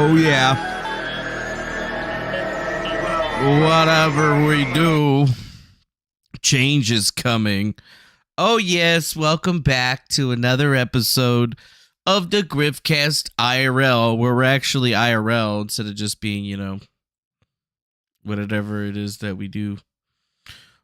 Oh, yeah. Whatever we do, change is coming. Oh, yes. Welcome back to another episode of the Griftcast IRL, where we're actually IRL instead of just being, you know, whatever it is that we do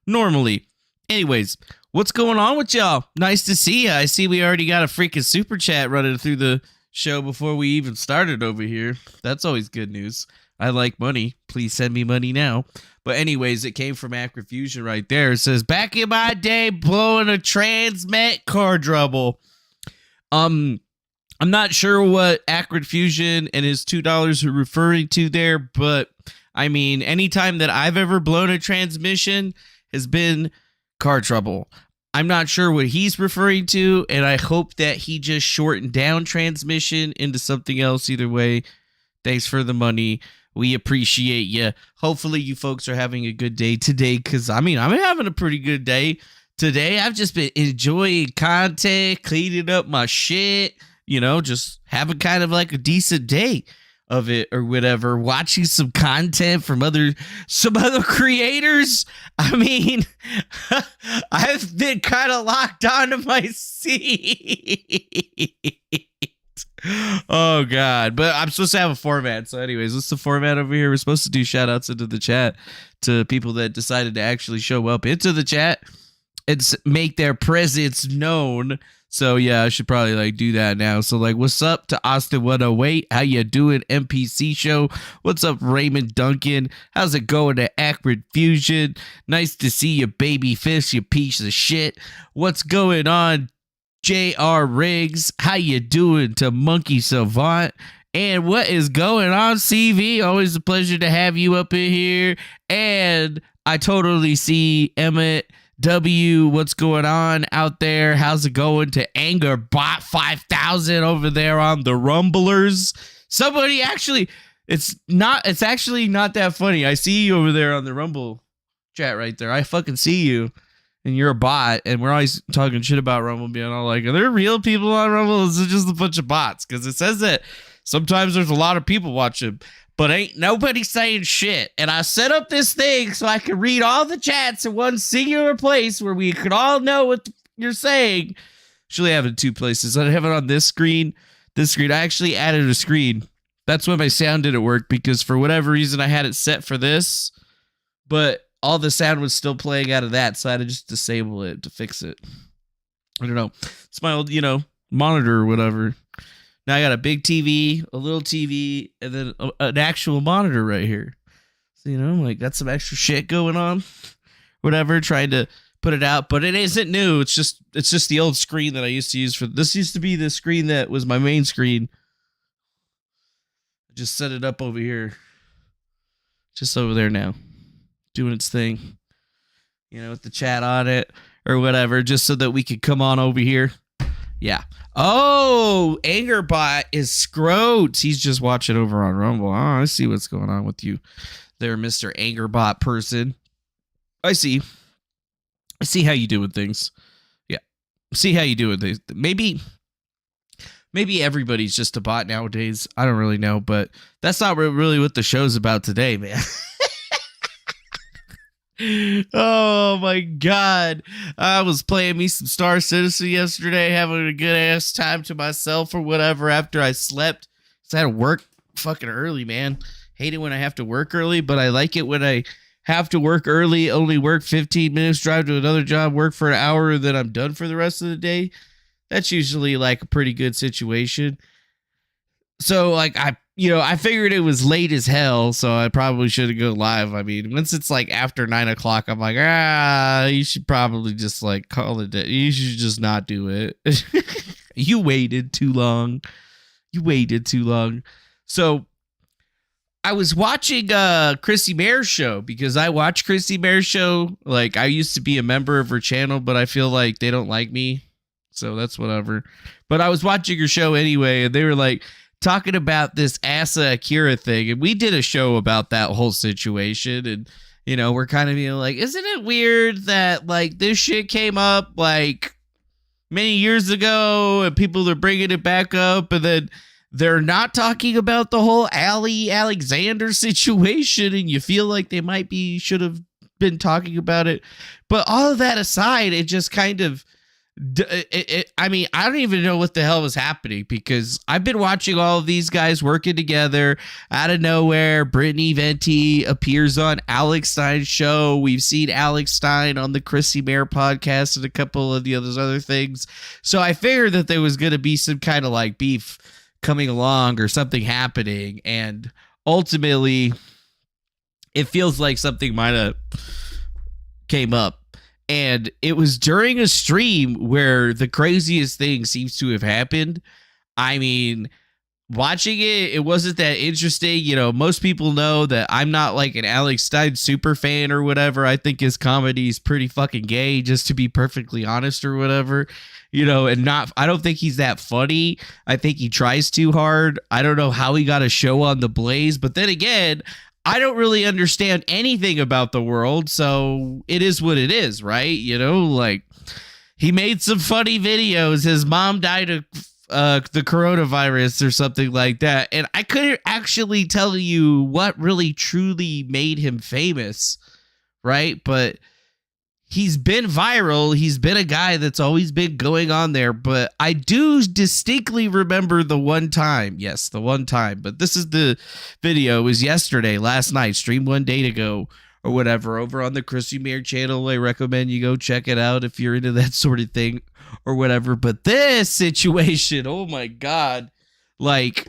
normally. Anyways, what's going on with y'all? Nice to see ya. I see we already got a freaking super chat running through the show before we even started over here. That's always good news. I like money. Please send me money now. But anyways, it came from Acrid Fusion right there. It says, back in my day, blowing a transmet car trouble. I'm not sure what Acrid Fusion and his $2 are referring to there, but I mean, anytime that I've ever blown a transmission has been car trouble. I'm not sure what he's referring to, and I hope that he just shortened down transmission into something else. Either way, thanks for the money. We appreciate you. Hopefully you folks are having a good day today, because I mean, I'm having a pretty good day today. I've just been enjoying content, cleaning up my shit, you know, just having kind of like a decent day of it or whatever, watching some content from some other creators. I mean, I've been kind of locked onto my seat. Oh god, but I'm supposed to have a format. So anyways, what's the format over here? We're supposed to do shout outs into the chat to people that decided to actually show up into the chat and make their presence known. So yeah, I should probably like do that now. So like, what's up to Austin 108? How you doing, MPC show? What's up, Raymond Duncan? How's it going to Acrid Fusion? Nice to see you, baby fish, you piece of shit. What's going on, JR Riggs? How you doing to Monkey Savant? And what is going on, CV? Always a pleasure to have you up in here. And I totally see Emmett W, what's going on out there? How's it going to Anger Bot 5000 over there on the Rumblers? Somebody actually, it's actually not that funny. I see you over there on the Rumble chat right there. I fucking see you, and you're a bot, and we're always talking shit about Rumble, being all like, are there real people on Rumble? Is it just a bunch of bots? Because it says that sometimes there's a lot of people watching, but ain't nobody saying shit. And I set up this thing so I can read all the chats in one singular place where we could all know what you're saying. Actually, I have it in two places. I have it on this screen. I actually added a screen. That's why my sound didn't work, because for whatever reason I had it set for this, but all the sound was still playing out of that, so I had to just disable it to fix it. I don't know. It's my old, monitor or whatever. Now I got a big TV, a little TV, and then an actual monitor right here. So, like, got some extra shit going on. Whatever, trying to put it out. But it isn't new. It's just the old screen that I used to use for... This used to be the screen that was my main screen. I just set it up over here. Just over there now. Doing its thing. With the chat on it or whatever. Just so that we could come on over here. Yeah. Oh, Angerbot is Scroats. He's just watching over on Rumble. Oh, I see what's going on with you there, Mr. Angerbot person. I see how you doing things. Yeah. See how you doing things. Maybe everybody's just a bot nowadays. I don't really know, but that's not really what the show's about today, man. Oh my god, I was playing me some Star Citizen yesterday, having a good ass time to myself or whatever after I slept, because I had to work fucking early, man. Hate it when I have to work early, but I like it when I have to work early, only work 15 minutes, drive to another job, work for an hour, and then I'm done for the rest of the day. That's usually like a pretty good situation. So like I figured it was late as hell, so I probably shouldn't go live. I mean, once it's like after 9 o'clock, I'm like, you should probably just like call it. You should just not do it. You waited too long. So I was watching Chrissy Mare's show, because I watch Chrissy Mare's show. Like, I used to be a member of her channel, but I feel like they don't like me, so that's whatever. But I was watching her show anyway, and they were like talking about this Asa Akira thing, and we did a show about that whole situation, and we're kind of being like, isn't it weird that like this shit came up like many years ago and people are bringing it back up, and then they're not talking about the whole Ali Alexander situation, and you feel like they should have been talking about it. But all of that aside, it just kind of, I mean, I don't even know what the hell was happening, because I've been watching all of these guys working together. Out of nowhere, Brittany Venti appears on Alex Stein's show. We've seen Alex Stein on the Chrissy Mayer podcast and a couple of the other things. So I figured that there was going to be some kind of like beef coming along or something happening. And ultimately, it feels like something might have came up. And it was during a stream where the craziest thing seems to have happened. I mean, watching it, it wasn't that interesting. You know, most people know that I'm not like an Alex Stein super fan or whatever. I think his comedy is pretty fucking gay, just to be perfectly honest or whatever. You know, and I don't think he's that funny. I think he tries too hard. I don't know how he got a show on The Blaze. But then again, I don't really understand anything about the world, so it is what it is, right? You know, like, he made some funny videos. His mom died of the coronavirus or something like that, and I couldn't actually tell you what really truly made him famous, right? But he's been viral. He's been a guy that's always been going on there, but I do distinctly remember the one time. Yes, the one time. But this is the video. It was yesterday, last night, streamed 1 day ago or whatever, over on the Chrissy Mayer channel. I recommend you go check it out if you're into that sort of thing or whatever. But this situation, oh my God, like,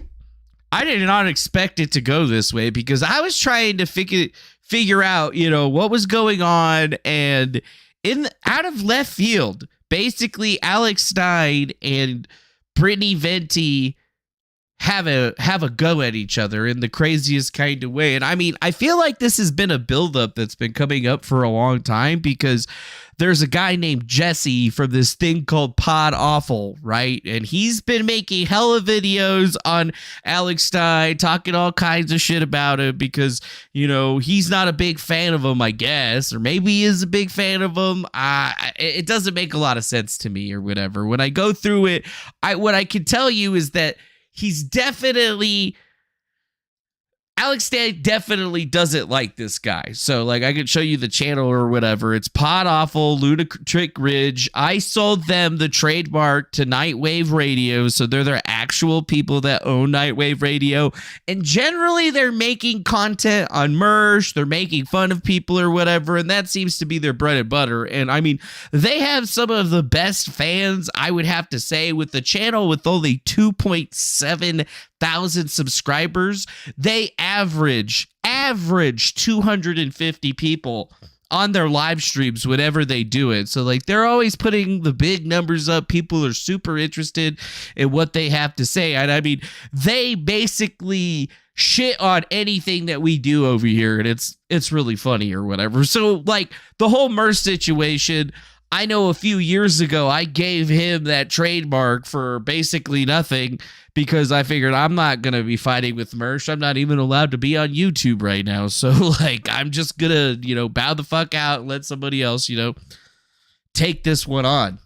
I did not expect it to go this way, because I was trying to figure out, you know, what was going on, and out of left field, basically Alex Stein and Brittany Venti have a go at each other in the craziest kind of way. And I mean, I feel like this has been a buildup that's been coming up for a long time, because there's a guy named Jesse from this thing called Pod Awful, right? And he's been making hella videos on Alex Stein, talking all kinds of shit about him, because, you know, he's not a big fan of him, I guess, or maybe he is a big fan of him. It doesn't make a lot of sense to me or whatever. When I go through it, what I can tell you is that he's definitely, Alex Stein definitely doesn't like this guy. So, like, I could show you the channel or whatever. It's Pod Awful, Lunatic Ridge. I sold them the trademark to Nightwave Radio, so they're their actual people that own Nightwave Radio. And generally, they're making content on merch. They're making fun of people or whatever, and that seems to be their bread and butter. And, I mean, they have some of the best fans, I would have to say, with the channel with only 2.7 thousand subscribers. They average 250 people on their live streams whenever they do it. So, like, they're always putting the big numbers up. People are super interested in what they have to say. And I mean, they basically shit on anything that we do over here, and it's really funny or whatever. So, like, the whole merch situation, I know a few years ago I gave him that trademark for basically nothing, because I figured I'm not going to be fighting with merch. I'm not even allowed to be on YouTube right now. So, like, I'm just going to, you know, bow the fuck out and let somebody else, you know, take this one on.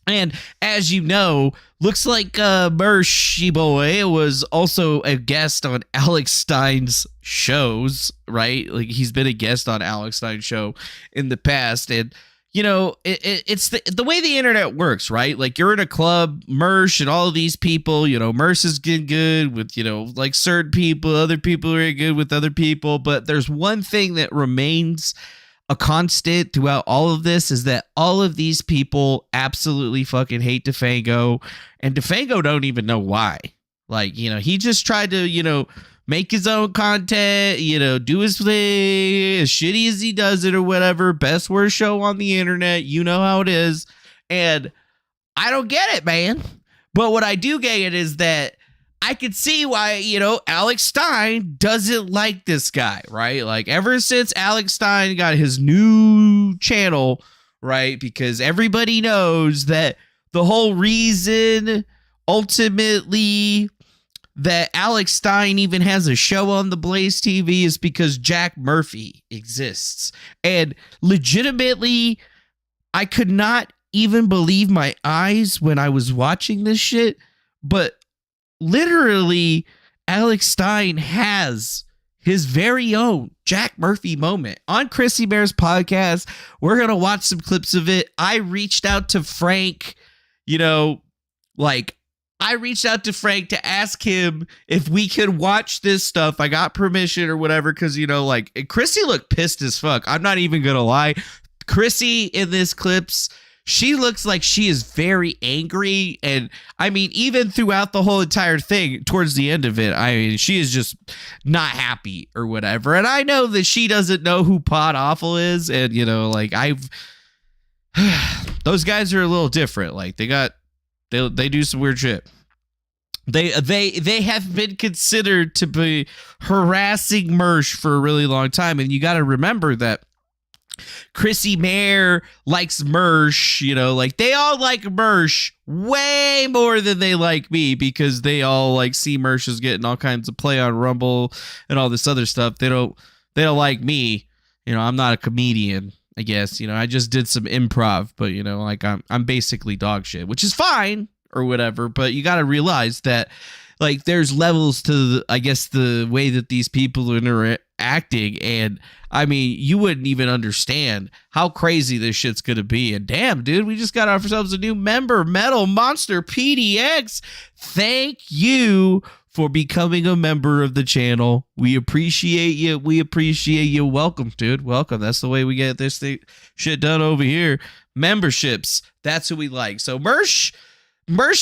And as you know, looks like Mersh Boy was also a guest on Alex Stein's shows, right? Like, he's been a guest on Alex Stein's show in the past. And, you know, it's the way the internet works, right? Like, you're in a club, Mersh and all of these people, you know, Mersh is getting good with, you know, like, certain people, other people are good with other people. But there's one thing that remains a constant throughout all of this, is that all of these people absolutely fucking hate DeFango, and DeFango don't even know why. Like, you know, he just tried to, you know, make his own content, you know, do his thing, as shitty as he does it or whatever. Best worst show on the internet. You know how it is. And I don't get it, man. But what I do get is that I could see why, you know, Alex Stein doesn't like this guy, right? Like, ever since Alex Stein got his new channel, right? Because everybody knows that the whole reason ultimately that Alex Stein even has a show on the Blaze TV is because Jack Murphy exists. And legitimately, I could not even believe my eyes when I was watching this shit. But literally Alex Stein has his very own Jack Murphy moment on Chrissy Bear's podcast. We're going to watch some clips of it. I reached out to Frank, I reached out to Frank to ask him if we could watch this stuff. I got permission or whatever because, Chrissy looked pissed as fuck. I'm not even going to lie. Chrissy in this clips, she looks like she is very angry. And I mean, even throughout the whole entire thing, towards the end of it, I mean, she is just not happy or whatever. And I know that she doesn't know who Pod Awful is. And, those guys are a little different. Like they do some weird shit. They have been considered to be harassing Mersh for a really long time. And you got to remember that Chrissy Mayer likes Mersh, they all like Mersh way more than they like me because they all see Mersh is getting all kinds of play on Rumble and all this other stuff. They don't like me. I'm not a comedian, I guess. I just did some improv, but I'm basically dog shit, which is fine or whatever. But you got to realize that there's levels to the way that these people are interacting. And I mean, you wouldn't even understand how crazy this shit's going to be. And damn, dude, we just got ourselves a new member, Metal Monster PDX. Thank you for becoming a member of the channel. We appreciate you. Welcome, dude. Welcome. That's the way we get this shit done over here. Memberships. That's who we like. So Mersh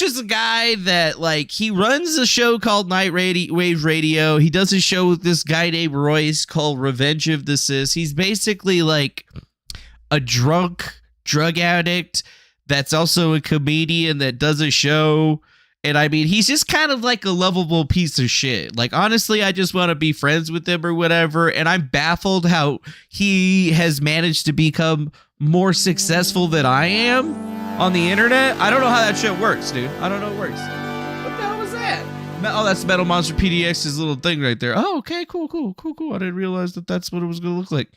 is a guy that he runs a show called Wave Radio. He does a show with this guy named Royce called Revenge of the Sis. He's basically a drug addict that's also a comedian that does a show. And I mean, he's just kind of a lovable piece of shit. Honestly, I just want to be friends with him or whatever. And I'm baffled how he has managed to become more successful than I am on the internet. I don't know how that shit works, dude. I don't know how it works. What the hell was that? Oh, that's Metal Monster PDX's little thing right there. Oh, okay, cool. I didn't realize that that's what it was going to look like.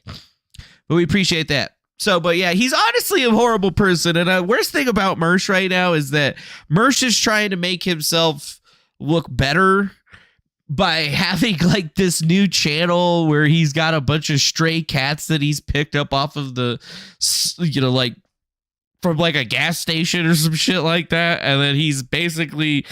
But we appreciate that. So, but yeah, he's honestly a horrible person. And the worst thing about Mersh right now is that Mersh is trying to make himself look better by having this new channel where he's got a bunch of stray cats that he's picked up off of the, from a gas station or some shit like that. And then he's basically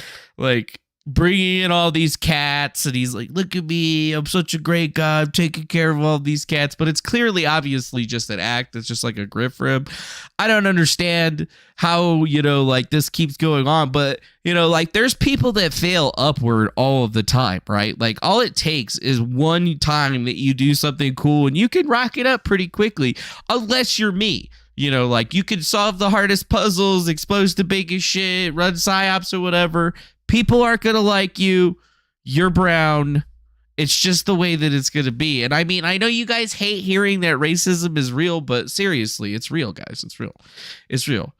bringing in all these cats and he's look at me, I'm such a great guy, I'm taking care of all these cats. But it's clearly obviously just an act. It's just a grift for him. I don't understand how this keeps going on, but there's people that fail upward all of the time, right? All it takes is one time that you do something cool and you can rock it up pretty quickly, unless you're me. You could solve the hardest puzzles, expose the biggest shit, run psyops or whatever. People aren't going to like you. You're brown. It's just the way that it's going to be. And I mean, I know you guys hate hearing that racism is real, but seriously, it's real, guys. It's real. It's real.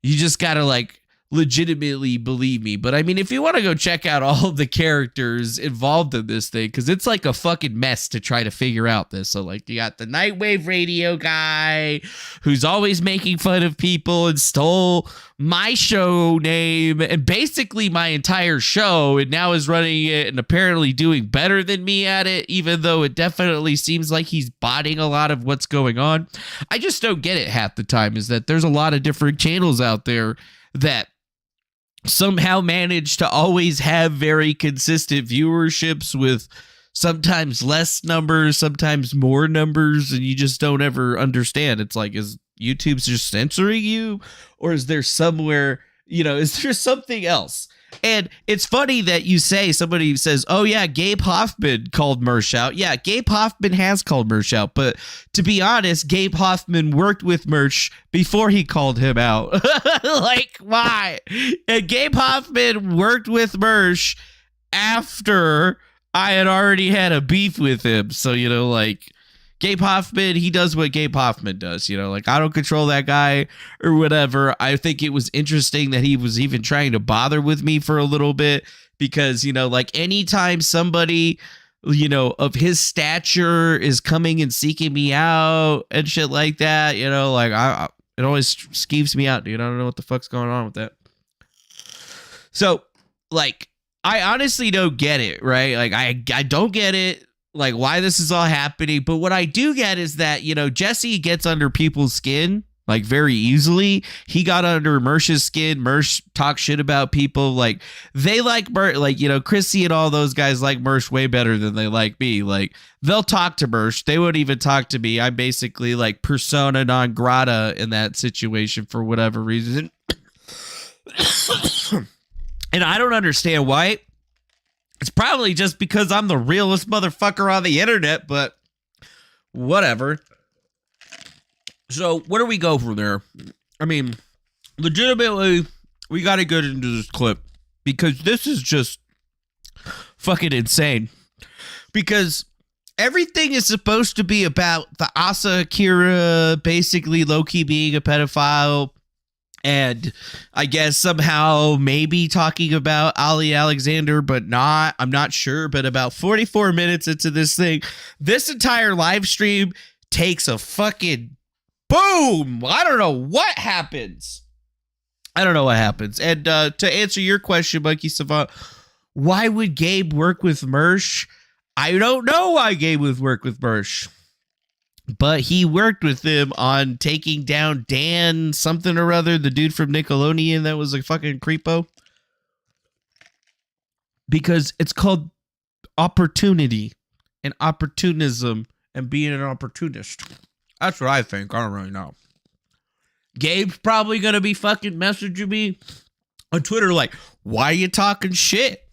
You just got to legitimately believe me. But I mean, if you want to go check out all of the characters involved in this thing, because it's a fucking mess to try to figure out this. So you got the Nightwave Radio guy who's always making fun of people and stole my show name and basically my entire show, and now is running it and apparently doing better than me at it, even though it definitely seems like he's botting a lot of what's going on. I just don't get it half the time, is that there's a lot of different channels out there that somehow manage to always have very consistent viewerships with sometimes less numbers, sometimes more numbers, and you just don't ever understand. It's is YouTube's just censoring you, or is there somewhere, is there something else? And it's funny that somebody says, oh yeah, Gabe Hoffman called Mersh out. Yeah, Gabe Hoffman has called Mersh out, but to be honest, Gabe Hoffman worked with Mersh before he called him out. Why? And Gabe Hoffman worked with Mersh after I had already had a beef with him. So, Gabe Hoffman, he does what Gabe Hoffman does, I don't control that guy or whatever. I think it was interesting that he was even trying to bother with me for a little bit because, anytime somebody, of his stature is coming and seeking me out and shit like that, it always skeeves me out, dude. I don't know what the fuck's going on with that. So, I honestly don't get it, right? Like, I don't get it, like, why this is all happening. But what I do get is that, you know, Jesse gets under people's skin, like, very easily. He got under Mersh's skin. Mersh talks shit about people. Like, they like Mersh, like, you know, Chrissy and all those guys like Mersh way better than they like me. Like, they'll talk to Mersh. They won't even talk to me. I'm basically like persona non grata in that situation for whatever reason. And I don't understand why. It's probably just because I'm the realest motherfucker on the internet, but whatever. So where do we go from there? I mean, legitimately, we got to get into this clip because this is just fucking insane. Because everything is supposed to be about the Asa Akira basically low-key being a pedophile. And I guess somehow maybe talking about Ali Alexander, but not. I'm not sure. But about 44 minutes into this thing, this entire live stream takes a fucking boom. I don't know what happens. And to answer your question, Monkey Savant, why would Gabe work with Mersh? I don't know why Gabe would work with Mersh. But he worked with him on taking down Dan something or other, the dude from Nickelodeon that was a fucking creepo. Because it's called opportunity and opportunism and being an opportunist. That's what I think. I don't really know. Gabe's probably going to be fucking messaging me on Twitter like, why are you talking shit?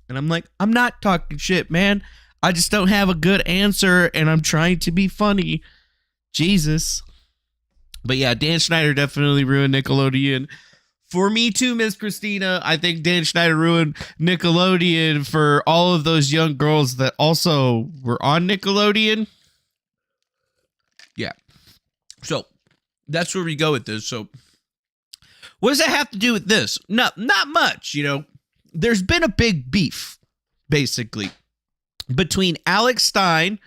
And I'm like, I'm not talking shit, man. I just don't have a good answer, and I'm trying to be funny. Jesus. But yeah, Dan Schneider definitely ruined Nickelodeon. For me too, Miss Christina. I think Dan Schneider ruined Nickelodeon for all of those young girls that also were on Nickelodeon. Yeah. So, that's where we go with this. So, what does that have to do with this? Not much, you know. There's been a big beef, basically, between Alex Stein.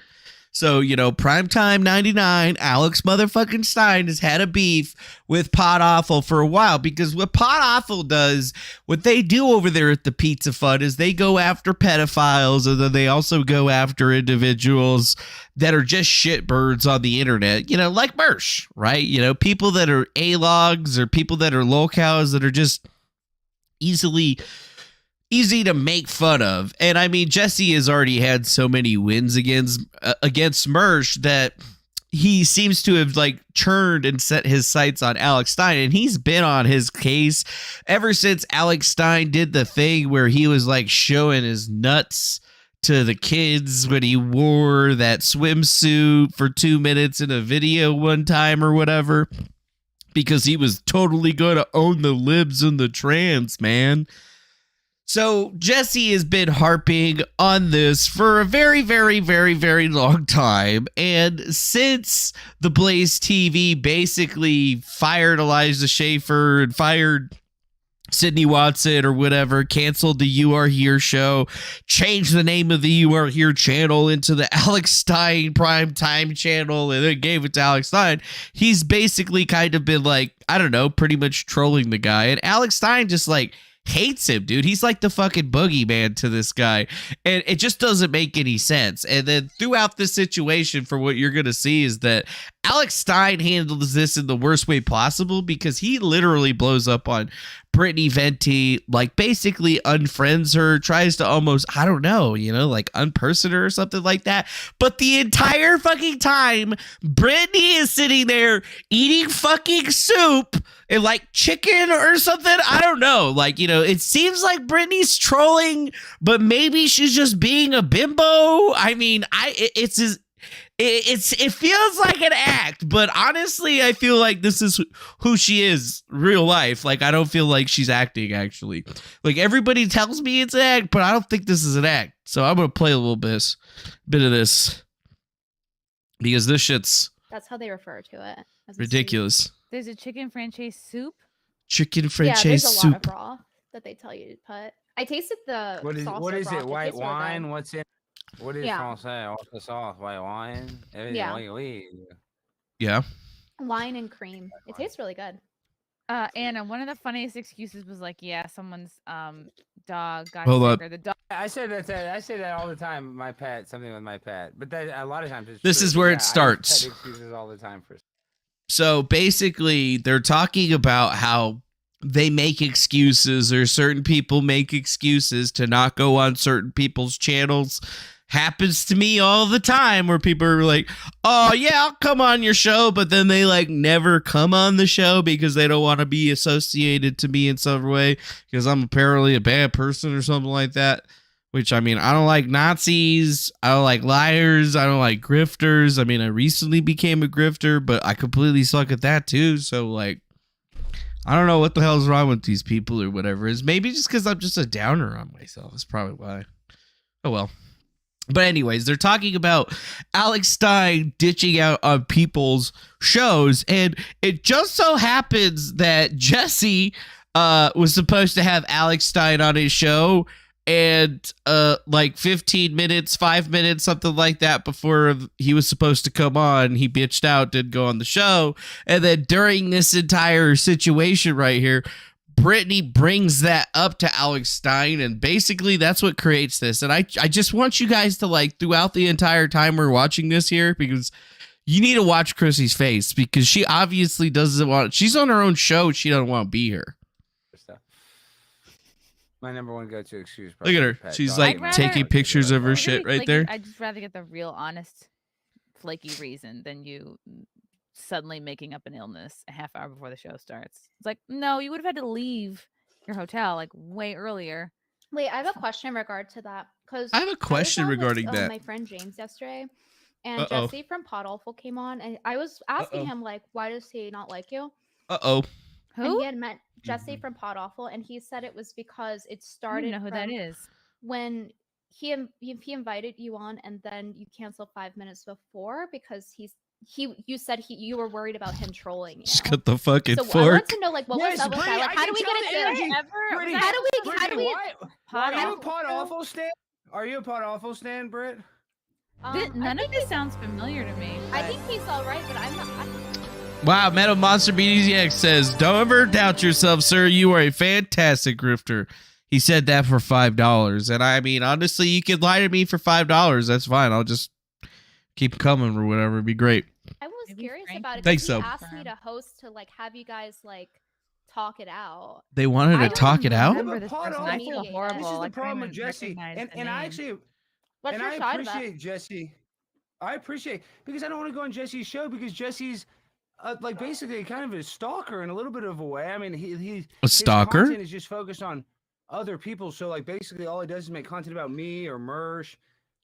So, you know, Primetime 99, Alex motherfucking Stein has had a beef with Pot Awful for a while, because what Pot Awful does, what they do over there at the Pizza Fund is they go after pedophiles, and then they also go after individuals that are just shitbirds on the internet, you know, like Mersh, right? You know, people that are A-logs or people that are lolcows that are just easy to make fun of. And I mean, Jesse has already had so many wins against Mersh that he seems to have like churned and set his sights on Alex Stein, and he's been on his case ever since Alex Stein did the thing where he was like showing his nuts to the kids when he wore that swimsuit for 2 minutes in a video one time or whatever, because he was totally going to own the libs and the trans, man. So Jesse has been harping on this for a very, very, very, very long time. And since the Blaze TV basically fired Elijah Schaefer and fired Sydney Watson or whatever, canceled the You Are Here show, changed the name of the You Are Here channel into the Alex Stein Primetime channel, and then gave it to Alex Stein, he's basically kind of been like, I don't know, pretty much trolling the guy. And Alex Stein just like hates him, dude. He's like the fucking boogeyman to this guy, and it just doesn't make any sense. And then throughout this situation, for what you're gonna see is that Alex Stein handles this in the worst way possible, because he literally blows up on Brittany Venti, like basically unfriends her, tries to almost, I don't know, you know, like unperson her or something like that. But the entire fucking time, Brittany is sitting there eating fucking soup and like chicken or something. I don't know. Like, you know, it seems like Brittany's trolling, but maybe she's just being a bimbo. I mean, it feels like an act, but honestly, I feel like this is who she is real life. Like, I don't feel like she's acting, actually. Like, everybody tells me it's an act, but I don't think this is an act. So I'm going to play a little bit of this, because this shit's that's how they refer to it. ridiculous. Soup. There's a chicken franchise soup. Chicken franchise there's a lot of raw that they tell you to put. I tasted the what is it? White wine? Really, what's in? What is Francais? What's the sauce? White wine? Yeah. Wine and cream. It tastes really good. Anna, one of the funniest excuses was like, yeah, someone's dog got Hold sick up. or the dog. I say that all the time. My pet, something with my pet, but that a lot of times it's This true. is where Yeah, it I use starts. pet excuses all the time for. So basically, they're talking about how they make excuses, or certain people make excuses to not go on certain people's channels. Happens to me all the time, where people are like, oh yeah, I'll come on your show, but then they like never come on the show because they don't want to be associated to me in some way because I'm apparently a bad person or something like that. Which, I mean, I don't like Nazis, I don't like liars, I don't like grifters. I mean, I recently became a grifter, but I completely suck at that too. So like, I don't know what the hell's wrong with these people or whatever. Is maybe just because I'm just a downer on myself. That's probably why. Oh well. But anyways, they're talking about Alex Stein ditching out on people's shows, and it just so happens that Jesse was supposed to have Alex Stein on his show, and like 15 minutes, 5 minutes, something like that before he was supposed to come on, he bitched out, didn't go on the show, and then during this entire situation right here, Brittany brings that up to Alex Stein, and basically that's what creates this. And I just want you guys to, like, throughout the entire time we're watching this here, because you need to watch Chrissy's face, because she obviously doesn't want, she's on her own show, she doesn't want to be here. My number one go-to excuse. Look at her. She's like taking pictures of her shit right there. I'd just rather get the real, honest, flaky reason than you suddenly making up an illness a half hour before the show starts. It's like, no, you would have had to leave your hotel like way earlier. Wait, I have a question in regard to that, because I have a question regarding that. My friend James yesterday, and Jesse from Pod Awful came on, and I was asking him like, why does he not like you? Who? And he had met Jesse from Pod Awful, and he said it was because it started. I don't know who that is. When he invited you on, and then you canceled 5 minutes before because you said you were worried about him trolling you. Just got the fucking so fork. I want to know, like, what was up with that? Like, how do we get it? How do we? Are you a Pod Awful stan? Are you a Pod Awful stan, Britt? None of this sounds familiar to me. I think he's all right, but I'm not. Wow, Metal Monster BDX says, don't ever doubt yourself, sir. You are a fantastic grifter. He said that for $5. And I mean, honestly, you could lie to me for $5. That's fine. I'll just keep coming or whatever. It'd be great. I was curious about it. Think so. He asked me to host, to like have you guys like talk it out. They wanted to talk it out? I feel horrible. This is the problem with Jesse. And I actually, what's your side of appreciate Jesse. I appreciate, because I don't want to go on Jesse's show, because Jesse's like basically kind of a stalker in a little bit of a way. I mean, he's a stalker. His content is just focused on other people. So like basically all he does is make content about me or Mersh.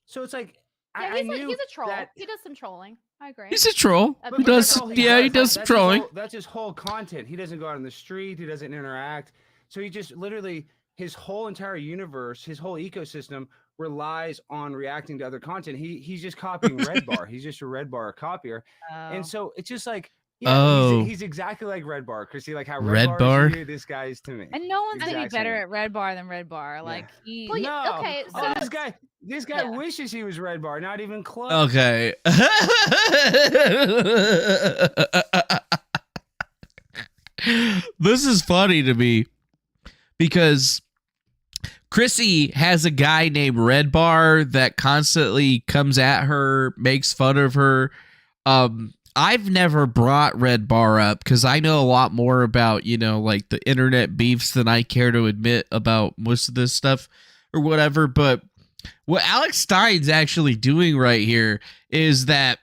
So it's like, yeah, he's a troll. He does some trolling. I agree. He's a troll. He does some trolling. That's his whole content. He doesn't go out on the street. He doesn't interact. So he just literally, his whole entire universe, his whole ecosystem relies on reacting to other content. He's just copying Red Bar. He's just a Red Bar copier. And so it's just like, he's exactly like Red Bar, Chrissy. Like how Red Bar is to you, this guy is to me. And no one's gonna be better at Red Bar than Red Bar. Like he. Well, no. Okay. So this guy wishes he was Red Bar. Not even close. Okay. This is funny to me because Chrissy has a guy named Red Bar that constantly comes at her, makes fun of her. I've never brought Red Bar up because I know a lot more about, like the internet beefs than I care to admit about most of this stuff or whatever. But what Alex Stein's actually doing right here is that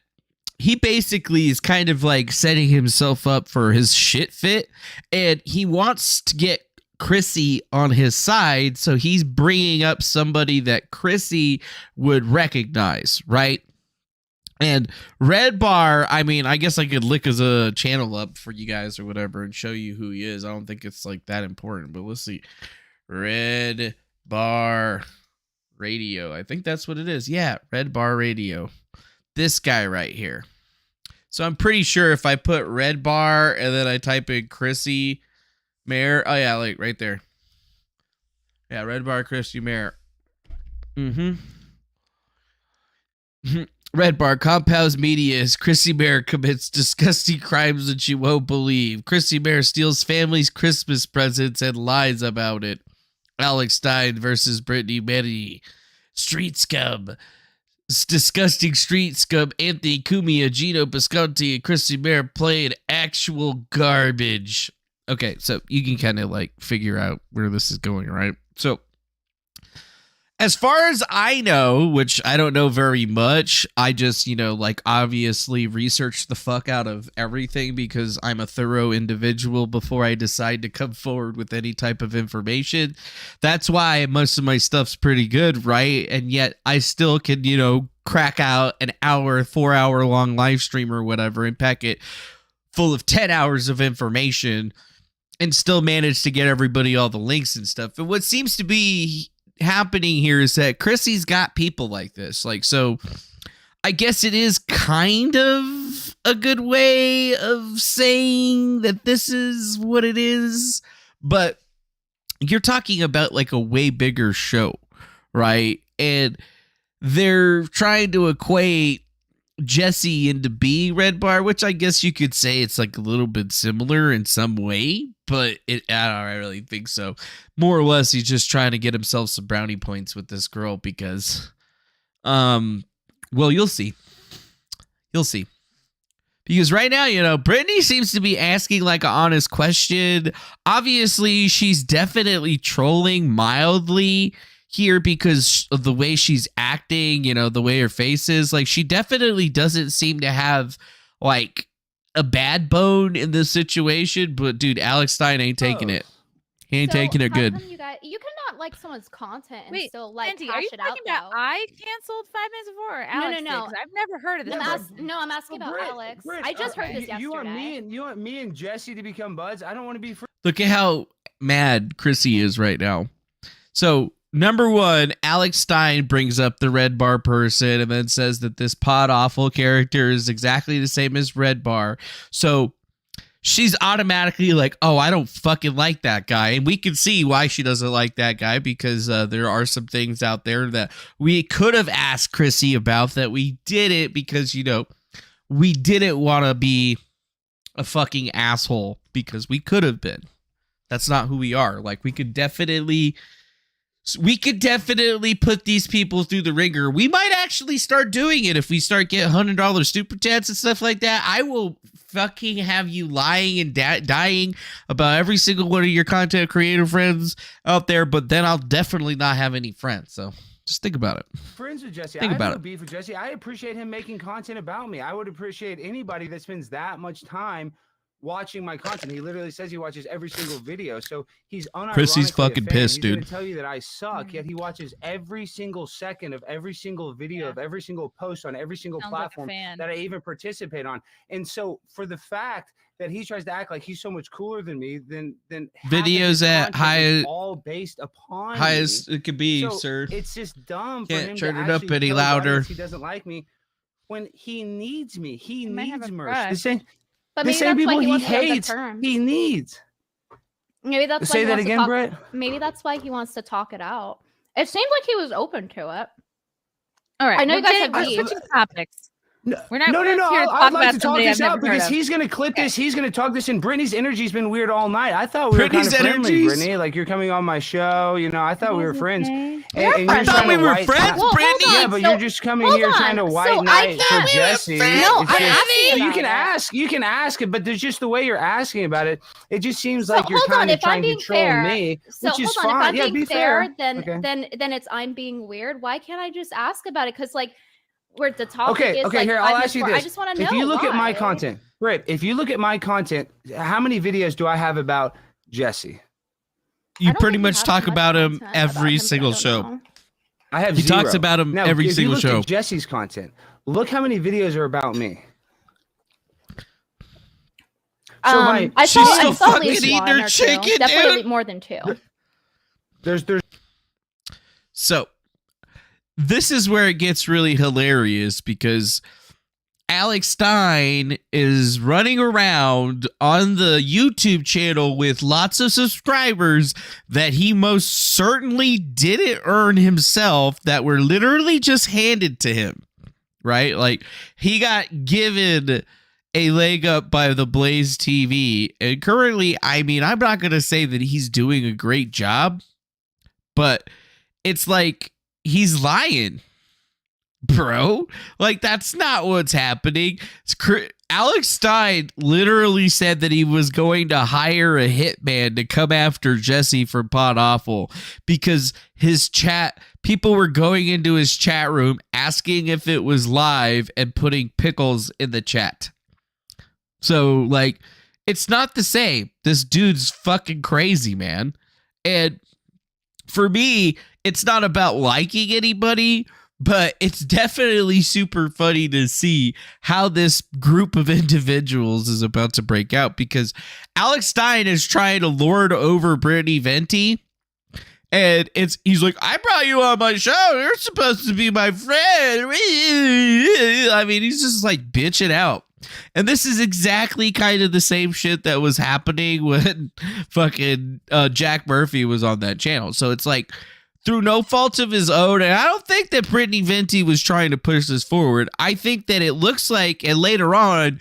he basically is kind of like setting himself up for his shit fit, and he wants to get Chrissy on his side. So he's bringing up somebody that Chrissy would recognize, right? And Red Bar, I mean, I guess I could lick as a channel up for you guys or whatever and show you who he is. I don't think it's like that important, but let's see. Red Bar Radio. I think that's what it is. Yeah, Red Bar Radio. This guy right here. So I'm pretty sure if I put Red Bar and then I type in Chrissy Mayer. Oh, yeah, like right there. Yeah, Red Bar Chrissy Mayer. Red Bar compounds media as Chrissy Bear commits disgusting crimes that you won't believe. Chrissy Bear steals families' Christmas presents and lies about it. Alex Stein versus Brittany Venti. Street scum. Disgusting street scum Anthony Cumia, Gino Bisconti, and Chrissy Bear played actual garbage. Okay, so you can kind of like figure out where this is going, right? So as far as I know, which I don't know very much, I just, like obviously researched the fuck out of everything because I'm a thorough individual before I decide to come forward with any type of information. That's why most of my stuff's pretty good, right? And yet I still can, crack out an hour, 4-hour long live stream or whatever and pack it full of 10 hours of information and still manage to get everybody all the links and stuff. And what seems to be happening here is that Chrissy's got people like this. Like, so I guess it is kind of a good way of saying that this is what it is, but you're talking about like a way bigger show, right? And they're trying to equate Jesse into B Red Bar, which I guess you could say it's like a little bit similar in some way, but I don't really think so. More or less, he's just trying to get himself some brownie points with this girl because, well, you'll see. You'll see. Because right now, Brittany seems to be asking like an honest question. Obviously, she's definitely trolling mildly here because of the way she's acting, the way her face is. Like, she definitely doesn't seem to have like a bad bone in this situation, but dude, Alex Stein ain't taking it. He ain't taking it good. You cannot like someone's content and still like Venti, hash are you it out. talking about I canceled 5 minutes before? Or Alex No. did? 'Cause I've never heard of this. I'm asking about Alex. I just heard this yesterday. You want me and Jesse to become buds? I don't want to be friends. Look at how mad Chrissy is right now. So, number one, Alex Stein brings up the Red Bar person and then says that this pod awful character is exactly the same as Red Bar. So she's automatically like, oh, I don't fucking like that guy. And we can see why she doesn't like that guy because there are some things out there that we could have asked Chrissy about that we didn't because, we didn't want to be a fucking asshole because we could have been. That's not who we are. Like, we could definitely put these people through the ringer. We might actually start doing it if we start getting $100 super chats and stuff like that. I will fucking have you lying and dying about every single one of your content creator friends out there, but then I'll definitely not have any friends. So just think about it. Friends with Jesse. Think I about have no it. beef with Jesse. I appreciate him making content about me. I would appreciate anybody that spends that much time watching my content. He literally says he watches every single video, so he's unironically Chrissy's fucking a fan. pissed, He's dude. gonna tell you that I suck, yet he watches every single second of every single video of every single post on every single Sounds like a platform fan. that I even participate on. And so, for the fact that he tries to act like he's so much cooler than me, then half of Videos his at content is high- all based upon Highest me. it could be, So, sir. It's just dumb for Can't him turn to it up actually any tell his louder. audience he doesn't like me when he needs me. He might have needs a merch. crush. But The maybe same that's why people he he wants to go to hates, terms. he needs. Maybe that's why Say he that wants to again, talk- Brett. Maybe that's why he wants to talk it out. It seemed like he was open to it. All right, I know we're you guys getting- have we're beef. switching topics. No, We're not no. here to I'd talk like about to talk somebody this I've out never heard because of. he's going to clip this. He's going to talk this, and Brittany's energy's been weird all night. I thought we were kind Brittany's of friendly, energies? Brittany. Like, you're coming on my show. I thought we were friends. We're you're friends. I thought trying we to were white- friends, Well, hold Brittany. on. Yeah, but So- you're just coming hold here trying to on. white So I knight for can't- Jesse. No, It's I'm just- asking you can about you can ask it, but there's just the way you're asking about it. It just seems So, like you're hold on, kind of if I'm trying to being troll fair- me, So which is hold on, fine. if Yeah, I'm be being fair, fair. then Okay. then it's I'm being weird. Why can't I just ask about it? Because like where the topic Okay, is okay, like here, 5 I'll minutes ask you before. this. I just want to know. If you look at my why. content, Britt, if you look at my content, how many videos do I have about Jesse? I You don't pretty think much have talk much about him content about every him, but I single don't show. know. I have He zero. talks about him Now, every if single you look show. at Jesse's content, look how many videos are about me. I She's saw still I saw at fucking least eating one her or two. chicken, Definitely dude. more than 2. There's So this is where it gets really hilarious because Alex Stein is running around on the YouTube channel with lots of subscribers that he most certainly didn't earn himself, that were literally just handed to him. right? Like, he got given a leg up by the Blaze TV, and currently, I mean, I'm not gonna say that he's doing a great job, but it's like he's lying, bro. Like, that's not what's happening. Alex Stein literally said that he was going to hire a hitman to come after Jesse from Pod Awful because his chat, people were going into his chat room asking if it was live and putting pickles in the chat. So, like, it's not the same. This dude's fucking crazy, man. And for me, it's not about liking anybody, but it's definitely super funny to see how this group of individuals is about to break out, because Alex Stein is trying to lord over Brittany Venti. And he's like, I brought you on my show. You're supposed to be my friend. I mean, he's just like bitching out. And this is exactly kind of the same shit that was happening when fucking Jack Murphy was on that channel. So it's like, through no fault of his own, and I don't think that Brittany Venti was trying to push this forward. I think that it looks like, and later on,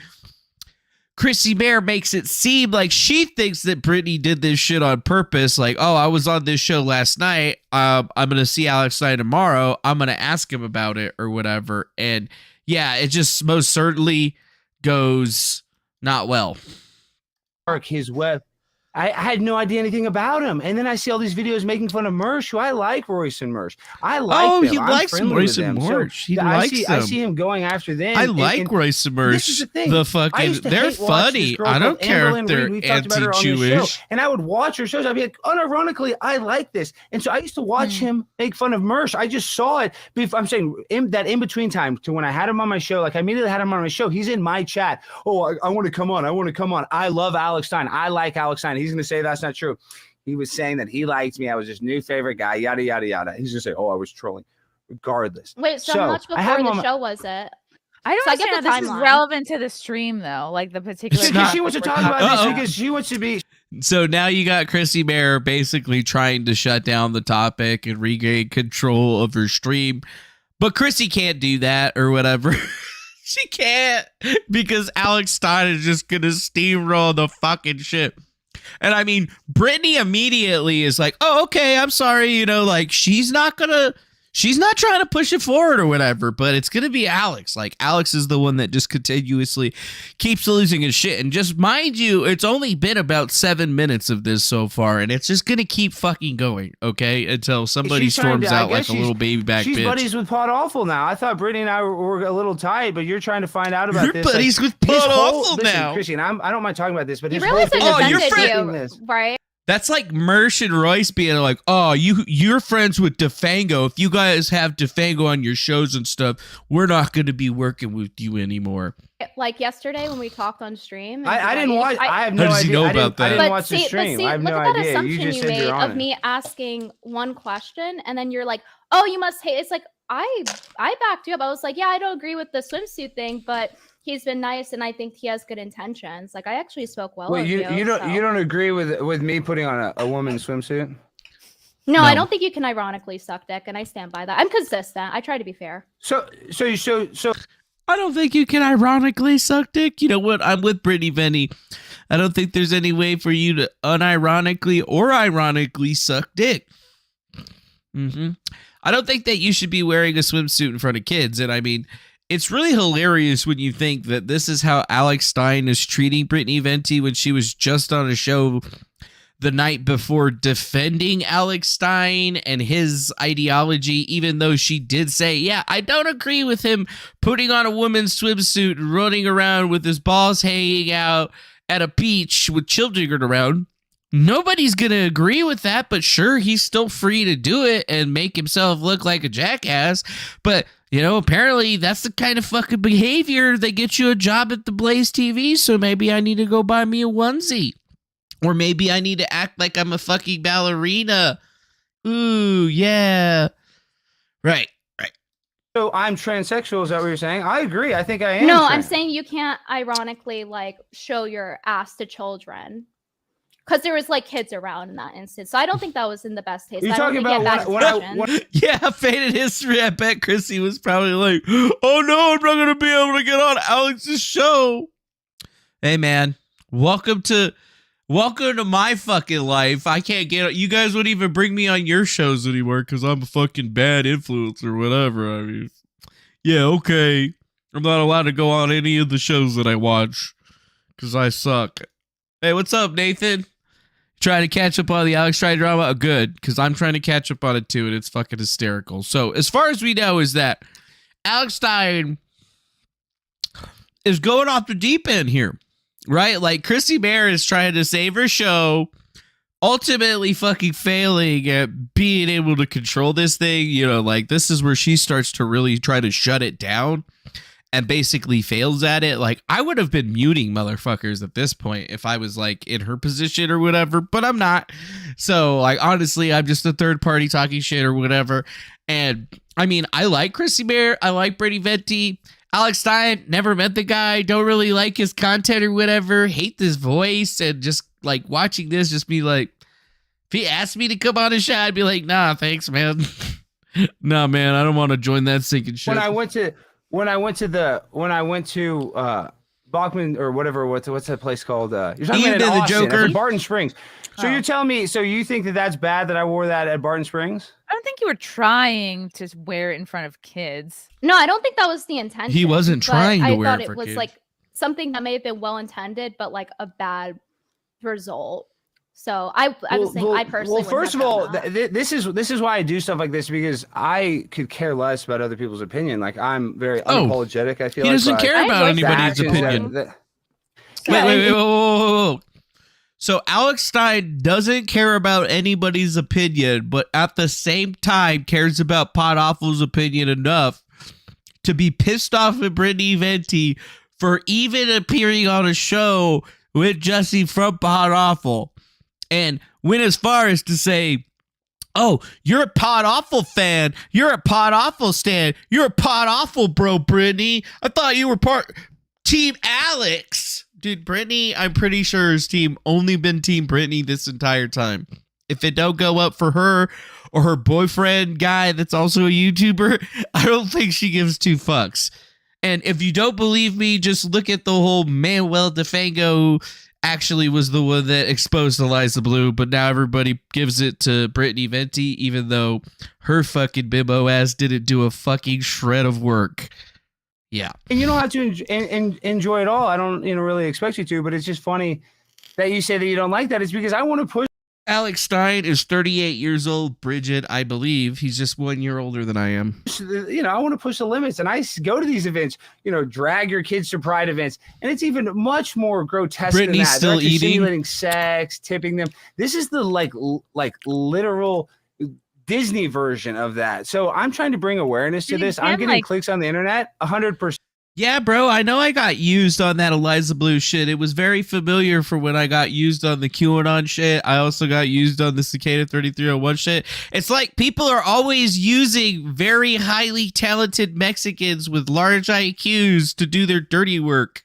Chrissy Bear makes it seem like she thinks that Brittany did this shit on purpose. Like, oh, I was on this show last night. I'm going to see Alex Stein tomorrow. I'm going to ask him about it or whatever. And yeah, it just most certainly goes not well. His web. I had no idea anything about him. And then I see all these videos making fun of Mersh, who I like Royce and Mersh. I like them. He likes Royce and Mersh. He likes them. I see him going after them. I like Royce and Mersh. This is the thing. They're funny. I don't care if they're anti-Jewish. And I would watch her shows. I'd be like, unironically, I like this. And so I used to watch him make fun of Mersh. I just saw it. I'm saying that in between time to when I had him on my show, like I immediately had him on my show. He's in my chat. Oh, I want to come on. I want to come on. I love Alex Stein. I like Alex Stein. He's going to say that's not true. He was saying that he liked me. I was his new favorite guy, yada, yada, yada. He's going to say, oh, I was trolling. Regardless. Wait, so how much before the show was it? I don't understand how this is relevant to the stream, though. Like the particular. Because she wants to talk about this because she wants to be. So now you got Chrissy Bear basically trying to shut down the topic and regain control of her stream. But Chrissy can't do that or whatever. She can't, because Alex Stein is just going to steamroll the fucking shit. And I mean, Brittany immediately is like, oh, okay, I'm sorry. You know, like she's not trying to push it forward or whatever, but it's going to be Alex. Like Alex is the one that just continuously keeps losing his shit. And just mind you, it's only been about 7 minutes of this so far, and it's just going to keep fucking going, okay? Until somebody storms out like a little baby back bitch. She's buddies with Pod Awful now. I thought Brittany and I were a little tight, but you're trying to find out about this. You're buddies with Pod Awful now. Christian, I don't mind talking about this, but his really whole thing your friend, right? That's like Mersh and Royce being like, oh, you're friends with DeFango. If you guys have DeFango on your shows and stuff, we're not going to be working with you anymore. Like yesterday when we talked on stream. I didn't watch. I have no idea. How did you know about that? I didn't watch the stream. I have no idea. Look at that assumption you made of me asking one question, and then you're like, oh, you must hate. It's like, I backed you up. I was like, yeah, I don't agree with the swimsuit thing, but he's been nice, and I think he has good intentions. Like I actually spoke well. Wait, you don't agree with me putting on a woman's swimsuit? No, I don't think you can ironically suck dick, and I stand by that. I'm consistent. I try to be fair. So I don't think you can ironically suck dick. You know what? I'm with Brittany Venti. I don't think there's any way for you to unironically or ironically suck dick. I don't think that you should be wearing a swimsuit in front of kids. And I mean, it's really hilarious when you think that this is how Alex Stein is treating Brittany Venti when she was just on a show the night before defending Alex Stein and his ideology, even though she did say, yeah, I don't agree with him putting on a woman's swimsuit and running around with his balls hanging out at a beach with children around. Nobody's going to agree with that, but sure, he's still free to do it and make himself look like a jackass. But, you know, apparently that's the kind of fucking behavior that gets you a job at the Blaze TV, so maybe I need to go buy me a onesie. Or maybe I need to act like I'm a fucking ballerina. Ooh, yeah. Right. So I'm transsexual, is that what you're saying? I agree. I think I am. No, I'm saying you can't ironically, like, show your ass to children. because there was like kids around in that instance. So I don't think that was in the best taste. You're I don't talking think he had about bad intentions. Yeah, Faded History. I bet Chrissy was probably like, oh no, I'm not going to be able to get on Alex's show. Hey, man, welcome to my fucking life. I can't get, you guys wouldn't even bring me on your shows anymore because I'm a fucking bad influence or whatever. I mean, yeah, okay. I'm not allowed to go on any of the shows that I watch because I suck. Hey, what's up, Nathan? Trying to catch up on the Alex Stein drama? Oh, good, because I'm trying to catch up on it too, and it's fucking hysterical. So, as far as we know, is that Alex Stein is going off the deep end here, right? Like, Chrissy Bear is trying to save her show, ultimately fucking failing at being able to control this thing. You know, like, this is where she starts to really try to shut it down and basically fails at it. Like, I would have been muting motherfuckers at this point if I was like in her position or whatever, but I'm not. So, like, honestly, I'm just a third party talking shit or whatever. And I mean, I like Chrissy Bear. I like Brittany Venti. Alex Stein, never met the guy. Don't really like his content or whatever. Hate this voice. And just like watching this, just be like, if he asked me to come on his show, I'd be like, nah, thanks, man. Nah, man, I don't want to join that sinking shit. When I went to Bachman or whatever, what's that place called? You're talking Even about the Austin, Joker? at Barton Springs. So you're telling me, so you think that that's bad that I wore that at Barton Springs? I don't think you were trying to wear it in front of kids. No, I don't think that was the intention. He wasn't but trying to I wear thought it for was kids. like something that may have been well intended, but like a bad result. So I was saying I personally. Well, first of all, this this is why I do stuff like this, because I could care less about other people's opinion. Like, I'm very unapologetic. I feel he doesn't care about I anybody's endorse that. opinion. Wait, whoa. So Alex Stein doesn't care about anybody's opinion, but at the same time cares about Pod Awful's opinion enough to be pissed off at Brittany Venti for even appearing on a show with Jesse from Pod Awful, and went as far as to say, oh, you're a Pod Awful fan. You're a Pod Awful stan. You're a Pod Awful bro, Brittany. I thought you were part Team Alex. Dude, Brittany, I'm pretty sure his team only been Team Brittany this entire time. If it don't go up for her or her boyfriend guy that's also a YouTuber, I don't think she gives two fucks. And if you don't believe me, just look at the whole Manuel DeFango actually was the one that exposed Eliza Blue, but now everybody gives it to Brittany Venti, even though her fucking bimbo ass didn't do a fucking shred of work. Yeah. And you don't have to enjoy it all. I don't really expect you to, but it's just funny that you say that you don't like that. It's because I want to push. Alex Stein is 38 years old, Bridget, I believe. He's just 1 year older than I am. I want to push the limits, and I go to these events, drag your kids to pride events, and it's even much more grotesque Brittany's than that. still They're eating? simulating sex, tipping them. This is the like literal Disney version of that. So I'm trying to bring awareness to this. I'm getting clicks on the internet 100%. Yeah, bro, I know I got used on that Eliza Blue shit. It was very familiar for when I got used on the QAnon shit. I also got used on the Cicada 3301 shit. It's like people are always using very highly talented Mexicans with large IQs to do their dirty work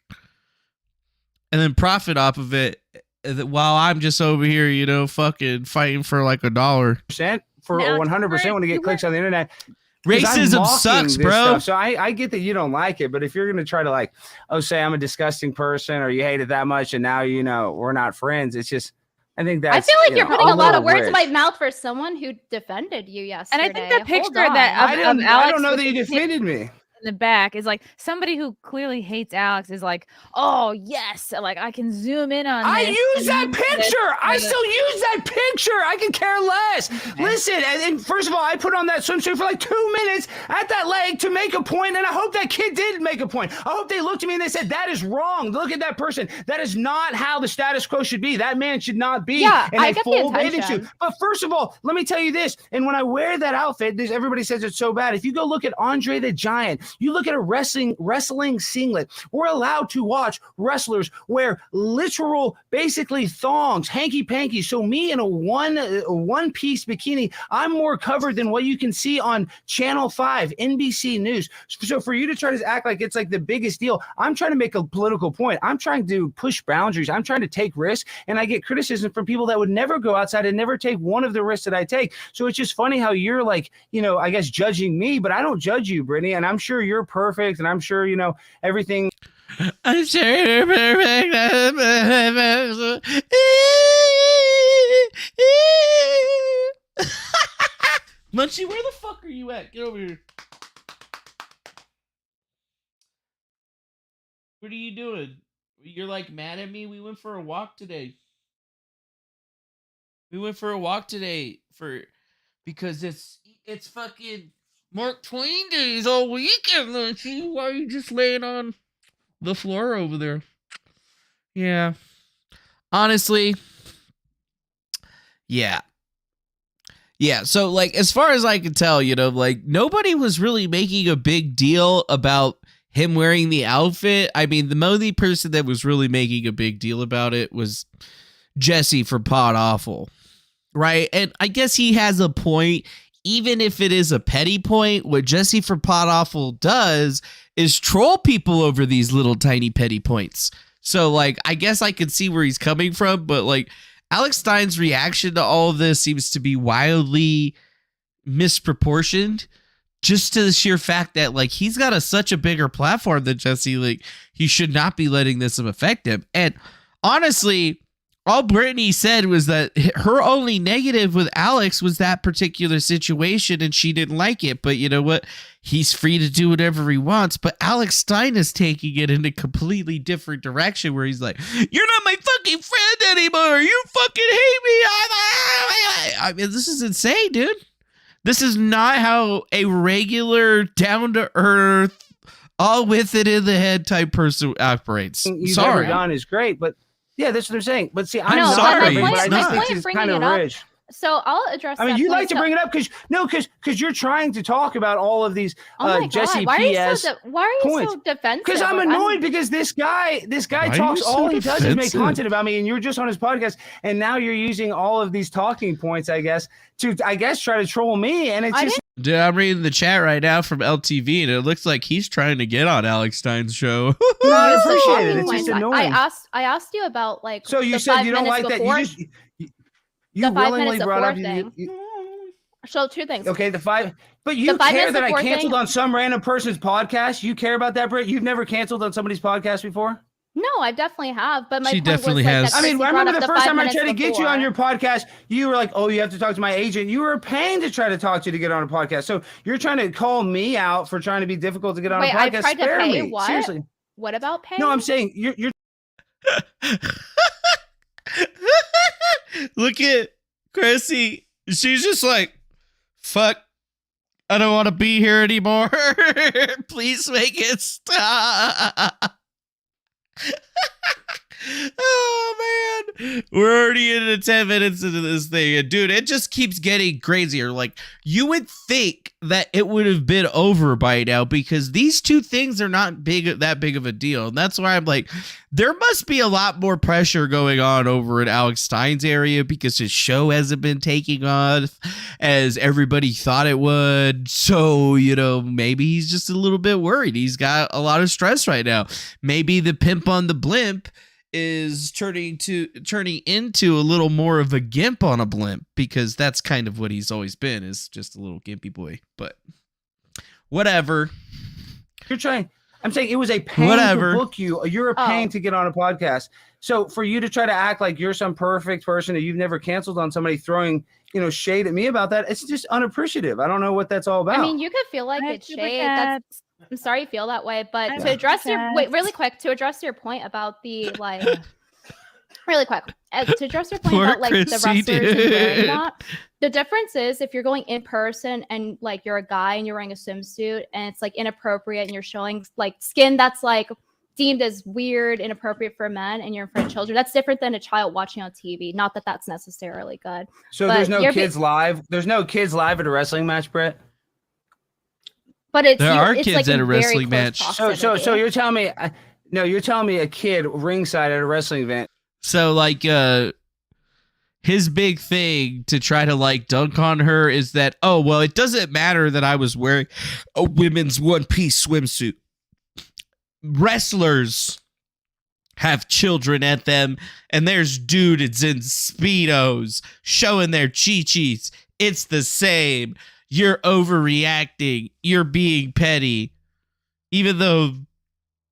and then profit off of it, while I'm just over here, fucking fighting for like $1. For 100% when you get clicks on the internet. Racism sucks, bro. So I get that you don't like it, but if you're going to try to say I'm a disgusting person or you hate it that much and now, we're not friends, it's just, I think that's, I feel like you're putting a lot of words rich. in my mouth for someone who defended you yesterday. And I think the picture Hold on. that I Alex don't know that you with his defended me. in the back is like somebody who clearly hates Alex is like, oh yes, like I can zoom in on I this. use that picture. I still use that picture. I can care less. Okay. Listen, and first of all, I put on that swimsuit for like 2 minutes at that leg to make a point, and I hope that kid did make a point. I hope they looked at me and they said, that is wrong. Look at that person. That is not how the status quo should be. That man should not be in I a get full the bathing intention. suit. But first of all, let me tell you this, and when I wear that outfit, everybody says it's so bad. If you go look at Andre the Giant, You look at a wrestling singlet. We're allowed to watch wrestlers wear literal, basically thongs, hanky-panky. So me in a one-piece bikini, I'm more covered than what you can see on Channel 5, NBC News. So for you to try to act like it's like the biggest deal, I'm trying to make a political point. I'm trying to push boundaries. I'm trying to take risks, and I get criticism from people that would never go outside and never take one of the risks that I take. So it's just funny how you're like, I guess judging me, but I don't judge you, Brittany, and I'm sure you're perfect, and I'm sure, everything. I'm sure you're perfect. Munchie, where the fuck are you at? Get over here. What are you doing? You're like mad at me? We went for a walk today. Because it's fucking Mark Twain days all weekend, Munchie. Why are you just laying on the floor over there? Yeah. Honestly. Yeah. Yeah, so like as far as I can tell, like nobody was really making a big deal about him wearing the outfit. I mean, the only person that was really making a big deal about it was Jesse from Pod Awful, right? And I guess he has a point, even if it is a petty point. What Jesse from Pod Awful does is troll people over these little tiny petty points. So like, I guess I could see where he's coming from, but like Alex Stein's reaction to all of this seems to be wildly misproportioned, just to the sheer fact that like he's got such a bigger platform than Jesse. Like he should not be letting this affect him. And honestly, all Brittany said was that her only negative with Alex was that particular situation, and she didn't like it. But you know what? He's free to do whatever he wants. But Alex Stein is taking it in a completely different direction, where he's like, "You're not my fucking friend anymore. You fucking hate me." I mean, this is insane, dude. This is not how a regular, down-to-earth, all with it in the head type person operates. You've Sorry. ever done is great, but yeah, that's what they're saying. But see, I'm No, but sorry, my but I point- just my think point it's bringing kind of it up- rich. So I'll address. I mean, that you point. like to bring it up because you're trying to talk about all of these Oh my Jesse God. Why are you PS. so defensive? Because I'm annoyed because this guy Why are talks, you so all he does is make defensive? content about me, and you're just on his podcast, and now you're using all of these talking points, I guess, to try to troll me, and it's I just Dude, I'm reading the chat right now from LTV, and it looks like he's trying to get on Alex Stein's show. I Use the appreciate it. talking It's just points. annoying. I asked you about like. So you the said 5 you don't minutes like that. before- You the 5 willingly minutes brought up. before thing. So 2 things. Okay, the 5. But you The 5 care minutes that I before canceled thing- on some random person's podcast? You care about that, Britt? You've never canceled on somebody's podcast before? No, I definitely have. But my She point definitely was, has. Like, I mean, that I Chrissy remember brought the up first 5 time I minutes tried to get you on your before. podcast, you were like, "Oh, you have to talk to my agent." You were paying to try to talk to get on a podcast. So you're trying to call me out for trying to be difficult to get on Wait, a I podcast. tried to Spare pay me, what? seriously. What about paying? No, I'm saying you're. Look at Chrissy. She's just like, fuck, I don't want to be here anymore. Please make it stop. Oh man, we're already into 10 minutes into this thing, and dude, it just keeps getting crazier. Like, you would think that it would have been over by now, because these two things are not that big of a deal, and that's why I'm like, there must be a lot more pressure going on over in Alex Stein's area, because his show hasn't been taking off as everybody thought it would. So, maybe he's just a little bit worried. He's got a lot of stress right now. Maybe the pimp on the blimp is turning into a little more of a gimp on a blimp, because that's kind of what he's always been, is just a little gimpy boy. But whatever. You're trying. I'm saying it was a pain Whatever. to book you. You're a pain to get on a podcast. So for you to try to act like you're some perfect person that you've never canceled on somebody throwing, shade at me about that, it's just unappreciative. I don't know what that's all about. I mean, you could feel like I have it's super shade. cats. I'm sorry you feel that way, but I to have address super your cats. really quick, to address your point about the really quick, to address your point Poor about like the Chrissy, wrestlers and wearing dude. that. The difference is if you're going in person and like you're a guy and you're wearing a swimsuit and it's like inappropriate and you're showing like skin that's like deemed as weird, inappropriate for men, and you're in front of children. That's different than a child watching on TV. Not that that's necessarily good. so but there's no you're kids live. There's no kids live at a wrestling match, Brett. But it's There are it's kids like at in a very wrestling close match. So proximity. you're telling me, no, you're telling me a kid ringside at a wrestling event. So like his big thing to try to like dunk on her is that, oh well, it doesn't matter that I was wearing a women's one-piece swimsuit. Wrestlers have children at them, and there's dudes in Speedos showing their chi-chis. It's the same. You're overreacting. You're being petty. Even though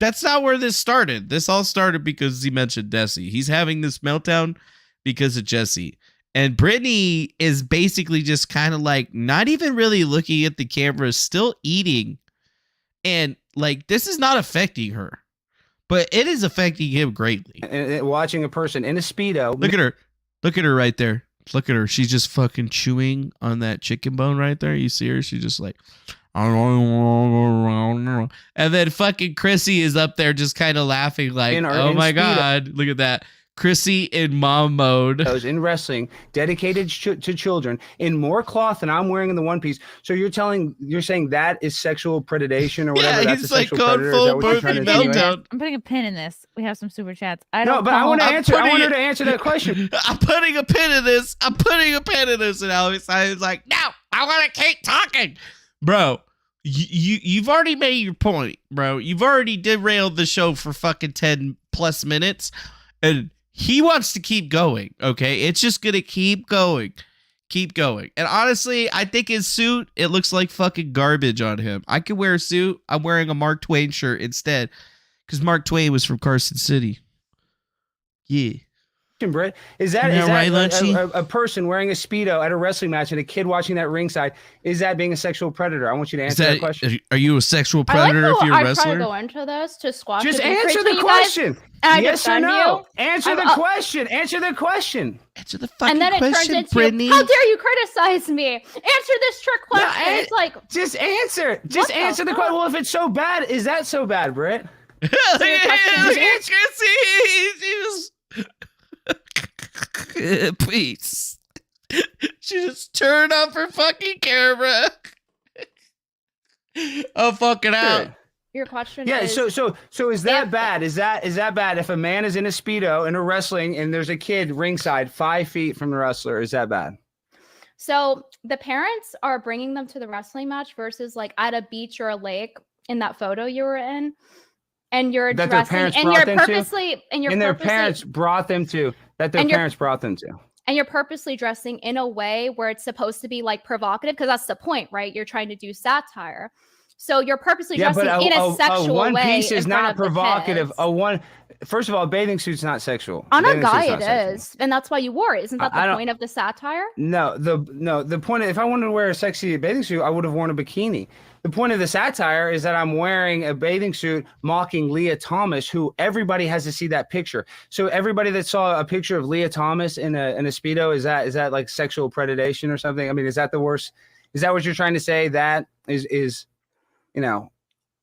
that's not where this started. This all started because he mentioned Desi. He's having this meltdown because of Jesse. And Brittany is basically just kind of like not even really looking at the camera, still eating. And like, this is not affecting her, but it is affecting him greatly. And watching a person in a Speedo. Look at her. Look at her right there. Look at her. She's just fucking chewing on that chicken bone right there. You see her? She's just like, and then fucking Chrissy is up there just kind of laughing like, oh my God, look at that. Chrissy in mom mode. In wrestling, dedicated to children, in more cloth than I'm wearing in the one piece. So you're saying that is sexual predation or whatever? Yeah, That's he's a like sexual going predator? Is full that what you're trying to Murphy insinuate? meltdown. I'm putting a pin in this. We have some super chats. I No, don't. but I want to I'm answer. I putting want her it- to answer that question. I'm putting a pin in this. I'm putting a pin in this. And Alex Stein is like, no, I want to keep talking. Bro, you've already made your point, bro. You've already derailed the show for fucking 10 plus minutes. And he wants to keep going, okay? It's just going to keep going. Keep going. And honestly, I think his suit, it looks like fucking garbage on him. I could wear a suit. I'm wearing a Mark Twain shirt instead. Because Mark Twain was from Carson City. Yeah. Brett, is that a person wearing a Speedo at a wrestling match and a kid watching that ringside? Is that being a sexual predator? I want you to answer that question. Are you a sexual I like predator how if you're a I try wrestler? to go into this to squash Just the beef answer between the you guys, question. and I Yes or defend no? you. Answer the question. Answer the question. Answer the fucking And then it turns question, into, Brittany. how dare you criticize me? Answer this trick question. It's like, Just answer. Just What the answer the fuck? question. Well, if it's so bad, is that so bad, Britt? Look at Just Chrissy. Please. She just turned off her fucking camera. I'm fucking out. your question Yeah. is, So is that If- bad? Is that bad? If a man is in a Speedo in a wrestling and there's a kid ringside 5 feet from the wrestler, is that bad? so the parents are bringing them to the wrestling match versus like at a beach or a lake in that photo you were in, and you're That their dressing parents and brought you're them to? purposely and you're And their purposely parents brought them to. That their And you're- parents brought them to. and you're purposely dressing in a way where it's supposed to be like provocative, because that's the point, right? You're trying to do satire. So you're purposely dressing in a sexual one way. piece is in front not of the provocative. kids. First of all, a bathing suit's not sexual. On a Bathing suit's guy, not it sexual. is, and that's why you wore it. Isn't that I the don't- point of the satire? No, the point. If I wanted to wear a sexy bathing suit, I would have worn a bikini. The point of the satire is that I'm wearing a bathing suit mocking Leah Thomas, who everybody has to see that picture. So everybody that saw a picture of Leah Thomas in a Speedo, is that like sexual predation or something? I mean, is that the worst? Is that what you're trying to say? That is is that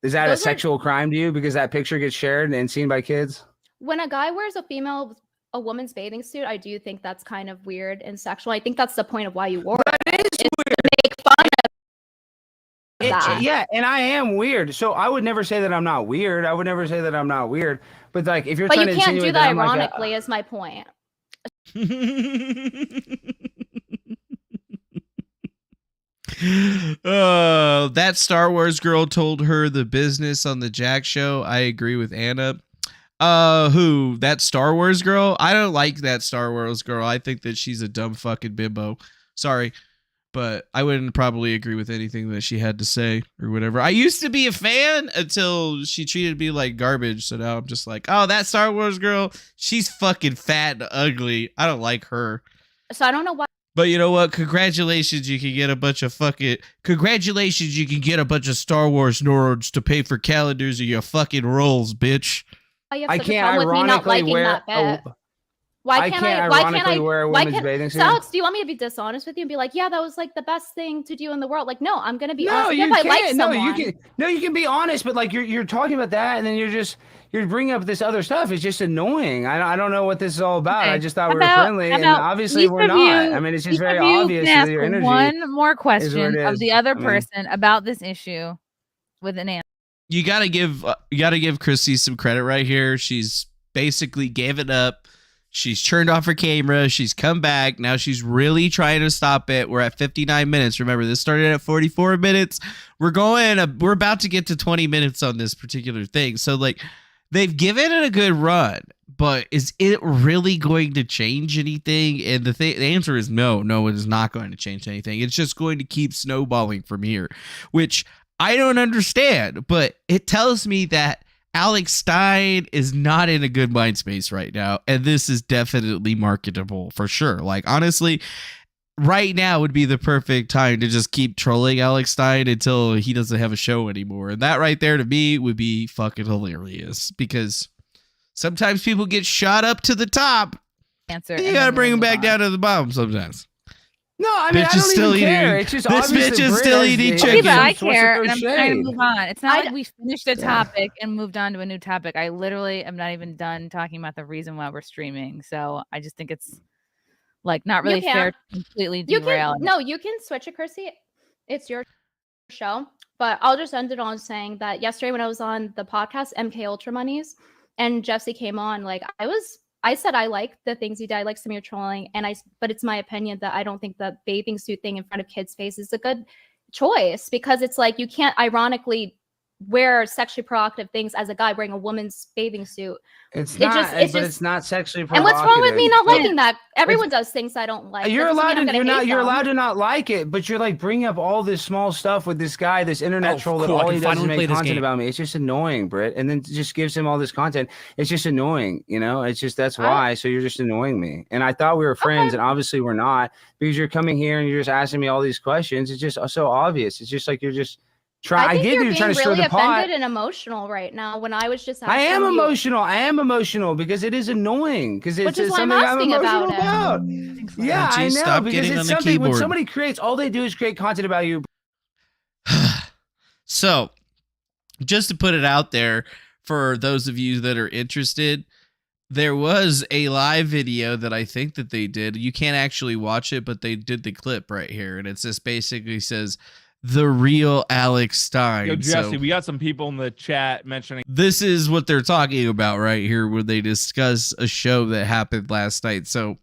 Those a are- sexual crime to you because that picture gets shared and seen by kids? When a guy wears a woman's bathing suit, I do think that's kind of weird and sexual. I think that's the point of why you wore it. It is Is to make fun of that. Yeah, and I am weird. So I would never say that I'm not weird. I would never say that I'm not weird. But like, if you're But trying you to can't do insinuate that that I'm like a- ironically, is my point. That Star Wars girl told her the business on the Jack show. I agree with Anna. Who? That Star Wars girl? I don't like that Star Wars girl. I think that she's a dumb fucking bimbo. Sorry, but I wouldn't probably agree with anything that she had to say or whatever. I used to be a fan until she treated me like garbage. So now I'm just like, oh, that Star Wars girl, she's fucking fat and ugly. I don't like her. So I don't know why. But you know what? Congratulations, you can get a bunch of Congratulations, you can get a bunch of Star Wars nerds to pay for calendars of your fucking roles, bitch. You have I such a can't problem with me not ironically liking wear. that A, bit. Why can't I? Why Why can't I? wear a Why women's can't? bathing So suit? Alex, do you want me to be dishonest with you and be like, yeah, that was like the best thing to do in the world? Like, no, I'm gonna be No, honest. you If I like can't. No, someone, you can. No, you can be honest, but like you're talking about that, and then you're bringing up this other stuff. It's just annoying. I don't know what this is all about. Okay. I just thought we were How friendly, and about obviously each we're of not. you- I mean, it's each just very of you obvious can that your ask energy. one more is what question it of is. the other I mean- person about this issue, with an answer. You gotta give Chrissy some credit right here. She's basically gave it up. She's turned off her camera. She's come back. Now she's really trying to stop it. We're at 59 minutes. Remember, this started at 44 minutes. We're about to get to 20 minutes on this particular thing. So, like, they've given it a good run, but is it really going to change anything? And the answer is no. No, it is not going to change anything. It's just going to keep snowballing from here, which I don't understand. But it tells me that Alex Stein is not in a good mind space right now, and this is definitely marketable for sure. Like, honestly, right now would be the perfect time to just keep trolling Alex Stein until he doesn't have a show anymore. And that right there to me would be fucking hilarious, because sometimes people get shot up to the top. You gotta bring them back down to the bottom sometimes. No, I mean, I don't even care. It's just this bitch is still eating chicken. Okay, but I care, and I'm trying to move on. It's not like we finished a topic and moved on to a new topic. I literally am not even done talking about the reason why we're streaming. So I just think it's like not really fair to completely derail. You can switch it, Chrissy. It's your show. But I'll just end it on saying that yesterday when I was on the podcast, MK Ultra Monies, and Jesse came on, like, I said I like the things you did. I like some of your trolling, but it's my opinion that I don't think the bathing suit thing in front of kids' face is a good choice, because it's like you can't ironically wear sexually provocative things as a guy wearing a woman's bathing suit. It's not sexually provocative. And what's wrong with me not liking that? Everyone does things I don't like. You're allowed to not like it, but you're like bringing up all this small stuff with this guy, this internet troll that all he does is make content about me. It's just annoying, Britt. And then just gives him all this content. It's just annoying, you know? It's just, that's why. So you're just annoying me. And I thought we were friends, and obviously we're not, because you're coming here and you're just asking me all these questions. It's just so obvious. It's just like you're just I think you're being really offended and emotional right now when I was just asking I am emotional because it is annoying, because it's something I'm emotional about. Yeah, I know, because it's something when somebody creates, all they do is create content about you. So, just to put it out there for those of you that are interested, there was a live video that I think that they did. You can't actually watch it, but they did the clip right here, and it just basically says, "The real Alex Stein." Yo, Jesse, we got some people in the chat mentioning this is what they're talking about right here, where they discuss a show that happened last night. So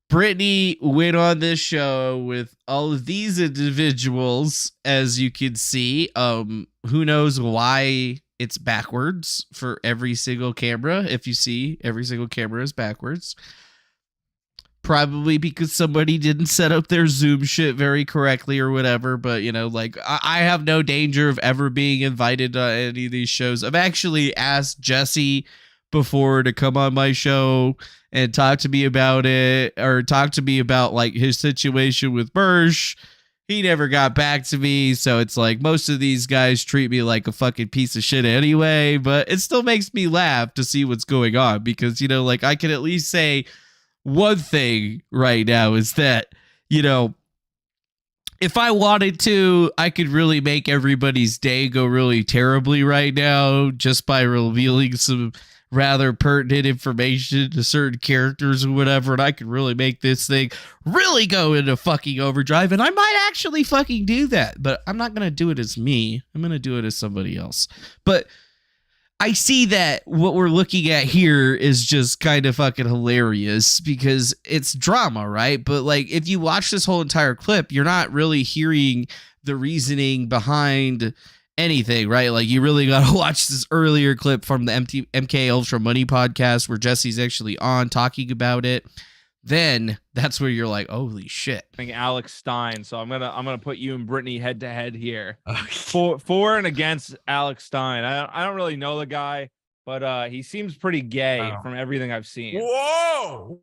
Brittany went on this show with all of these individuals, as you can see. Who knows why it's backwards for every single camera? If you see, every single camera is backwards. Probably because somebody didn't set up their Zoom shit very correctly or whatever. But, you know, like, I have no danger of ever being invited to any of these shows. I've actually asked Jesse before to come on my show and talk to me about it, or talk to me about, like, his situation with Bursch. He never got back to me. So it's like most of these guys treat me like a fucking piece of shit anyway. But it still makes me laugh to see what's going on, because, you know, like, I can at least say one thing right now is that, you know, if I wanted to, I could really make everybody's day go really terribly right now just by revealing some rather pertinent information to certain characters or whatever, and I could really make this thing really go into fucking overdrive, and I might actually fucking do that, but I'm not gonna do it as me. I'm gonna do it as somebody else. But I see that what we're looking at here is just kind of fucking hilarious because it's drama, right? But, like, if you watch this whole entire clip, you're not really hearing the reasoning behind anything, right? Like, you really got to watch this earlier clip from the MK Ultra Money podcast where Jesse's actually on talking about it. Then that's where you're like, holy shit. Alex Stein. So I'm gonna put you and Brittany head to head here. For and against Alex Stein. I don't really know the guy, but he seems pretty gay from everything I've seen. Whoa!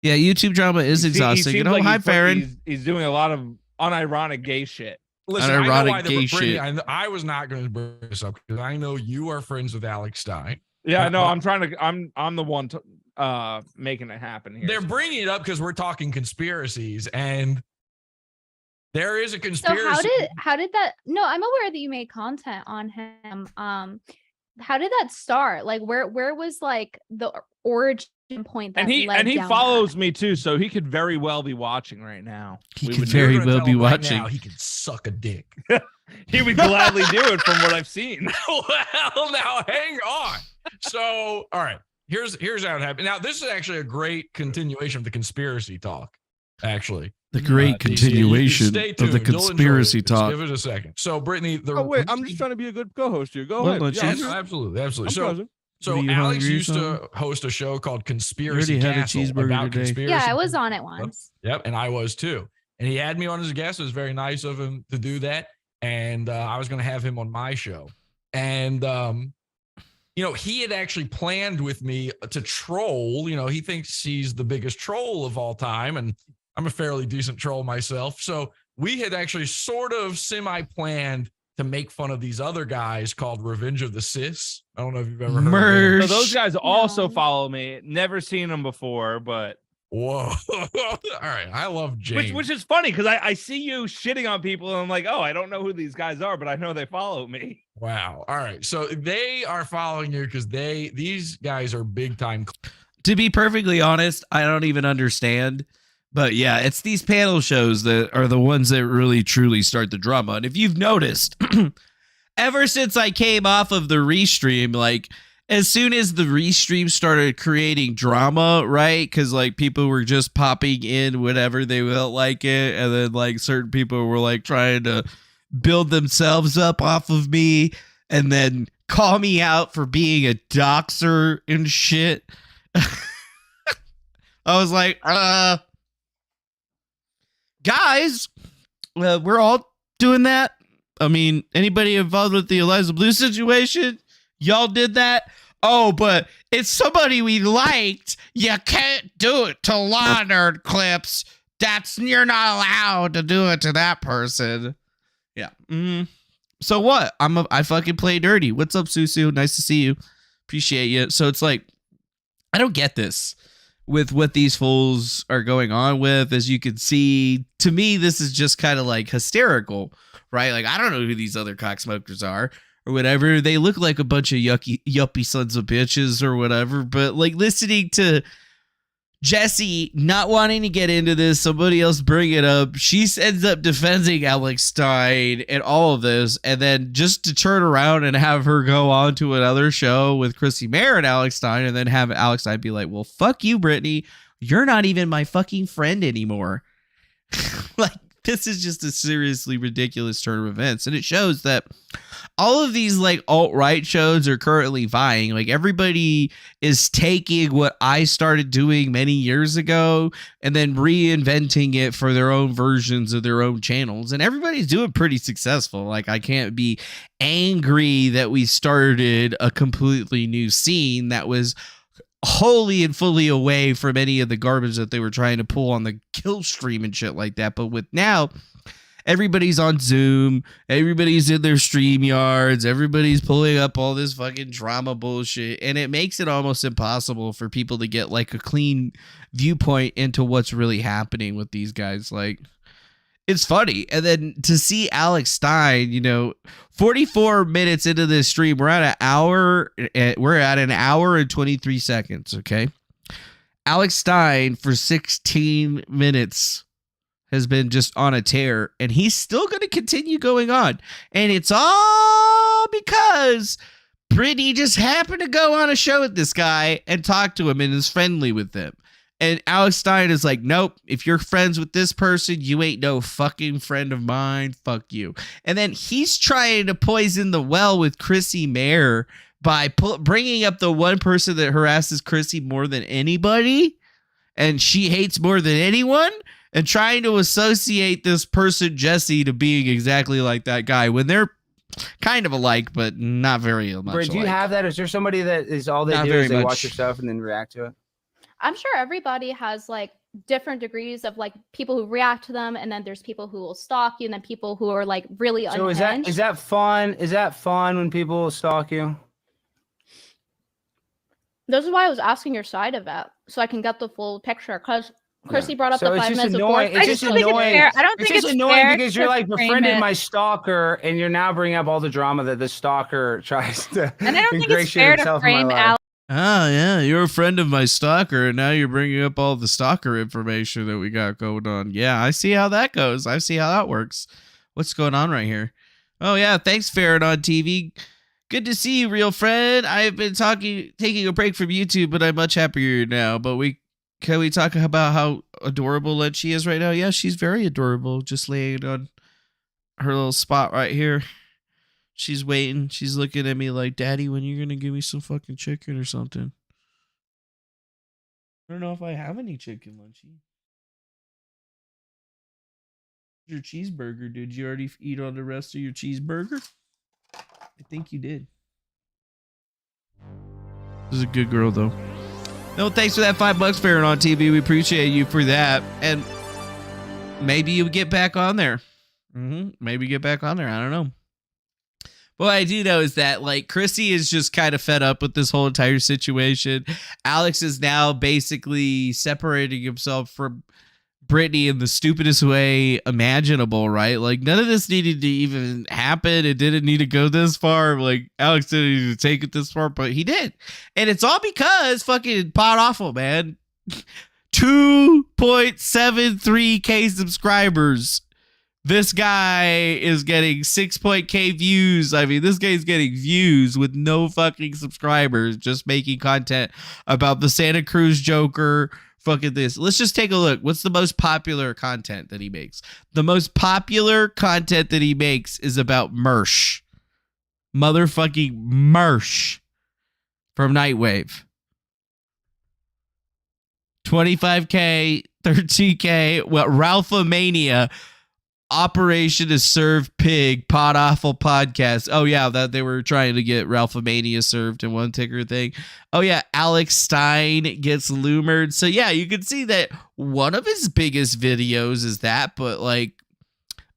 Yeah, YouTube drama is exhausting. You know, like hi, Farron. He's doing a lot of unironic gay shit. Listen, I know why gay shit. I was not going to bring this up because I know you are friends with Alex Stein. Yeah, no, I'm the one making it happen here. They're bringing it up because we're talking conspiracies, and there is a conspiracy. So how did that? No, I'm aware that you made content on him. How did that start? Like, where was like the origin point that And he led down follows that. me too, so he could very well be watching right now. He We could would very You're gonna well tell be him right watching. now he can suck a dick. He would gladly do it from what I've seen. Well, now hang on. So, all right, here's how it happened. Now, this is actually a great continuation of the conspiracy talk. Actually, The great DC, you continuation stay of tuned. the You'll enjoy conspiracy it. Just talk. give it a second. So, Brittany, Oh wait, I'm just trying to be a good co-host here. Go Well, ahead. let's Yeah, just- Yes, absolutely. I'm So, present. so Are you Alex hungry or used to something? host a show called Conspiracy had a Castle cheeseburger about today. conspiracy. Yeah, I was on it once. Yep, and I was too. And he had me on as a guest. It was very nice of him to do that. And I was going to have him on my show. And, he had actually planned with me to troll. He thinks he's the biggest troll of all time. And I'm a fairly decent troll myself. So we had actually sort of semi-planned to make fun of these other guys called Revenge of the Sis. I don't know if you've ever heard of Merch. them. So those guys also No. follow me. Never seen them before, but Whoa. All right. I love James. which is funny because I see you shitting on people and I'm like, oh, I don't know who these guys are, but I know they follow me. Wow. All right. So they are following you because these guys are big time. To be perfectly honest, I don't even understand. But yeah, it's these panel shows that are the ones that really truly start the drama. And if you've noticed, ever since I came off of the restream, like as soon as the restream started creating drama, right? Because like people were just popping in whenever they felt like it. And then like certain people were like trying to build themselves up off of me and then call me out for being a doxer and shit. I was like, guys, we're all doing that. I mean, anybody involved with the Eliza Blue situation, y'all did that. Oh, but it's somebody we liked. You can't do it to Law Nerd Clips. You're not allowed to do it to that person. Yeah. So what? I fucking play dirty. What's up, Susu? Nice to see you. Appreciate you. So it's like, I don't get this with what these fools are going on with. As you can see, to me, this is just kind of like hysterical, right? Like, I don't know who these other cocksmokers are or whatever. They look like a bunch of yuppie sons of bitches or whatever. But like listening to Jesse not wanting to get into this, somebody else bring it up. She ends up defending Alex Stein and all of this, and then just to turn around and have her go on to another show with Chrissy Mayer and Alex Stein, and then have Alex Stein be like, well, fuck you, Brittany. You're not even my fucking friend anymore. Like, this is just a seriously ridiculous turn of events. And it shows that all of these like alt-right shows are currently vying. Like everybody is taking what I started doing many years ago and then reinventing it for their own versions of their own channels. And everybody's doing pretty successful. Like I can't be angry that we started a completely new scene that was wholly and fully away from any of the garbage that they were trying to pull on the kill stream and shit like that. But with now, everybody's on Zoom, everybody's in their stream yards, everybody's pulling up all this fucking drama bullshit, and it makes it almost impossible for people to get like a clean viewpoint into what's really happening with these guys. Like, it's funny. And then to see Alex Stein, 44 minutes into this stream, we're at an hour and 23 seconds. Okay. Alex Stein for 16 minutes has been just on a tear, and he's still going to continue going on. And it's all because Brittany just happened to go on a show with this guy and talk to him and is friendly with him. And Alex Stein is like, nope, if you're friends with this person, you ain't no fucking friend of mine. Fuck you. And then he's trying to poison the well with Chrissy Mayer by bringing up the one person that harasses Chrissy more than anybody, and she hates more than anyone, and trying to associate this person, Jesse, to being exactly like that guy when they're kind of alike, but not very much Brit, do you alike. have that? Is there somebody that is all they Not do very is they much. watch your stuff and then react to it? I'm sure everybody has like different degrees of like people who react to them, and then there's people who will stalk you, and then people who are like really So unhinged. is that fun? Is that fun when people stalk you? This is why I was asking your side of it, so I can get the full picture. Because Chrissy brought up So the it's 5 just minutes of annoying. course. It's just don't think it's annoying. fair. I don't It's think just it's annoying fair because you're to like frame befriended it. my stalker, and you're now bringing up all the drama that the stalker tries to And I don't think it's ingratiate fair to himself in my frame life. Alex Oh, yeah, you're a friend of my stalker, and now you're bringing up all the stalker information that we got going on. Yeah, I see how that goes. I see how that works. What's going on right here? Oh, yeah, thanks, Farron on TV. Good to see you, real friend. I've been taking a break from YouTube, but I'm much happier now. But can we talk about how adorable she is right now? Yeah, she's very adorable, just laying on her little spot right here. She's waiting. She's looking at me like, Daddy, when you gonna give me some fucking chicken or something? I don't know if I have any chicken, Lunchy. Your cheeseburger. Did you already eat all the rest of your cheeseburger? I think you did. This is a good girl, though. No, thanks for that $5, Farron on TV. We appreciate you for that. And maybe you'll get back on there. Maybe get back on there. I don't know. What I do know is that, like, Chrissy is just kind of fed up with this whole entire situation. Alex is now basically separating himself from Brittany in the stupidest way imaginable, right? Like, none of this needed to even happen. It didn't need to go this far. Like, Alex didn't need to take it this far, but he did. And it's all because fucking Pot Awful, man. 2.73K subscribers. This guy is getting 6.K views. I mean, this guy's getting views with no fucking subscribers, just making content about the Santa Cruz Joker. Fucking this. Let's just take a look. What's the most popular content that he makes? The most popular content that he makes is about Mersh. Motherfucking Mersh from Nightwave. 25K, 13K. Well, Ralphomania. Operation is Serve Pig, Pot Awful Podcast. Oh, yeah, that they were trying to get Ralphomania served in one ticker thing. Oh, yeah, Alex Stein gets Lumered. So, yeah, you can see that one of his biggest videos is that, but, like,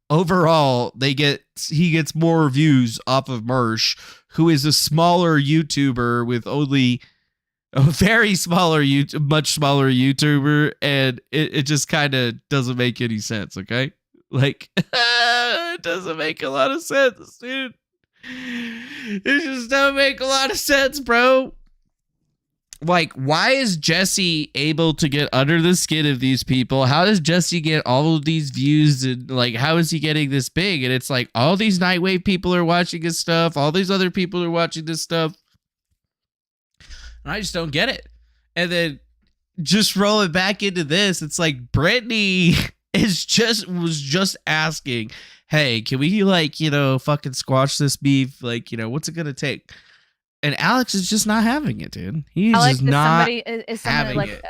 overall, he gets more views off of Mersh, who is a smaller YouTuber with only a very smaller, much smaller YouTuber, and it just kind of doesn't make any sense, okay? Like, it doesn't make a lot of sense, dude. It just doesn't make a lot of sense, bro. Like, why is Jesse able to get under the skin of these people? How does Jesse get all of these views? And, like, how is he getting this big? And it's like, all these Nightwave people are watching his stuff. All these other people are watching this stuff. And I just don't get it. And then just roll it back into this. It's like, Brittany was just asking, hey, can we, like, fucking squash this beef? Like, what's it gonna take? And Alex is just not having it, dude. He's Alex just not is having like it.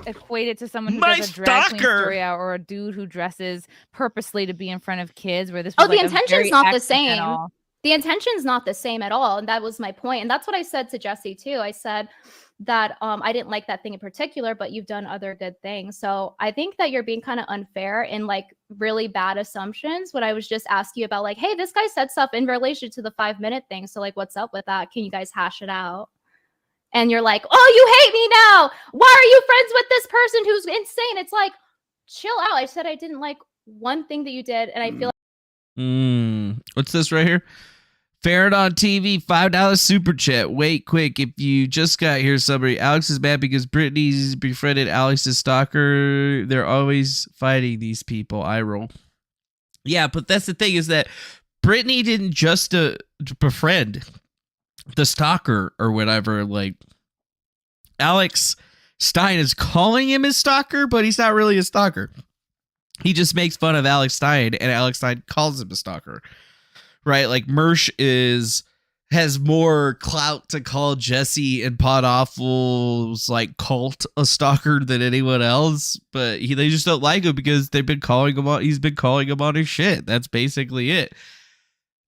Equated to someone who My does a drag queen stalker! story out, or a dude who dresses purposely to be in front of kids. Where this was the like intention's not the same. accidental- The intention's not the same at all. And that was my point. And that's what I said to Jesse too. I said that I didn't like that thing in particular, but you've done other good things. So I think that you're being kind of unfair in, like, really bad assumptions when I was just asking you about, like, hey, this guy said stuff in relation to the 5-minute thing. So, like, what's up with that? Can you guys hash it out? And you're like, oh, you hate me now. Why are you friends with this person who's insane? It's like, chill out. I said I didn't like one thing that you did. And I feel like What's this right here? Farron on TV, $5 super chat. Wait, quick. If you just got here, somebody, Alex is mad because Brittany's befriended Alex's stalker. They're always fighting these people. I roll. Yeah, but that's the thing, is that Brittany didn't just befriend the stalker or whatever. Like, Alex Stein is calling him his stalker, but he's not really a stalker. He just makes fun of Alex Stein, and Alex Stein calls him a stalker. Right, like, Mersh has more clout to call Jesse and Pot Awful's, like, cult a stalker than anyone else, but they just don't like him because they've been calling him on. He's been calling him on his shit. That's basically it.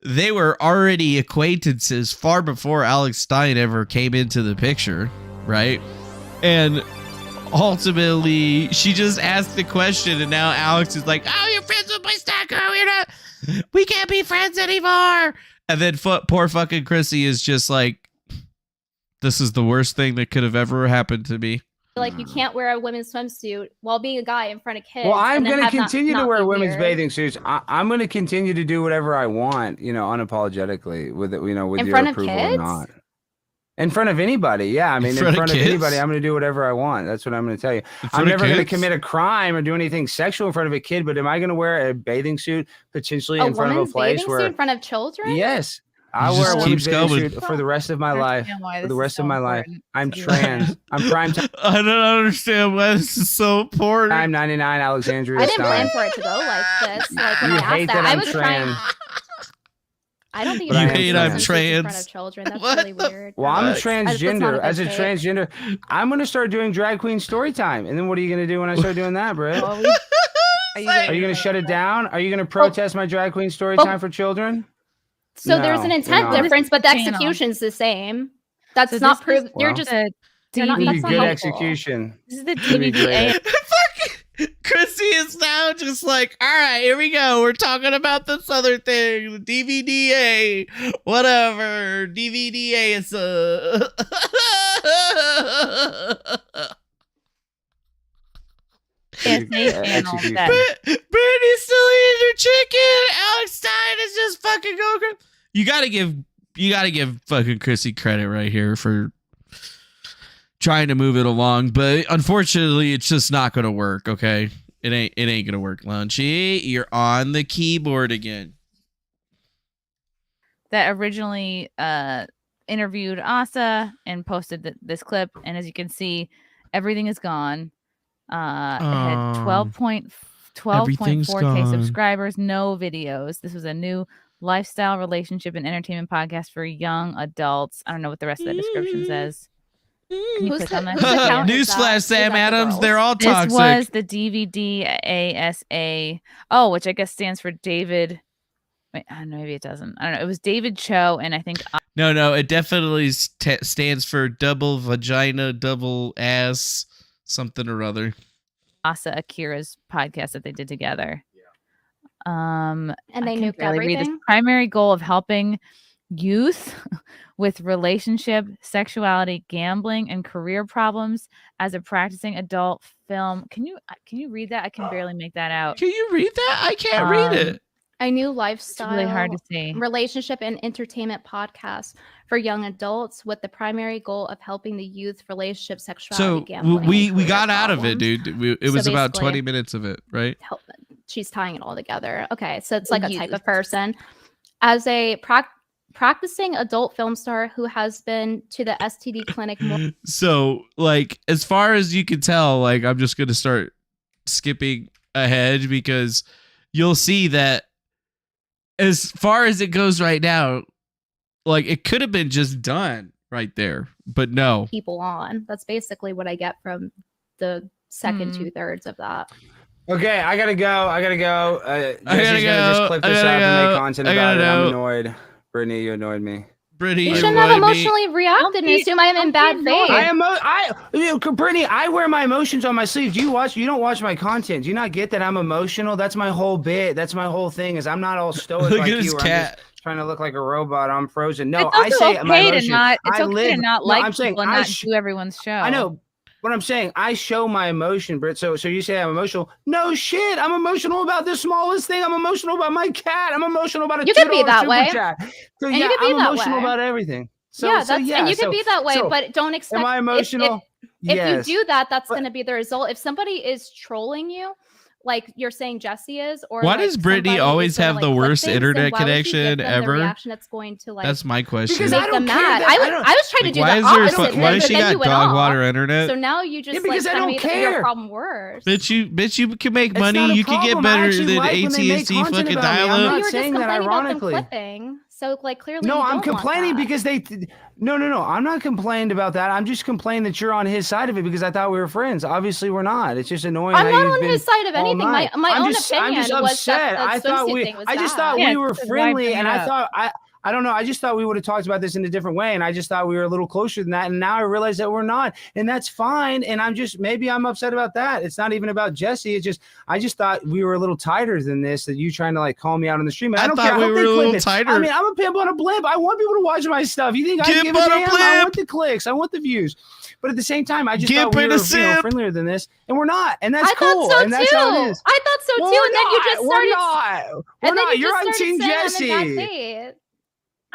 They were already acquaintances far before Alex Stein ever came into the picture, right? And ultimately, she just asked the question, and now Alex is like, "Oh, you're friends with my stalker. We can't be friends anymore." And then poor fucking Chrissy is just like, this is the worst thing that could have ever happened to me. like you can't wear a women's swimsuit while being a guy in front of kids. Well, I'm going to continue to wear women's weird. bathing suits. I'm going to continue to do whatever I want, unapologetically, with it, with In your front of approval kids? or not. In front of anybody, yeah. I mean, in front of anybody, I'm going to do whatever I want. That's what I'm going to tell you. I'm never going to commit a crime or do anything sexual in front of a kid. But am I going to wear a bathing suit potentially in front of a place bathing where suit in front of children? Yes, I wear a women's bathing suit for the rest of my life. For the rest of my life, I'm trans. I'm prime time. I don't understand why this is so important. I'm 99, Alexandria. I didn't plan for it to go like this. Like when I asked that, I was trying. I don't think you hate I'm trans. In front of children. That's really weird. Well, I'm a transgender. As a transgender, I'm gonna start doing drag queen story time. And then what are you gonna do when I start doing that, Britt? Are you gonna shut it down? Are you gonna protest my drag queen story time for children? So there's an intent difference, but the execution's the same. That's not proved. You're just a good execution. This is the DVD. Chrissy is now just like, all right, here we go. We're talking about this other thing, the DVDA, whatever. DVDA is Brittany's still eating her chicken. Alex Stein is just fucking going. You gotta give fucking Chrissy credit right here for trying to move it along, but unfortunately it's just not gonna work. Okay, it ain't gonna work. Lunchy, you're on the keyboard again. That originally interviewed Asa and posted this clip, and as you can see, everything is gone. It had 12.4K subscribers, no videos. This was a new lifestyle, relationship, and entertainment podcast for young adults. I don't know what the rest of the description says. Can you click on that? Newsflash, Sam Adams, they're all toxic. This was the DVD ASA. Oh, which I guess stands for David. Wait, I don't know, maybe it doesn't. I don't know. It was David Cho, and I think no, it definitely stands for double vagina, double ass, something or other. Asa Akira's podcast that they did together. And they nuked everything. Read this. Primary goal of helping youth with relationship, sexuality, gambling, and career problems as a practicing adult film. Can you read that? I can barely make that out. Can you read that? I can't read it. A new lifestyle, it's really hard to see. Relationship and entertainment podcast for young adults with the primary goal of helping the youth relationship, sexuality, gambling. So we got out of it, dude. It was about 20 minutes of it, right? She's tying it all together. Okay, so it's like a type of person. As a practicing adult film star who has been to the STD clinic more. So, like, as far as you can tell, like, I'm just going to start skipping ahead because you'll see that as far as it goes right now, like, it could have been just done right there, but no. People on. That's basically what I get from the second 2/3 of that. Okay, I gotta go. Jesse's gonna just clip this up and make content about it. I'm annoyed. Brittany, you annoyed me. Brittany, you shouldn't have emotionally reacted and assume I'm in bad faith. Brittany, I wear my emotions on my sleeve. You don't watch my content. Do you not get that I'm emotional? That's my whole bit. That's my whole thing. Is I'm not all stoic like you. I'm just trying to look like a robot. I'm frozen. No, I say my emotions. It's okay to not like people and not do everyone's show. I know. What I'm saying, I show my emotion, Britt. So you say I'm emotional? No shit, I'm emotional about the smallest thing. I'm emotional about my cat. I'm emotional about a $2 super chat. So and yeah, I'm emotional about everything. So and you can be that way, but don't expect. Am I emotional? If you do that, that's going to be the result. If somebody is trolling you, like you're saying Jesse is, or why does Brittany always have the worst internet connection ever? Reaction that's going to like. That's my question. Because make them mad. I was trying to do the opposite. Why does she got dog water internet? So now you just like kind of made your problem worse. Bitch, you can make money. You can get better than AT&T fucking dial-up. I'm not saying that ironically. So like clearly, no, I'm complaining because they. No. I'm not complaining about that. I'm just complaining that you're on his side of it because I thought we were friends. Obviously, we're not. It's just annoying. I'm not on his side of anything. My own opinion I'm just upset. I just thought we were friendly, and I thought I don't know. I just thought we would have talked about this in a different way, and I just thought we were a little closer than that. And now I realize that we're not, and that's fine. And maybe I'm upset about that. It's not even about Jesse. It's just I just thought we were a little tighter than this. That you trying to like call me out on the stream. I don't care. We were a little tighter. I mean, I'm a pimp on a blimp. I want people to watch my stuff. You think I give a damn? I want the clicks. I want the views. But at the same time, I just thought we were friendlier than this, and we're not. And that's cool. So and that's how it is. I thought so too. And then you just started. We're not. You're on Team Jesse.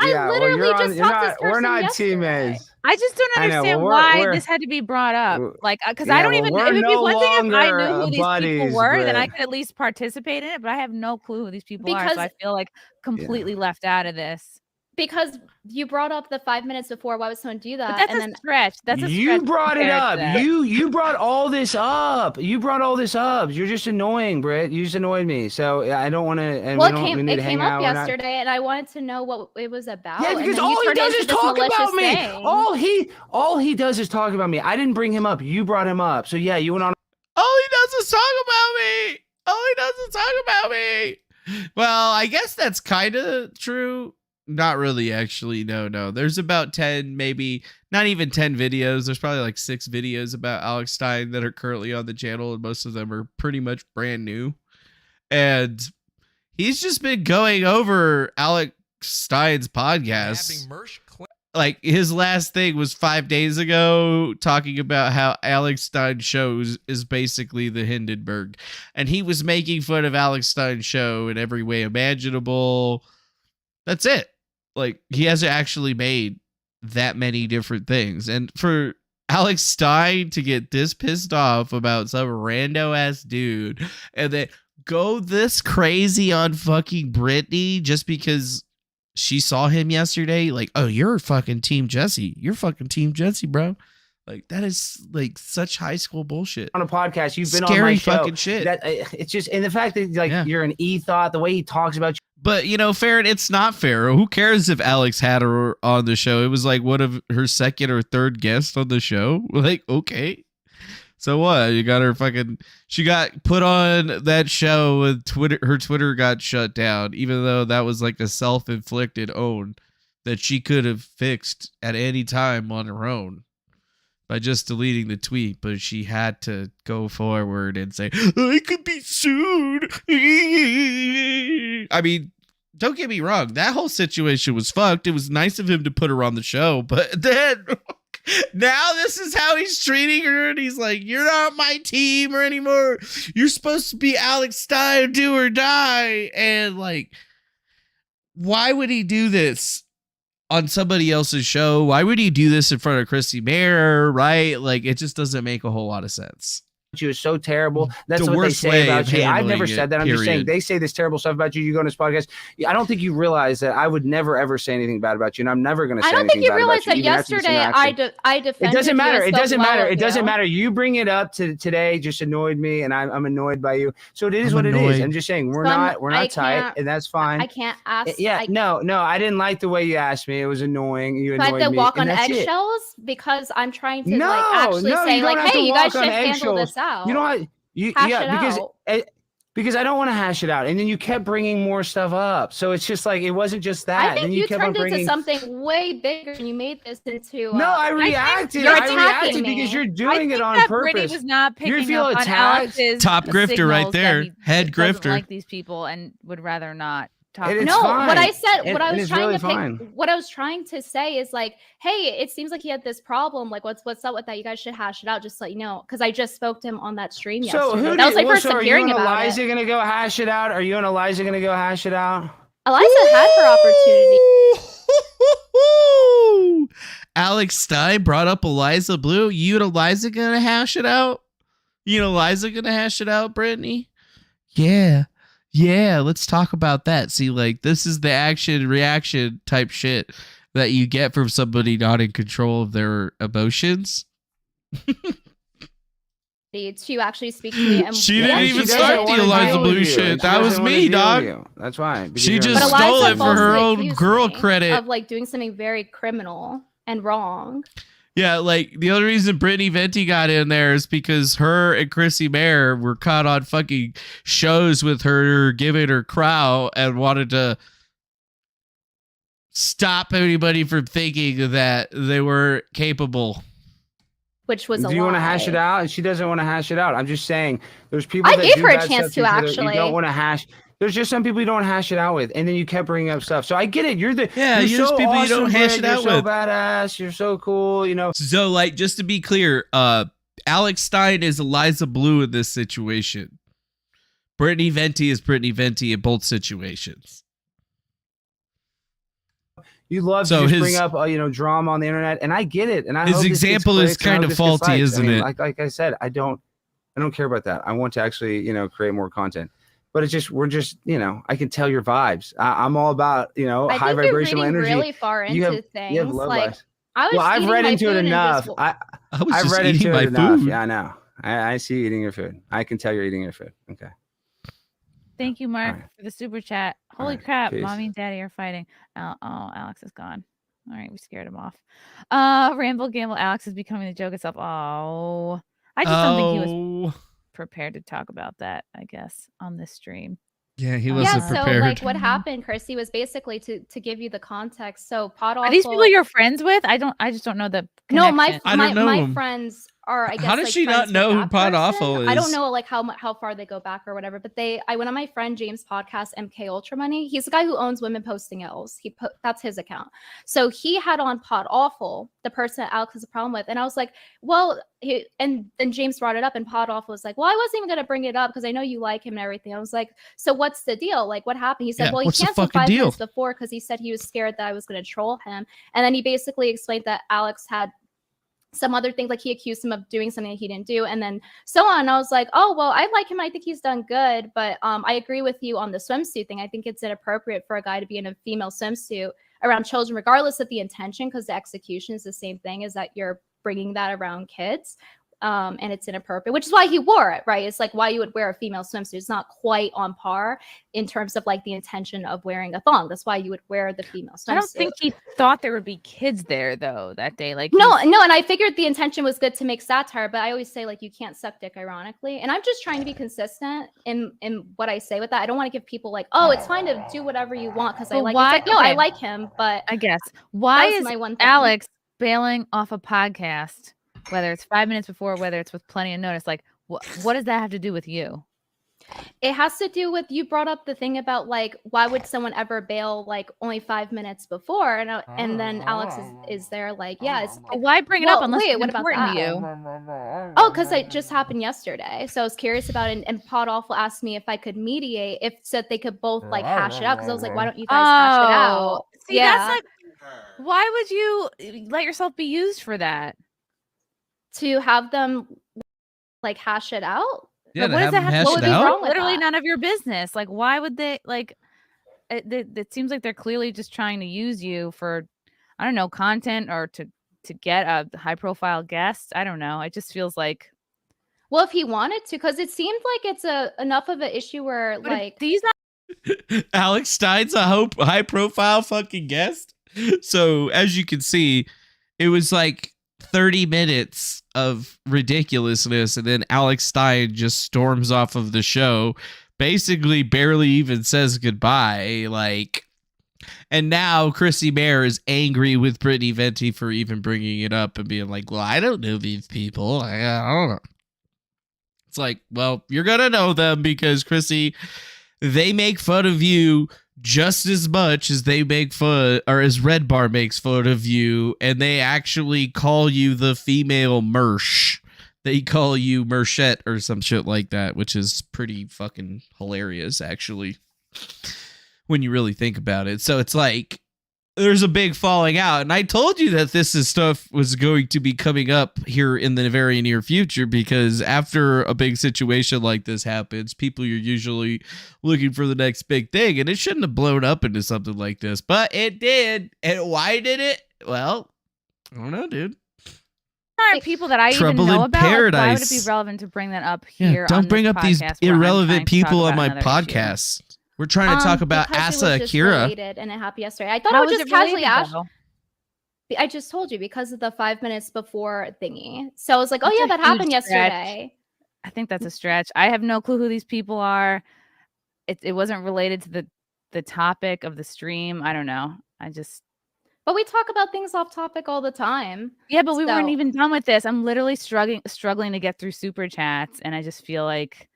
Yeah, well, literally you're on. just You're talked to this not. We're person not yesterday. teammates. I just don't I know, understand well, why we're- this had to be brought up. Like, because Yeah, I don't well, even. we're It would be no one thing if I knew longer, who these people buddies, were, then I Britt. could at least participate in it. But I have no clue who these people are, Because- so I feel like completely left out of this. Because you brought up the 5 minutes before. Why would someone do that? But that's and a then stretch. That's a You stretch brought it compared to up. that. You brought all this up. You brought all this up. You're just annoying, Britt. You just annoyed me. So yeah, I don't want to. And well, we need it to hang came up out. We're not- yesterday, and I wanted to know what it was about. Yeah, and because then you all he turned it does into is this talk about malicious me. thing. All he does is talk about me. I didn't bring him up. You brought him up. So yeah, you went on. All he does is talk about me. All he does is talk about me. Well, I guess that's kind of true. Not really, actually. No. There's about 10, maybe not even 10 videos. There's probably like 6 videos about Alex Stein that are currently on the channel, and most of them are pretty much brand new. And he's just been going over Alex Stein's podcast. Like his last thing was 5 days ago, talking about how Alex Stein's show is basically the Hindenburg, and he was making fun of Alex Stein's show in every way imaginable. That's it. Like, he hasn't actually made that many different things, and for Alex Stein to get this pissed off about some rando ass dude and then go this crazy on fucking Brittany just because she saw him yesterday, like, oh, you're fucking Team Jesse. You're fucking Team Jesse, bro. Like, that is like such high school bullshit. On a podcast, you've been Scary on my show. fucking shit. That it's just, and the fact that like Yeah. you're an e-thought, the way he talks about you. But, you know, Farron, it's not fair. Who cares if Alex had her on the show? It was like one of her second or third guests on the show. Like, okay. So what? You got her fucking... She got put on that show with Twitter. Her Twitter got shut down, even though that was like a self-inflicted own that she could have fixed at any time on her own by just deleting the tweet. But she had to go forward and say, I could be sued. I mean, don't get me wrong. That whole situation was fucked. It was nice of him to put her on the show, but then... Now this is how he's treating her, and he's like, you're not my team or anymore. You're supposed to be Alex Stein, do or die. And like, why would he do this on somebody else's show? Why would he do this in front of Christy Mayer, right? Like, it just doesn't make a whole lot of sense. You is so terrible. That's The what they worst say way about of you. I've handling never it, said that. I'm just saying period. they say this terrible stuff about you. You go on this podcast. I don't think you realize that I would never ever say anything bad about you, and I'm never going to say I don't anything think you bad realized about you, that even after this yesterday interaction. I defended It doesn't matter. you and It doesn't spoke matter. well It of doesn't you. matter. You bring it up to today just annoyed me, and I'm annoyed by you. So it is I'm what it annoyed. is. I'm just saying we're So not I tight, can't- and that's fine. I can't ask. Yeah, I no, I didn't like the way you asked me. It was annoying. You So I annoyed have to me. walk and on that's it. eggshells because I'm trying to No, like actually no, say you don't like, have to hey, you guys walk on should handle eggshells. this out. You know what? Hash Yeah, it because I don't want to hash it out, and then you kept bringing more stuff up. So it's just like it wasn't just that. I think then you kept on turned into bringing. something way bigger, and you made this into. No, I think reacted. you're I attacking reacted me. because you're I doing think it on that Brittany purpose. was not You picking feel up on attacked? Alex's Top grifter right signals that there. he Head doesn't grifter. like these people and would rather not talk. It's No, fine. what I said, And- what I and was it's trying really to pick, fine. what I was trying to say is like, hey, it seems like he had this problem. Like, what's up with that? You guys should hash it out, just so you know, because I just spoke to him on that stream So yesterday. who That was my first so time are you hearing and about Eliza it. gonna go hash it out? Are you and Eliza gonna go hash it out? Eliza had her opportunity. Alex Stein brought up Eliza Blue. You and Eliza gonna hash it out? You and Eliza gonna hash it out, Brittany? Yeah. Let's talk about that. See, like, this is the action reaction type shit that you get from somebody not in control of their emotions. To actually speak to me. And She didn't yeah, even doesn't start the wanna Eliza deal Blue with you. shit. She That was doesn't wanna me, deal with dog. you. That's why. because She you're just on- But stole Eliza it for her falsely own accused girl me credit. of like doing something very criminal and wrong. Yeah, like the only reason Brittany Venti got in there is because her and Chrissy Mayer were caught on fucking shows with her giving her crow and wanted to stop anybody from thinking that they were capable. Which was a Do you want to lie. hash it out? And she doesn't want to hash it out. I'm just saying there's people I that gave do her a bad chance stuff to, that You actually. don't want to hash. There's just some people you don't hash it out with, and then you kept bringing up stuff. So I get it. You're there's so people you awesome, don't hash Britt. it out You're so with. badass. You're so cool. You know. So, like, just to be clear, Alex Stein is Eliza Blue in this situation. Brittany Venti is Brittany Venti in both situations. You love So to just bring his- up drama on the internet, and I get it. And I His hope this gets example is clicks, and I kind hope of this gets faulty, likes. isn't it? Like I said, I don't care about that. I want to actually create more content. But we're just I can tell your vibes. I'm all about I high think you're vibrational reading energy. really far You into have things. love Like life. I was. Well, I've eating read my into it food and enough. just- I was I've just read eating into my it enough. food. Yeah, I know. I see you eating your food. I can tell you're eating your food. Okay. Thank you, Mark, right. for the super chat. Holy right, crap, peace. mommy and daddy are fighting. Oh, Alex is gone. All right, we scared him off. Ramble Gamble, Alex is becoming the joke itself. Oh, I just don't think he was prepared to talk about that, I guess, on this stream. Yeah, he Yeah, wasn't so prepared. like what happened, Chrissy, was basically to give you the context. So Pod Are these people Awful- you're friends with? I just don't know the No, connection. I don't know my him. friends are. I guess. How does like, she not friends with know who that Pod person. Awful I don't is? know like how far they go back or whatever. But I went on my friend James' podcast, MK Ultra Money. He's the guy who owns Women Posting Ills. That's his account. So he had on Pod Awful, the person that Alex has a problem with, and I was like, well, and then James brought it up, and Pod Awful was like, well, I wasn't even gonna bring it up because I know you like him and everything. I was like, so what's the deal? Like, what happened? He said, Yeah, well, he what's the canceled fucking 5 deal? minutes before because he said he was scared that I was gonna troll him, and then he basically explained that Alex had some other things, like he accused him of doing something that he didn't do, and then so on. I was like, oh well, I like him. I think he's done good, but I agree with you on the swimsuit thing. I think it's inappropriate for a guy to be in a female swimsuit around children, regardless of the intention, because the execution is the same thing, is that you're bringing that around kids. And it's inappropriate, which is why he wore it, right? It's like why you would wear a female swimsuit. It's not quite on par in terms of like the intention of wearing a thong. That's why you would wear the female swimsuit. I don't think he thought there would be kids there though that day. Like no, and I figured the intention was good to make satire, but I always say like you can't suck dick ironically, and I'm just trying to be consistent in what I say with that. I don't want to give people like, oh, it's fine to do whatever you want because I But like. why- It's like, no, I okay. like him, but I guess why that was is my one thing. Alex bailing off a podcast, whether it's 5 minutes before, whether it's with plenty of notice? Like, what does that have to do with you? It has to do with, you brought up the thing about like why would someone ever bail like only 5 minutes before, and then Alex is there like, yeah, it's Why bring it up Well, unless wait, it's what about important to that? you? Oh, because it just happened yesterday. So I was curious about it. And Pod Awful asked me if I could mediate, so that they could both like hash it out. Because I was like, why don't you guys hash it out? See, Yeah. that's like, why would you let yourself be used for that? To have them like hash it out. Yeah, Like, to what does have that him have hash to what it would be out? wrong with Literally that? none of your business. Like, why would they like? It seems like they're clearly just trying to use you for, I don't know, content or to get a high profile guest. I don't know. It just feels like. Well, if he wanted to, because it seemed like it's enough of an issue where But if like these Alex Stein's a high profile fucking guest. So as you can see, it was like 30 minutes of ridiculousness, and then Alex Stein just storms off of the show, basically barely even says goodbye. Like, and now Chrissy Mayer is angry with Brittany Venti for even bringing it up and being like, well, I don't know these people. I don't know. It's like, well, you're gonna know them because Chrissy, they make fun of you just as much as they make fun, or as Red Bar makes fun of you, and they actually call you the female Mersh. They call you Mershette or some shit like that, which is pretty fucking hilarious, actually, when you really think about it. So it's like, there's a big falling out, and I told you that stuff was going to be coming up here in the very near future, because after a big situation like this happens, people are usually looking for the next big thing, and it shouldn't have blown up into something like this, but it did. And why did it? Well, I don't know, dude. aren't people that I Trouble even know in about. Like, why would it paradise. be relevant to bring that up Yeah, here? don't on bring this up these podcast where I'm irrelevant trying to talk people on about my another issue? podcast. We're trying to talk about because it was Asa just Akira. related, and it happened yesterday. I thought How I would is just it casually related, ask. though? I just told you because of the 5 minutes before thingy. So I was like, oh That's yeah, a that huge happened stretch. yesterday. I think that's a stretch. I have no clue who these people are. It wasn't related to the topic of the stream. I don't know. But we talk about things off topic all the time. Yeah, but we weren't So- even done with this. I'm literally struggling to get through super chats, and I just feel like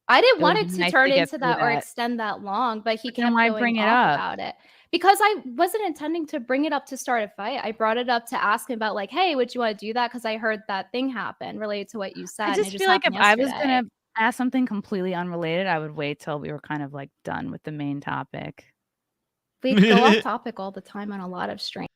I didn't It want would it be to nice turn to get into through that or that. extend that long, but he But then kept why going bring it off up? about it. Because I wasn't intending to bring it up to start a fight. I brought it up to ask him about like, hey, would you want to do that? Because I heard that thing happen related to what you said. I and it just feel like if happened I was yesterday. gonna ask something completely unrelated, I would wait till we were kind of like done with the main topic. We go off topic all the time on a lot of streams.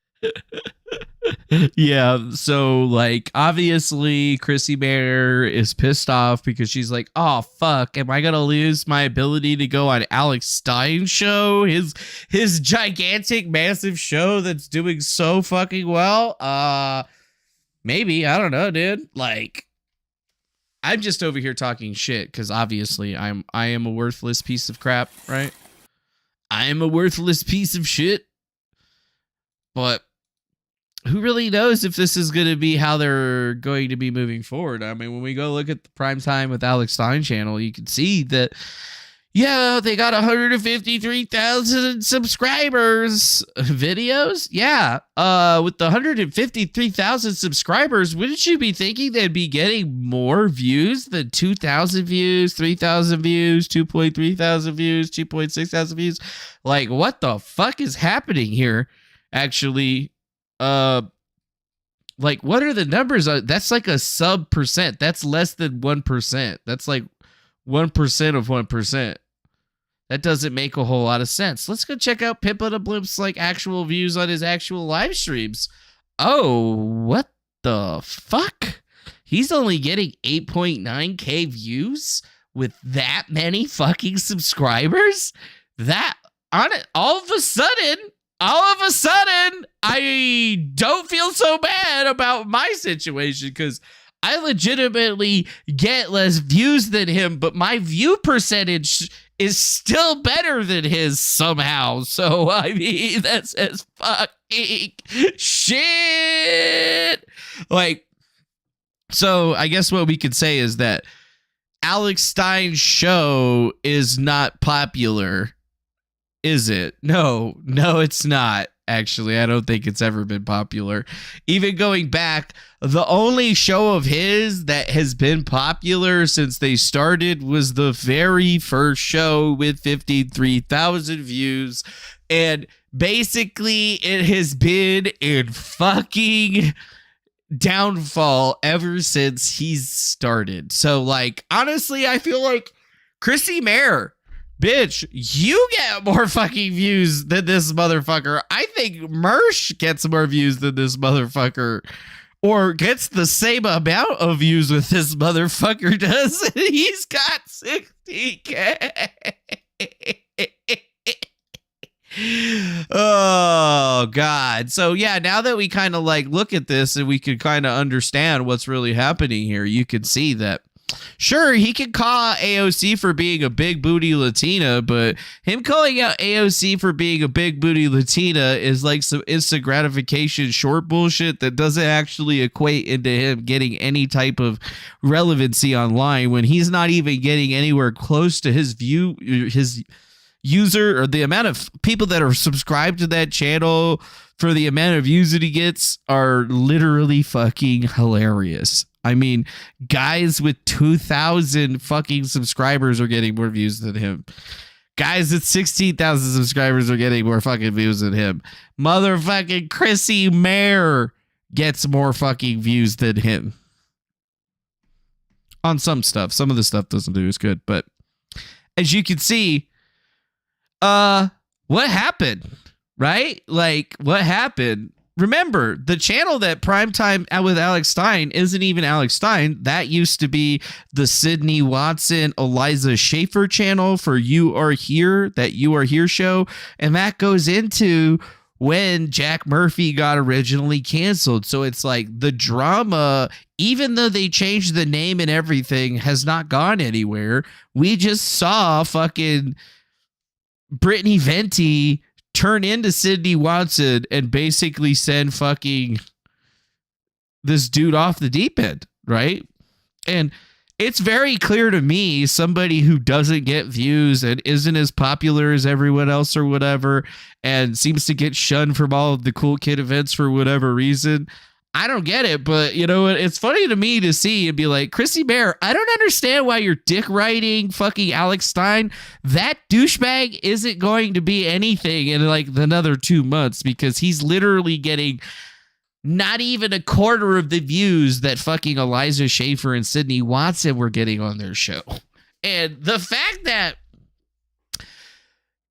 Yeah, so like obviously Chrissy Bear is pissed off because she's like, oh fuck, am I gonna lose my ability to go on Alex Stein's show, his gigantic massive show that's doing so fucking well? Maybe, I don't know, dude. Like, I'm just over here talking shit because obviously I am a worthless piece of crap, right? I am a worthless piece of shit. But who really knows if this is going to be how they're going to be moving forward? I mean, when we go look at the Primetime with Alex Stein channel, you can see that, yeah, they got 153,000 subscribers. Videos? Yeah. With the 153,000 subscribers, wouldn't you be thinking they'd be getting more views than 2,000 views, 3,000 views, 2.3 thousand views, 2.6 thousand views? Like, what the fuck is happening here? Actually, like, what are the numbers? That's like a sub percent. That's less than 1%. That's like 1% of 1%. That doesn't make a whole lot of sense. Let's go check out Pippa the Blimp's like actual views on his actual live streams. Oh, what the fuck? He's only getting 8.9k views with that many fucking subscribers? That on it all of a sudden, I don't feel so bad about my situation because I legitimately get less views than him, but my view percentage is still better than his somehow. So, I mean, that's as fucking shit. Like, so I guess what we could say is that Alex Stein's show is not popular. Is it? No, it's not. Actually, I don't think it's ever been popular. Even going back, the only show of his that has been popular since they started was the very first show with 53,000 views. And basically, it has been in fucking downfall ever since he's started. So, like, honestly, I feel like Chrissy Mayer, bitch, you get more fucking views than this motherfucker. I think Mersh gets more views than this motherfucker. Or gets the same amount of views with this motherfucker does. He's got 60k. Oh, God. So, yeah, now that we kind of like look at this and we can kind of understand what's really happening here, you can see that sure, he can call AOC for being a big booty Latina, but him calling out AOC for being a big booty Latina is like some instant gratification short bullshit that doesn't actually equate into him getting any type of relevancy online when he's not even getting anywhere close to his user or the amount of people that are subscribed to that channel for the amount of views that he gets are literally fucking hilarious. I mean, guys with 2,000 fucking subscribers are getting more views than him. Guys with 16,000 subscribers are getting more fucking views than him. Motherfucking Chrissy Mayer gets more fucking views than him. On some stuff. Some of the stuff doesn't do as good, but as you can see, what happened? Right? Like, what happened? Remember, the channel that Primetime with Alex Stein isn't even Alex Stein. That used to be the Sydney Watson, Eliza Schaefer channel for You Are Here, that You Are Here show. And that goes into when Jack Murphy got originally canceled. So it's like the drama, even though they changed the name and everything, has not gone anywhere. We just saw fucking Brittany Venti turn into Sydney Watson and basically send fucking this dude off the deep end, right? And it's very clear to me, somebody who doesn't get views and isn't as popular as everyone else or whatever, and seems to get shunned from all of the cool kid events for whatever reason. I don't get it, but you know, it's funny to me to see and be like, Chrissy Bear, I don't understand why you're dick riding fucking Alex Stein. That douchebag isn't going to be anything in like another 2 months because he's literally getting not even a quarter of the views that fucking Eliza Schaefer and Sydney Watson were getting on their show. And the fact that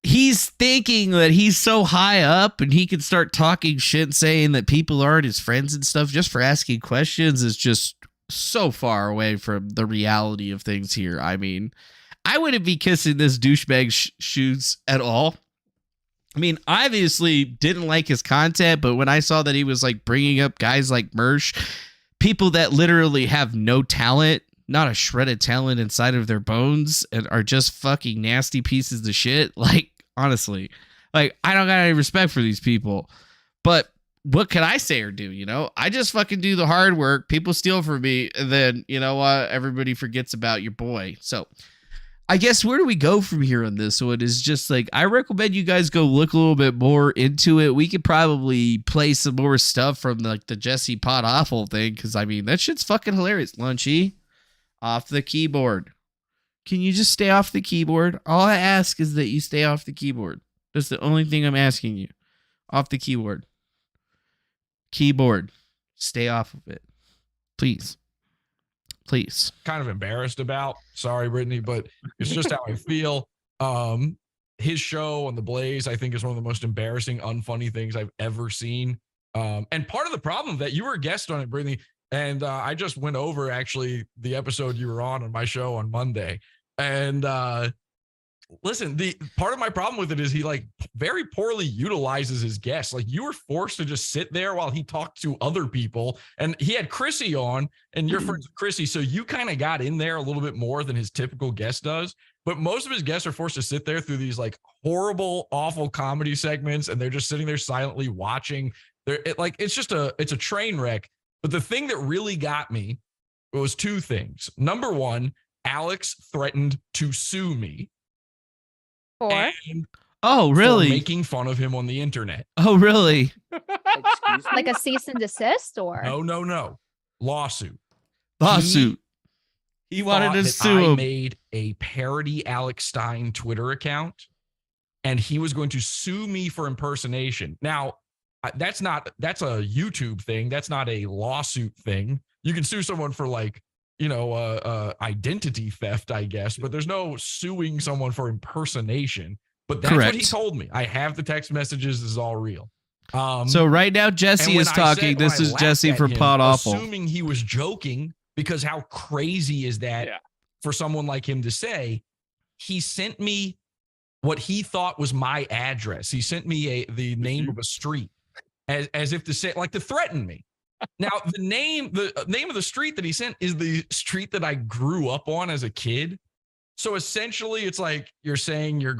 he's thinking that he's so high up and he can start talking shit, saying that people aren't his friends and stuff just for asking questions is just so far away from the reality of things here. I mean, I wouldn't be kissing this douchebag shoes at all. I mean, I obviously didn't like his content, but when I saw that he was like bringing up guys like Mersh, people that literally have no talent, not a shred of talent inside of their bones, and are just fucking nasty pieces of shit. Like, honestly, like, I don't got any respect for these people. But what can I say or do? You know, I just fucking do the hard work. People steal from me, and then, you know what? Everybody forgets about your boy. So I guess where do we go from here on this? So it is just like, I recommend you guys go look a little bit more into it. We could probably play some more stuff from like the Jesse Pot Awful thing, because I mean, that shit's fucking hilarious. Lunchy, off the keyboard. Can you just stay off the keyboard? All I ask is that you stay off the keyboard. That's the only thing I'm asking you. Off the keyboard. Keyboard. Stay off of it. Please. Please. Kind of embarrassed about. Sorry, Brittany, but it's just how I feel. His show on The Blaze, I think, is one of the most embarrassing, unfunny things I've ever seen. And part of the problem that you were a guest on it, Brittany, and I just went over actually the episode you were on my show on Monday. And listen, the part of my problem with it is he like very poorly utilizes his guests. Like, you were forced to just sit there while he talked to other people, and he had Chrissy on, and you're friends with Chrissy, so you kind of got in there a little bit more than his typical guest does. But most of his guests are forced to sit there through these like horrible, awful comedy segments, and they're just sitting there silently watching. It's a train wreck. But the thing that really got me was two things. Number one, Alex threatened to sue me. Oh, really? For making fun of him on the internet. Oh, really? Excuse me? Like a cease and desist, or No. Lawsuit. He wanted to that sue I him. made a parody Alex Stein Twitter account, and he was going to sue me for impersonation. Now, that's a YouTube thing. That's not a lawsuit thing. You can sue someone for like, identity theft, I guess, but there's no suing someone for impersonation. But that's what he told me. I have the text messages. This is all real. So right now, Jesse is talking. This is Jesse from Pod Awful. Assuming he was joking, because how crazy is that for someone like him to say? He sent me what he thought was my address. He sent me the name of a street, as if to say, like, to threaten me. Now, the name of the street that he sent is the street that I grew up on as a kid. So essentially, it's like you're saying you're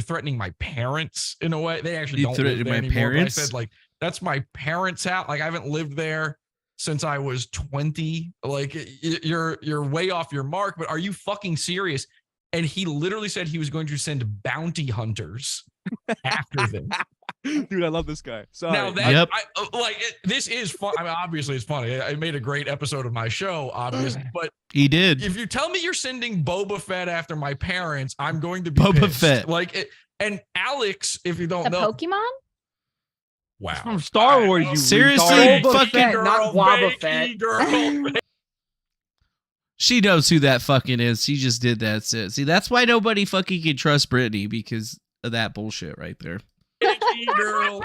threatening my parents in a way. They actually don't live there anymore. Parents? But I said, like, that's my parents' house. Like, I haven't lived there since I was 20. Like, you're way off your mark. But are you fucking serious? And he literally said he was going to send bounty hunters after them. Dude, I love this guy. Sorry. Now that this is fun. I mean, obviously it's funny. I made a great episode of my show, obviously, but he did. If you tell me you're sending Boba Fett after my parents, I'm going to be Boba pissed. Fett. Like it, and Alex, if you don't know, Pokemon. It's Wow, from Star Wars. You Seriously, Boba fucking Fett, girl, not Wobba Becky Fett. girl. She knows who that fucking is. She just did that. See, that's why nobody fucking can trust Brittany, because of that bullshit right there. Becky girl.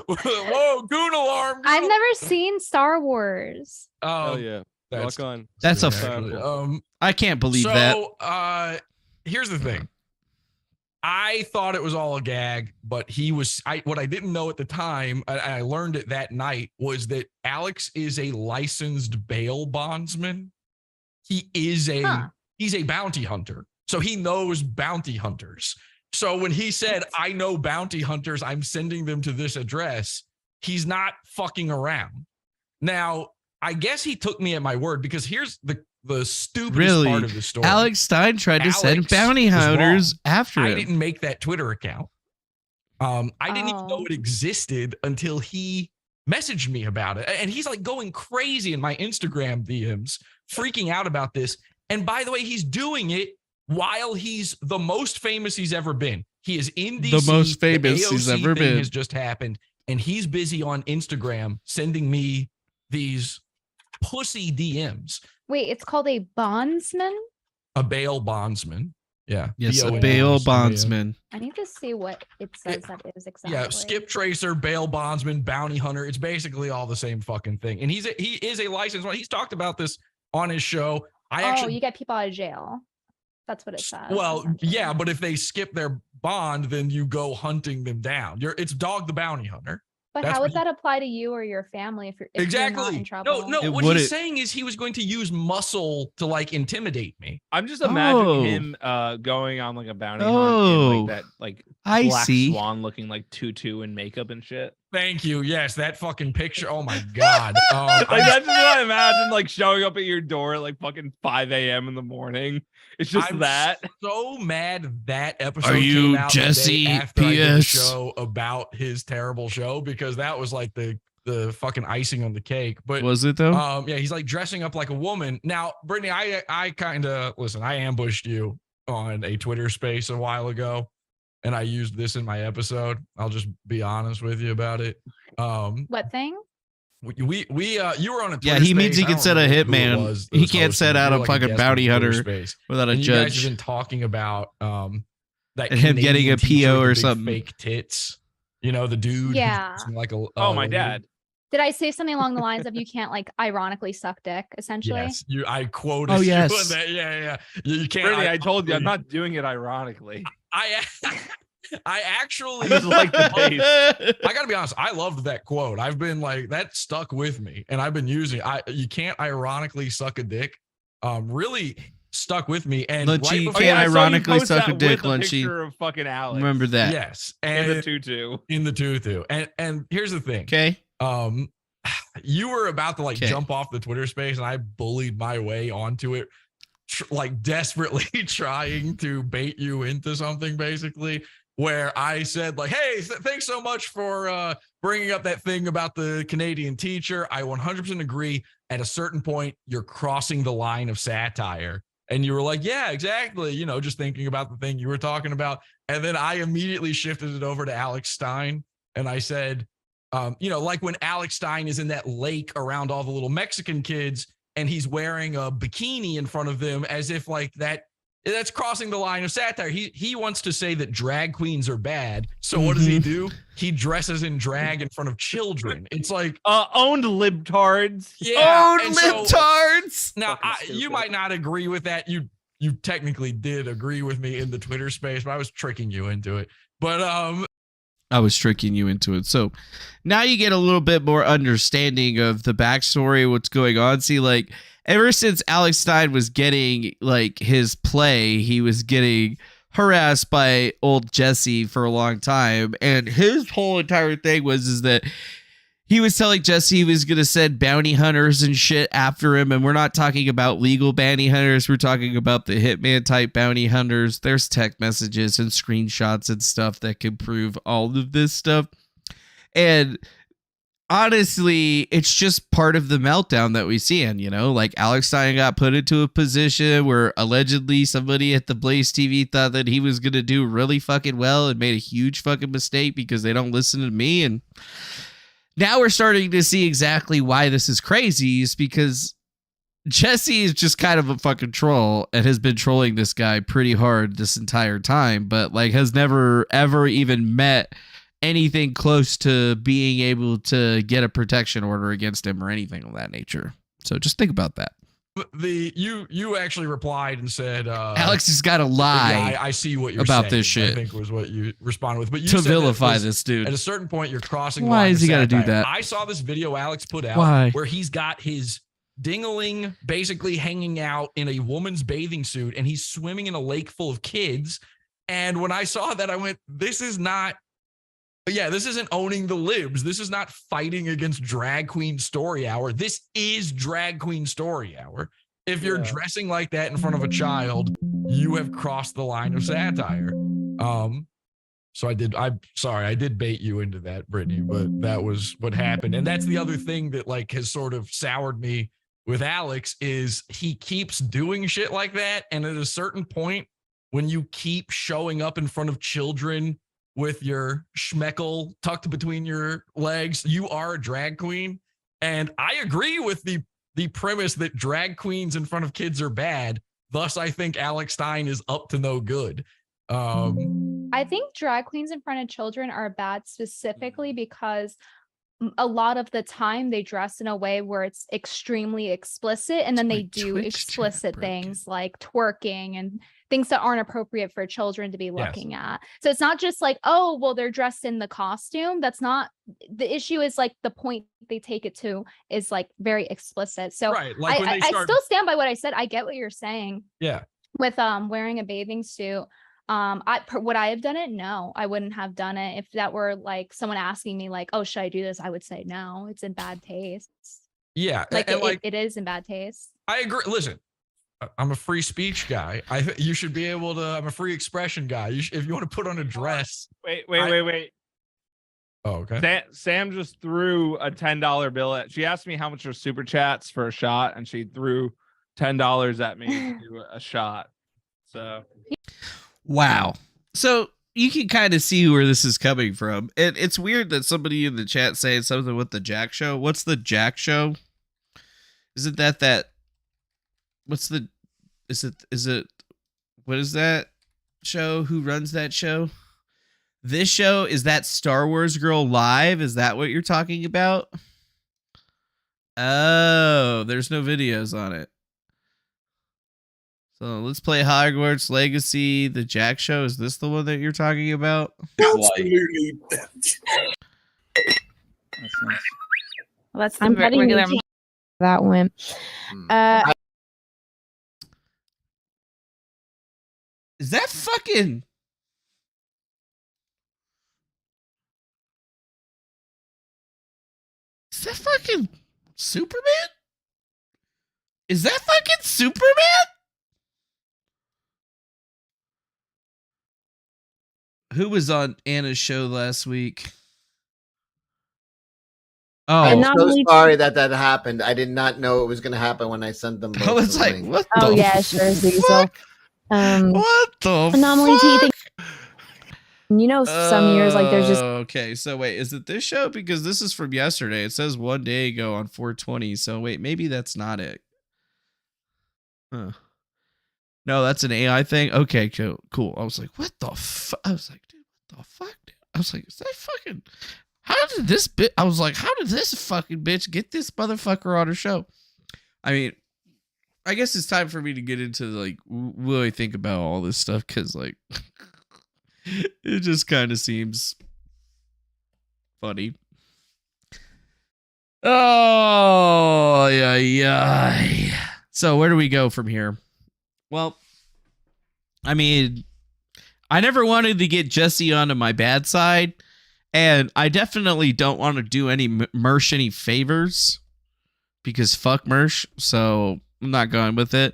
Whoa, goon alarm. I've never seen Star Wars. Oh yeah. That's Rock on. That's actually, I can't believe that. So, here's the thing. I thought it was all a gag, but what I didn't know at the time, and I learned it that night, was that Alex is a licensed bail bondsman. He is he's a bounty hunter. So he knows bounty hunters. So when he said, I know bounty hunters, I'm sending them to this address, he's not fucking around. Now, I guess he took me at my word, because here's the stupidest part of the story. Alex Stein tried to send bounty hunters after him. I didn't make that Twitter account. I didn't even know it existed until he messaged me about it. And he's like going crazy in my Instagram DMs, freaking out about this. And by the way, he's doing it while he's the most famous he's ever been. He is in DC. The most famous he's ever been. Has just happened, and he's busy on Instagram sending me these pussy DMs. Wait, it's called a bondsman? A bail bondsman. Yeah. Yes, a BO bail anonymous, bondsman. I need to see what it says that is exactly. Yeah, skip tracer, bail bondsman, bounty hunter. It's basically all the same fucking thing. And he is a licensed one. He's talked about this on his show. You get people out of jail. That's what it says. Well, essentially. yeah, but if they skip their bond, then you go hunting them down. It's Dog the Bounty Hunter. But That's how would what that apply to you or your family if you're not Exactly. in trouble? No. It What wouldn't- he's saying is he was going to use muscle to like intimidate me. I'm just imagining Oh. him going on like a bounty hunt in Oh. like that like I black see. swan looking like tutu and makeup and shit. Thank you. Yes, that fucking picture. Oh my god. Like that's just what I imagine, like showing up at your door at like fucking 5 a.m. in the morning. It's just I'm that. so mad that episode Are you came out the day Jesse after I did the PS? show about his terrible show, because that was like the fucking icing on the cake. But Was it though? yeah, he's like dressing up like a woman. Now, Brittany, I kind of listen. I ambushed you on a Twitter space a while ago, and I used this in my episode. I'll just be honest with you about it. What thing? We you were on a Yeah, Twitter he means space. he I can don't set a remember who it hitman. was that He was can't hosting set it. out You a were, like, fucking guest on bounty Twitter hunter space. without a And you guys have judge. been talking about that And him getting Canadian a teacher PO with or the big something. Fake tits. You know, the dude. Yeah. who's like a Oh, my dad. Did I say something along the lines of you can't like ironically suck dick, essentially? Yes, I quoted Oh, you yes. on that. Yeah. You can't. Brittany, I told you I'm not doing it ironically. I actually I just like the taste. I gotta be honest, I loved that quote. I've been like, that stuck with me, and I've been using it. You can't ironically suck a dick. Really stuck with me. And Lunchy, before- can't I saw you ironically post suck that a dick, with a Lunchy. picture of fucking Alex. Remember that. yes, in the and tutu. in the tutu. And here's the thing. Okay. You were about to like Okay. jump off the Twitter space, and I bullied my way onto it, like desperately trying to bait you into something, basically, where I said like, hey, thanks so much for bringing up that thing about the Canadian teacher. I 100% agree. At a certain point, you're crossing the line of satire. And you were like, yeah, exactly. You know, just thinking about the thing you were talking about. And then I immediately shifted it over to Alex Stein. And I said, like when Alex Stein is in that lake around all the little Mexican kids and he's wearing a bikini in front of them, as if like that's crossing the line of satire. He wants to say that drag queens are bad. So what does he do? He dresses in drag in front of children. It's like Owned libtards. yeah. Oh, and so- libtards. now, Fucking you stupid. might not agree with that. You technically did agree with me in the Twitter space, but I was tricking you into it. But I was tricking you into it. So now you get a little bit more understanding of the backstory, what's going on. See, like, ever since Alex Stein was getting like his play, he was getting harassed by old Jesse for a long time. And his whole entire thing is that he was telling Jesse he was going to send bounty hunters and shit after him. And we're not talking about legal bounty hunters. We're talking about the hitman type bounty hunters. There's text messages and screenshots and stuff that can prove all of this stuff. And honestly, it's just part of the meltdown that we see. And, like Alex Stein got put into a position where allegedly somebody at the Blaze TV thought that he was going to do really fucking well and made a huge fucking mistake because they don't listen to me. And now we're starting to see exactly why this is crazy, is because Jesse is just kind of a fucking troll and has been trolling this guy pretty hard this entire time, but like has never ever even met anything close to being able to get a protection order against him or anything of that nature. So just think about that. you actually replied and said Alex has got to lie I see what you're about saying, this shit. I think was what you responded with. But you to said that vilify was- this dude. At a certain point, you're crossing. Why line has of he gotta do satire. that? I saw this video Alex put out Why? where he's got his dingling basically hanging out in a woman's bathing suit, and he's swimming in a lake full of kids. And when I saw that, I went, "This is not." Yeah, this isn't owning the libs. This is not fighting against drag queen story hour. This is drag queen story hour. If you're dressing like that in front of a child, you have crossed the line of satire. So I did bait you into that, Brittany, but that was what happened. And that's the other thing that like has sort of soured me with Alex is he keeps doing shit like that. And at a certain point, when you keep showing up in front of children with your schmeckle tucked between your legs, you are a drag queen. And I agree with the premise that drag queens in front of kids are bad. Thus, I think Alex Stein is up to no good. I think drag queens in front of children are bad specifically because a lot of the time they dress in a way where it's extremely explicit, and then My they do Twitch chat explicit broken. things like twerking and things that aren't appropriate for children to be Yes. looking at. So it's not just like, oh, well, they're dressed in the costume. That's not the issue. Is like the point they take it to is like very explicit. So Right. Like when I they start. still stand by what I said. I get what you're saying Yeah. with wearing a bathing suit. Would I have done it? No, I wouldn't have done it. If that were like someone asking me like, oh, should I do this? I would say no, it's in bad taste. Yeah. Like, and it is in bad taste. I agree. Listen, I'm a free speech guy. You should be able to. I'm a free expression guy. If you want to put on a dress. Wait. Oh, okay. Sam just threw a $10 bill at. She asked me how much are super chats for a shot, and she threw $10 at me to do a shot. So. Wow. So you can kind of see where this is coming from. And it's weird that somebody in the chat saying something with the Jack Show. What's the Jack Show? Isn't that what's the is it what is that show? Who runs that show? This show is that Star Wars Girl Live? Is that what you're talking about? Oh, there's no videos on it. So let's play Hogwarts Legacy, the Jack Show. Is this the one that you're talking about? Absolutely. Well, that's the I'm betting regular. that one. Is that fucking... Is that fucking Superman? Is that fucking Superman? Who was on Anna's show last week? I'm Oh, so sorry that happened. I did not know it was going to happen when I sent them both. I was the like, link. what Oh the yeah, sure, Cecil. fuck? What the Anomaly T, fuck? you know, some years like there's just Okay, so wait, is it this show? Because this is from yesterday. It says 1 day ago on 420. So wait, maybe that's not it. Huh. No, that's an AI thing. Okay, cool. I was like, what the fuck? I was like, dude, what the fuck? Dude? I was like, is that fucking... How did this bit? I was like, how did this fucking bitch get this motherfucker on her show? I mean, I guess it's time for me to get into like what I think about all this stuff, because like it just kind of seems funny. Oh yeah. So where do we go from here? Well, I mean, I never wanted to get Jesse onto my bad side. And I definitely don't want to do any Mersh any favors because fuck Mersh. So I'm not going with it.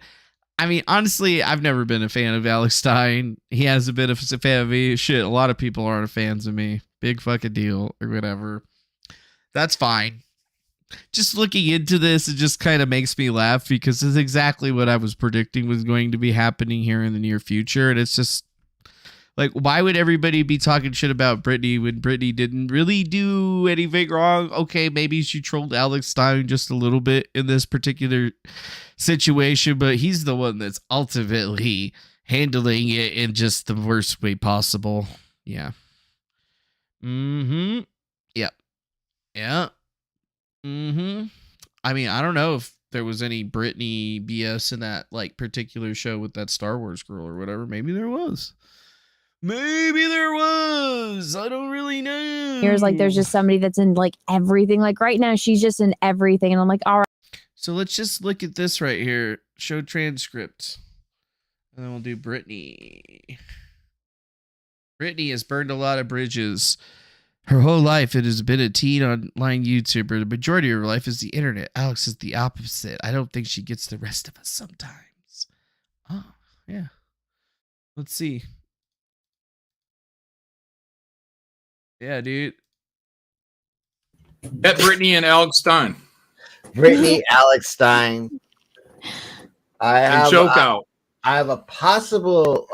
I mean, honestly, I've never been a fan of Alex Stein. He has a bit of a fan of me. Shit, a lot of people aren't fans of me. Big fucking deal or whatever. That's fine. Just looking into this, it just kind of makes me laugh because it's exactly what I was predicting was going to be happening here in the near future. And it's just, like, why would everybody be talking shit about Brittany when Brittany didn't really do anything wrong? Okay, maybe she trolled Alex Stein just a little bit in this particular situation, but he's the one that's ultimately handling it in just the worst way possible. Yeah. Mm-hmm. Yep. Yeah. Mm-hmm. I mean, I don't know if there was any Brittany BS in that, like, particular show with that Star Wars girl or whatever. Maybe there was. Maybe there was. I don't really know. years like there's just somebody that's in like everything. Like right now, she's just in everything, and I'm like, all right. So let's just look at this right here. Show transcript. And then we'll do Brittany. Brittany has burned a lot of bridges. Her whole life, it has been a teen online YouTuber. The majority of her life is the internet. Alex is the opposite. I don't think she gets the rest of us sometimes. Oh, yeah. Let's see. Yeah, dude. Bet Brittany and Alex Stein. Brittany, Alex Stein. I And have choke out. I have a possible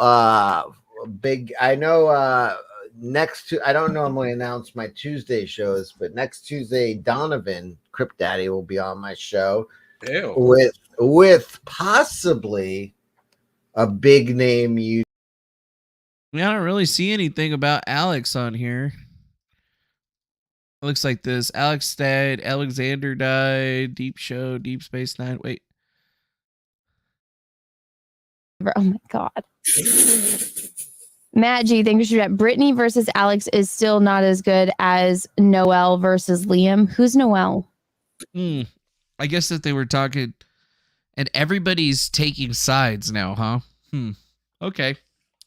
big. I know I don't normally announce my Tuesday shows, but next Tuesday, Donovan Crypt Daddy will be on my show Ew. with possibly a big name you. I don't really see anything about Alex on here. It looks like this. Alex died. Alexander died. Deep Show. Deep Space Nine. Wait. Oh my god. Matt G, thank you for that. Brittany versus Alex is still not as good as Noel versus Liam. Who's Noel? I guess that they were talking, and everybody's taking sides now, huh? Okay.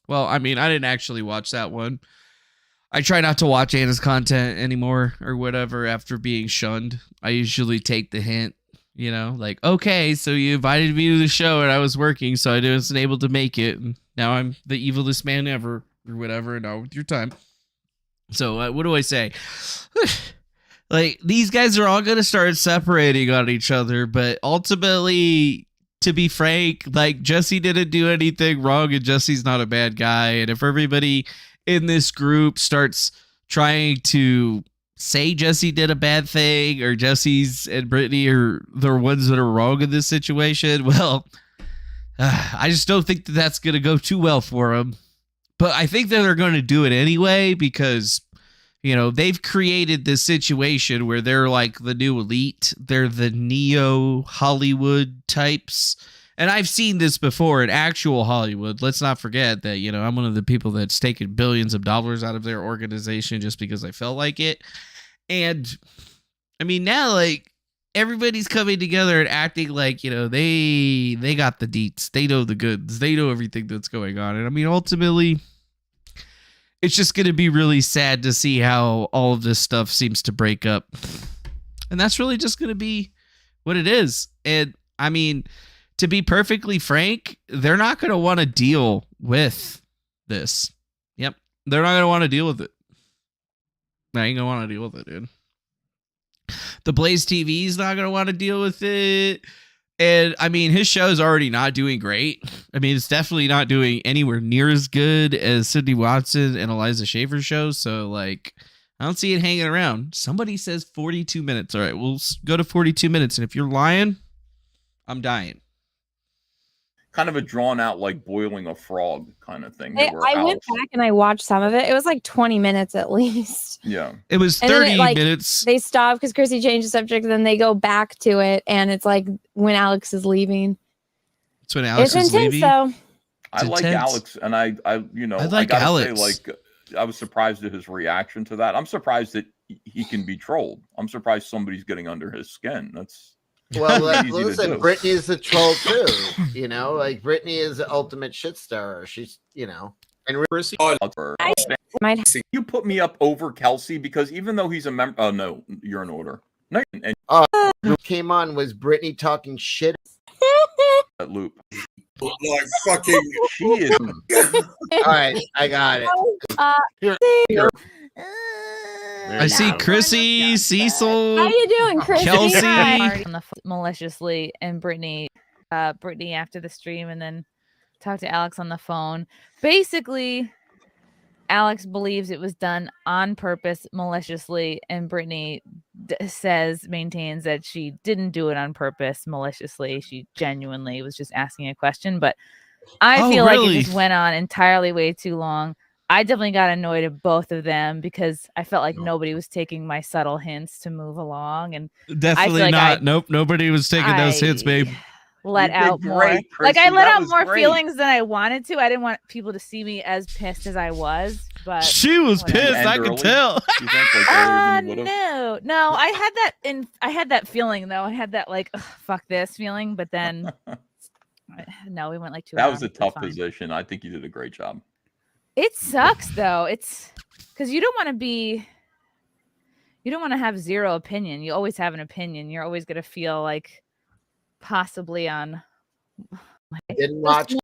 Well, I mean, I didn't actually watch that one. I try not to watch Anna's content anymore or whatever after being shunned. I usually take the hint, you know, like, okay, so you invited me to the show and I was working, so I wasn't able to make it. And now I'm the evilest man ever or whatever, and now with your time. So what do I say? Like, these guys are all going to start separating on each other, but ultimately, to be frank, like, Jesse didn't do anything wrong and Jesse's not a bad guy. And if everybody in this group starts trying to say Jesse did a bad thing or Jesse's and Brittany are the ones that are wrong in this situation, well, I just don't think that that's going to go too well for them. But I think that they're going to do it anyway because, you know, they've created this situation where they're like the new elite. They're the neo Hollywood types. And I've seen this before in actual Hollywood. Let's not forget that, you know, I'm one of the people that's taken billions of dollars out of their organization just because I felt like it. And I mean, now, like, everybody's coming together and acting like, you know, they got the deets. They know the goods. They know everything that's going on. And I mean, ultimately, it's just going to be really sad to see how all of this stuff seems to break up. And that's really just going to be what it is. And I mean, to be perfectly frank, they're not going to want to deal with this. Yep. They're not going to want to deal with it. They ain't going to want to deal with it, dude. The Blaze TV is not going to want to deal with it. And I mean, his show is already not doing great. I mean, it's definitely not doing anywhere near as good as Sydney Watson and Eliza Schaefer's show. So, like, I don't see it hanging around. Somebody says 42 minutes. All right, we'll go to 42 minutes. And if you're lying, I'm dying. Kind of a drawn out, like boiling a frog kind of thing. I went back and I watched some of it. It was like 20 minutes at least. Yeah. It was 30 minutes. They stopped because Chrissy changed the subject. And then they go back to it. And it's like when Alex is leaving. It's when Alex is leaving. So. I like Alex. And I you know, I like Alex. Say, like, I was surprised at his reaction to that. I'm surprised that he can be trolled. I'm surprised somebody's getting under his skin. That's. Well, listen, Brittany is a troll too. You know, like Brittany is the ultimate shit star. She's, you know, and you put me up over Kelsey because even though he's a member, oh no, you're in order. No, and came on was Brittany talking shit. That loop, like fucking. She is. All right, I got it. Here. I see Chrissy, Cecil. How you doing, Chrissy? Kelsey. On the maliciously and Brittany after the stream, and then talked to Alex on the phone. Basically, Alex believes it was done on purpose, maliciously, and Brittany maintains that she didn't do it on purpose, maliciously. She genuinely was just asking a question, but I feel like it just went on entirely way too long. I definitely got annoyed at both of them because I felt like nobody was taking my subtle hints to move along, and definitely not. Nope, nobody was taking those hints, babe. Let out more. Like I let out more feelings than I wanted to. I didn't want people to see me as pissed as I was, but she was pissed. I could tell. No, I had that feeling though. I had that like fuck this feeling, but then no, we went like 2 hours. That was a tough position. I think you did a great job. It sucks though. It's because you don't want to have zero opinion. You always have an opinion. You're always going to feel like possibly on. I didn't watch. All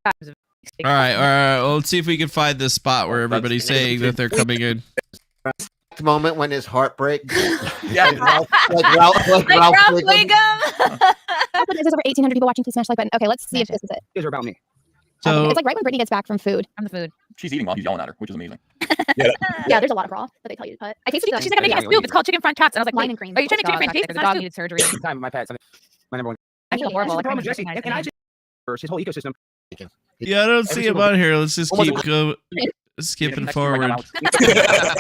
right. Well, let's see if we can find this spot where everybody's saying that they're coming in. The moment when his heart breaks. Yeah, like Ralph Wiggum. There's over 1,800 people watching. Please smash the like button. Okay, let's see if this is it. These are about me. So it's like right when Brittany gets back from food. From the food. She's eating while he's yelling at her, which is amazing. Yeah, there's a lot of raw that they tell you to put. I tasted She's like, I'm making a soup. It's called chicken front tots. And I was like, Lime and cream. are you trying to make chicken front paste? The The dog needed surgery. Time my pet. My number one. I feel horrible. The problem with Jesse, and I just his whole ecosystem. Yeah, I don't see him on here. Let's just keep skipping forward.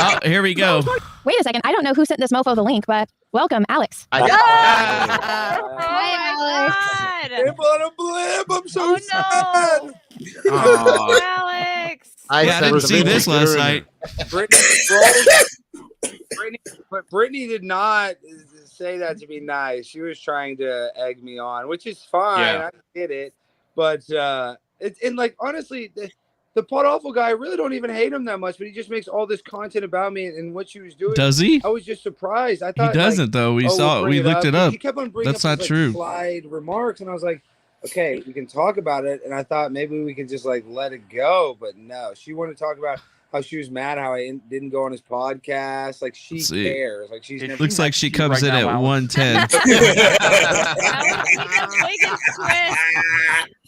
Oh, here we go. Wait a second. I don't know who sent this mofo the link, but welcome, Alex. I got Hi, Alex. Blip on a blip. I'm so Oh sad. no, Aw. Alex. I Yeah, I didn't sent see some this picture last in night. Brittany did not say that to be nice. She was trying to egg me on, which is fine. Yeah. I get it. But and like honestly, the pot awful guy, I really don't even hate him that much, but he just makes all this content about me and what she was doing. Does he? I was just surprised. I He thought doesn't though. We we'll saw. bring We looked it He up. kept on bringing That's up not his, true. slide remarks, and I was like, okay, we can talk about it. And I thought maybe we could just like let it go, but no, she wanted to talk about how she was mad how I didn't go on his podcast. Like she Let's see. cares. Like she's never Looks like she you comes right in now, at Alex. 110.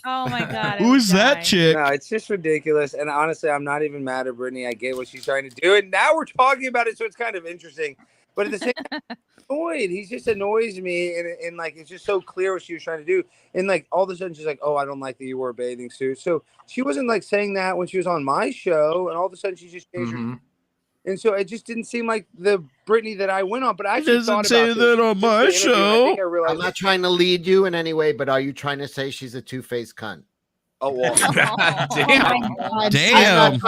Oh my god. I Who's would that die. chick? No, it's just ridiculous. And honestly, I'm not even mad at Brittany. I get what she's trying to do. And now we're talking about it, so it's kind of interesting. But at the same time, I'm annoyed. He just annoys me. And like, it's just so clear what she was trying to do. And like, all of a sudden, she's like, oh, I don't like that you wore a bathing suit. So she wasn't like saying that when she was on my show. And all of a sudden, she just changed her. And so it just didn't seem like the Brittany that I went on. But I actually Doesn't thought say about that this. on Just my the interview, and I think I show. realized I'm not trying to lead you in any way, but are you trying to say she's a two-faced cunt? oh, well. Damn.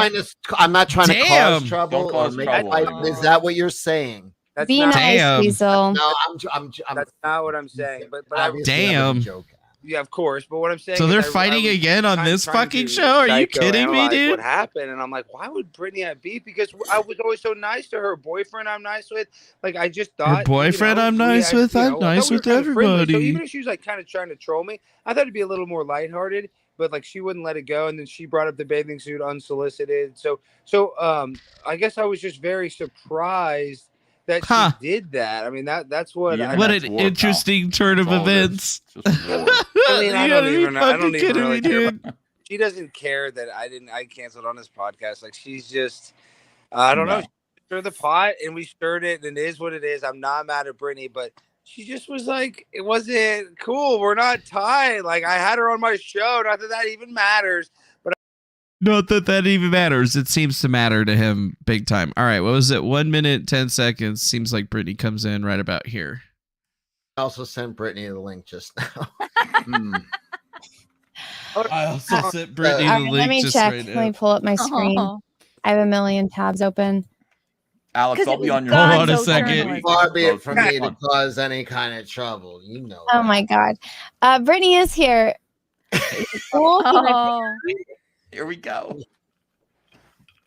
I'm not trying to Damn. cause trouble Don't cause or make trouble, a fight. man. Is that what you're saying? That's Be not, nice, Damn. Diesel. No, I'm that's not what I'm saying. But obviously I'm Damn. a joke. yeah, of course. But what I'm saying So is they're I fighting was again on kinda this trying fucking to show? Are you kidding me, psychoanalyze dude? What happened? And I'm like, why would Brittany have beef? Because I was always so nice to her boyfriend. I'm nice with. Like I just thought. boyfriend I'm nice with? I'm nice with So everybody. even if she was like kind of trying to troll me, I thought it'd be a little more lighthearted. But like she wouldn't let it go, and then she brought up the bathing suit unsolicited. So I guess I was just very surprised that Huh. she did that. I mean that's what. Yeah, I, What that's an war, pal. interesting turn of That's all it is. events. It's just war. I mean, I You don't gotta be even- I don't fucking even kidding really me, care dude. she doesn't care that I canceled on this podcast. Like she's just, I don't know. No. She stirred the pot and we stirred it, and it is what it is. I'm not mad at Brittany, but she just was like, it wasn't cool. We're not tied. Like I had her on my show. Not that that even matters. Not that that even matters. It seems to matter to him big time. All right, what was it? 1 minute, 10 seconds. Seems like Brittany comes in right about here. I also sent Brittany the link just now. I also sent Brittany All the right, link let me just check. right Let me now. pull up my screen. Oh. I have a million tabs open. Alex, 'Cause I'll it be was on your. Hold on a Gonzo second. journalism. Far be it from me to Fun. cause any kind of trouble. You know. Oh that. my god. Brittany is here. Cool. Can I- Oh. Here we go.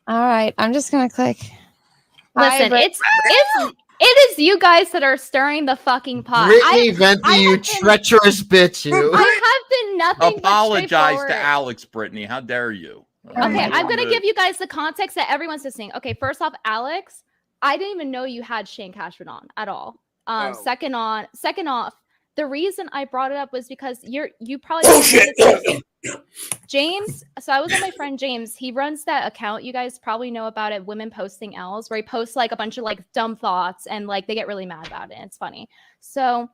All right. I'm just gonna click. Listen, Hi, it is you guys that are stirring the fucking pot. Brittany Venti, I you have been- treacherous bitch, you. I have been nothing but Apologize straightforward. to Alex, Brittany. How dare you? Oh Okay, my I'm gonna give you guys the context that everyone's listening. Okay, first off, Alex, I didn't even know you had Shane Cashman on at all. Oh. Second off, the reason I brought it up was because you probably didn't know this. James. So I was with my friend James. He runs that account. You guys probably know about it. Women Posting L's, where he posts like a bunch of like dumb thoughts and like they get really mad about it. It's funny. So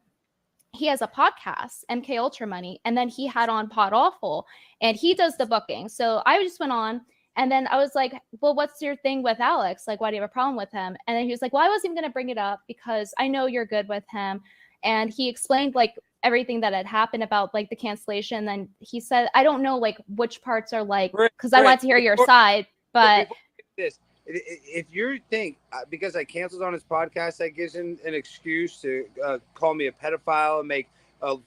he has a podcast, MK Ultra Money, and then he had on Pod Awful, and he does the booking. So I just went on, and then I was like, well, what's your thing with Alex? Like, why do you have a problem with him? And then he was like, well, I wasn't even going to bring it up because I know you're good with him. And he explained like everything that had happened about like the cancellation. And then he said, I don't know like which parts are like, because I wanted to hear your side, but this. If you think because I canceled on his podcast, that gives him an excuse to call me a pedophile and make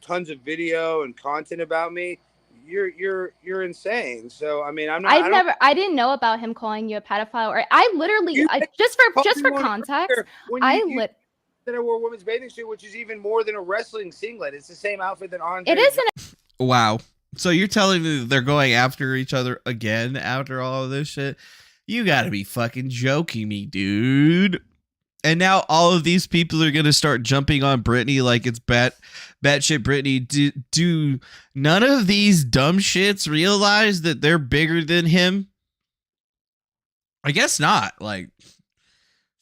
tons of video and content about me, you're insane. So I mean, I didn't know about him calling you a pedophile, or I literally just for context, that I wore a women's bathing suit, which is even more than a wrestling singlet. It's the same outfit that Andre. It isn't. Wow. So you're telling me that they're going after each other again after all of this shit? You gotta be fucking joking me, dude. And now all of these people are gonna start jumping on Brittany like it's batshit Brittany. Do none of these dumb shits realize that they're bigger than him? I guess not. Like,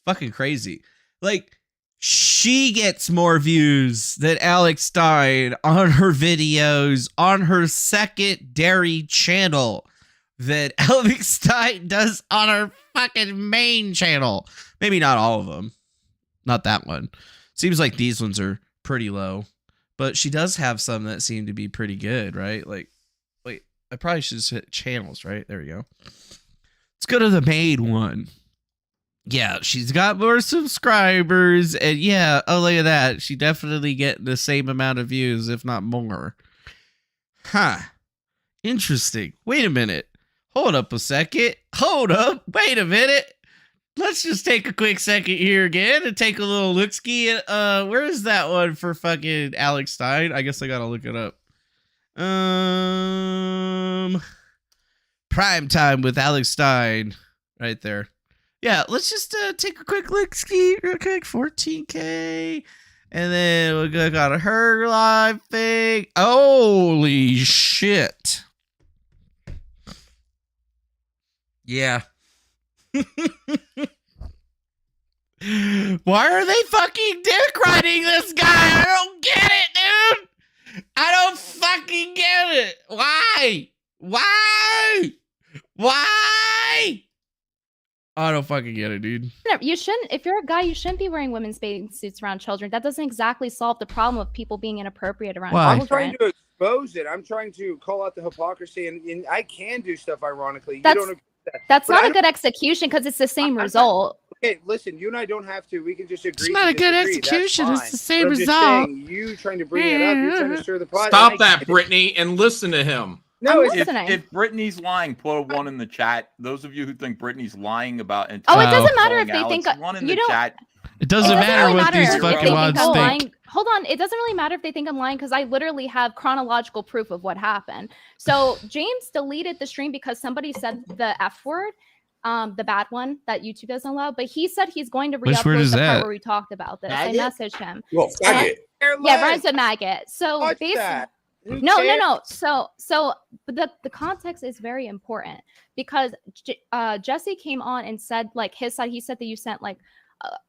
fucking crazy. Like, She gets more views than Alex Stein on her videos on her secondary channel that Alex Stein does on her fucking main channel. Maybe not all of them. Not that one. Seems like these ones are pretty low. But she does have some that seem to be pretty good, right? Like, wait, I probably should just hit channels, right? There we go. Let's go to the main one. Yeah, she's got more subscribers, and yeah, oh, look at that. She definitely get the same amount of views, if not more. Huh. Interesting. Wait a minute. Hold up a second. Hold up. Wait a minute. Let's just take a quick second here again and take a little look-ski at, where is that one for fucking Alex Stein? I guess I gotta look it up. Prime time with Alex Stein. Right there. Yeah, let's just take a quick look-ski real quick. 14K. And then we'll go on her live thing. Holy shit. Yeah. Why are they fucking dick riding this guy? I don't get it, dude. I don't fucking get it. Why? I don't fucking get it, dude. You shouldn't, if you're a guy, you shouldn't be wearing women's bathing suits around children. That doesn't exactly solve the problem of people being inappropriate around Why? children. I'm trying to expose it. I'm trying to call out the hypocrisy, and I can do stuff ironically. That's- you don't agree with that. That's But not I a good execution because it's the same result. Okay, listen, you and I don't have to. We can just agree. It's not to a good disagree. That's execution. It's fine. the same But I'm just result. saying, you trying to bring it up, you're trying to stir the pot. Stop and I that, get it. Brittany, and listen to him. No, I'm it's listening. If Brittany's lying, put a 1 in the chat. Those of you who think Brittany's lying about and Oh, it Wow. doesn't matter calling if they Alex, think 1 in you the don't. chat. It doesn't It matter really what matter these if they fucking think mods I'm think. lying. Hold on, it doesn't really matter if they think I'm lying because I literally have chronological proof of what happened. So James deleted the stream because somebody said the F word, the bad one that YouTube doesn't allow. But he said he's going to Which word re-upload is the part that? where we talked about this. I Maggot? messaged him. Well, faggot. Yeah, rhymes with maggot. So Watch basically, that. Who no. cares? So the context is very important because Jesse came on and said like his side. He said that you sent like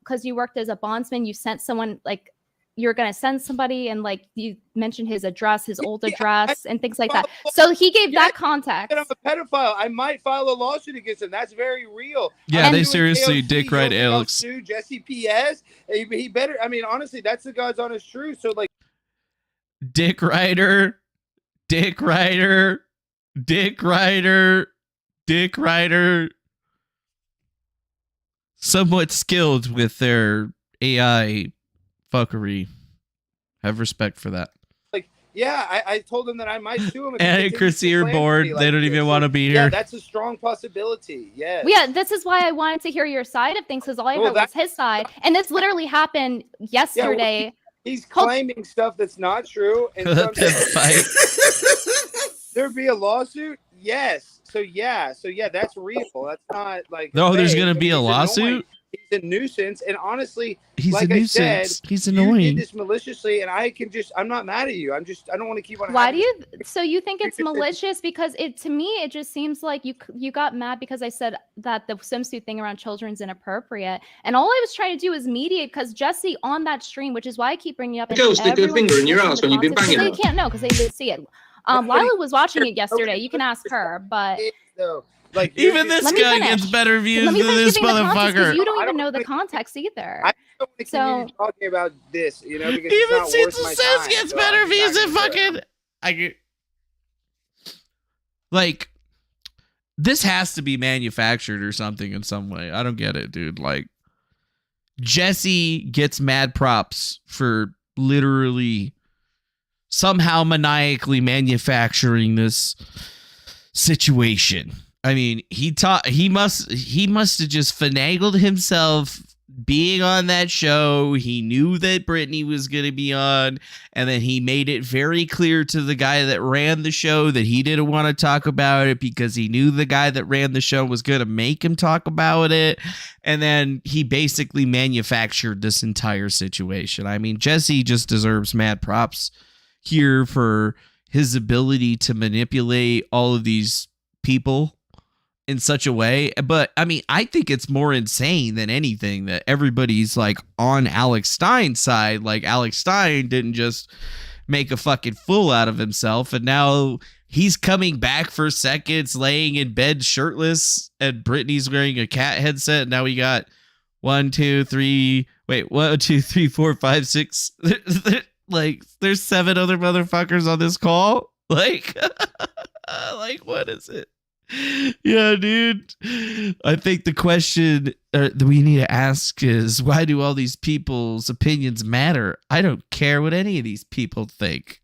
because you worked as a bondsman, you sent someone like you're gonna send somebody and like you mentioned his address, his old address, and things like that. So he gave that context. I'm a pedophile. I might file a lawsuit against him. That's very real. Yeah, I'm they doing seriously KOC, dick ride he'll Alex. sue Jesse PS. He better. I mean, honestly, that's the God's honest truth. So like. Dick rider, dick rider, dick rider, dick rider. Somewhat skilled with their AI fuckery. Have respect for that. Yeah, I told him that I might sue him. if he And continues Chrissy, to you're slander bored. me They don't this. even want to be Yeah, here. that's a strong possibility. Yes. Yeah, this is why I wanted to hear your side of things because all I Well, heard was his side, and this literally happened yesterday. He's claiming stuff that's not true. And Let them fight. There'd be a lawsuit? Yes. So yeah, that's real. That's not like No, there's fake. gonna I mean, be a he's lawsuit? annoying. He's a nuisance, and honestly, He's like a I said, nuisance. He's you annoying. did this maliciously, and I'm not mad at you. I don't want to keep on. Why do having you? So you think it's malicious? Because to me, it just seems like you got mad because I said that the swimsuit thing around children's inappropriate, and all I was trying to do was mediate because Jesse on that stream, which is why I keep bringing up. Go stick your finger in your ass when you've been banging They it. can't know because they didn't see it. Lila was watching it yesterday. You can ask her, but. So, like Even this Let me guy finish. gets better views Let me than finish this giving the context, 'cause motherfucker. You don't even know the context either. I don't want to So- continue talking about this, because Even it's not worth Caesar my says time. gets so better I'm views not than gonna do it. fucking. I get. Like, this has to be manufactured or something in some way. I don't get it, dude. Like, Jesse gets mad props for literally somehow maniacally manufacturing this situation. I mean, he must have just finagled himself being on that show. He knew that Brittany was going to be on, and then he made it very clear to the guy that ran the show that he didn't want to talk about it because he knew the guy that ran the show was going to make him talk about it. And then he basically manufactured this entire situation. I mean, Jesse just deserves mad props here for his ability to manipulate all of these people in such a way. But I mean, I think it's more insane than anything that everybody's like on Alex Stein's side. Like Alex Stein didn't just make a fucking fool out of himself, and now he's coming back for seconds, laying in bed shirtless, and Brittany's wearing a cat headset. And now we got 1, 2, 3. Wait, 1, 2, 3, 4, 5, 6. Like, there's 7 other motherfuckers on this call. Like, like, what is it? Yeah, dude. I think the question that we need to ask is, why do all these people's opinions matter? I don't care what any of these people think.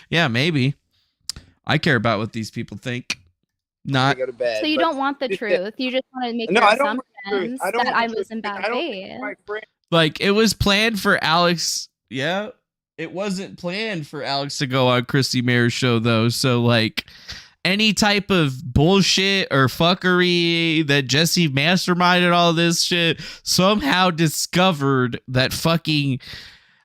Yeah, maybe. I care about what these people think. Not. Go to bed, So you but- don't want the truth. You just want to make No, your I don't want the truth. assumptions I don't that want I the was truth. in bad I don't faith. think my friend. Like, it was planned for Alex. Yeah. It wasn't planned for Alex to go on Chrissy Mayer's show, though. So, like, any type of bullshit or fuckery that Jesse masterminded all this shit, somehow discovered that fucking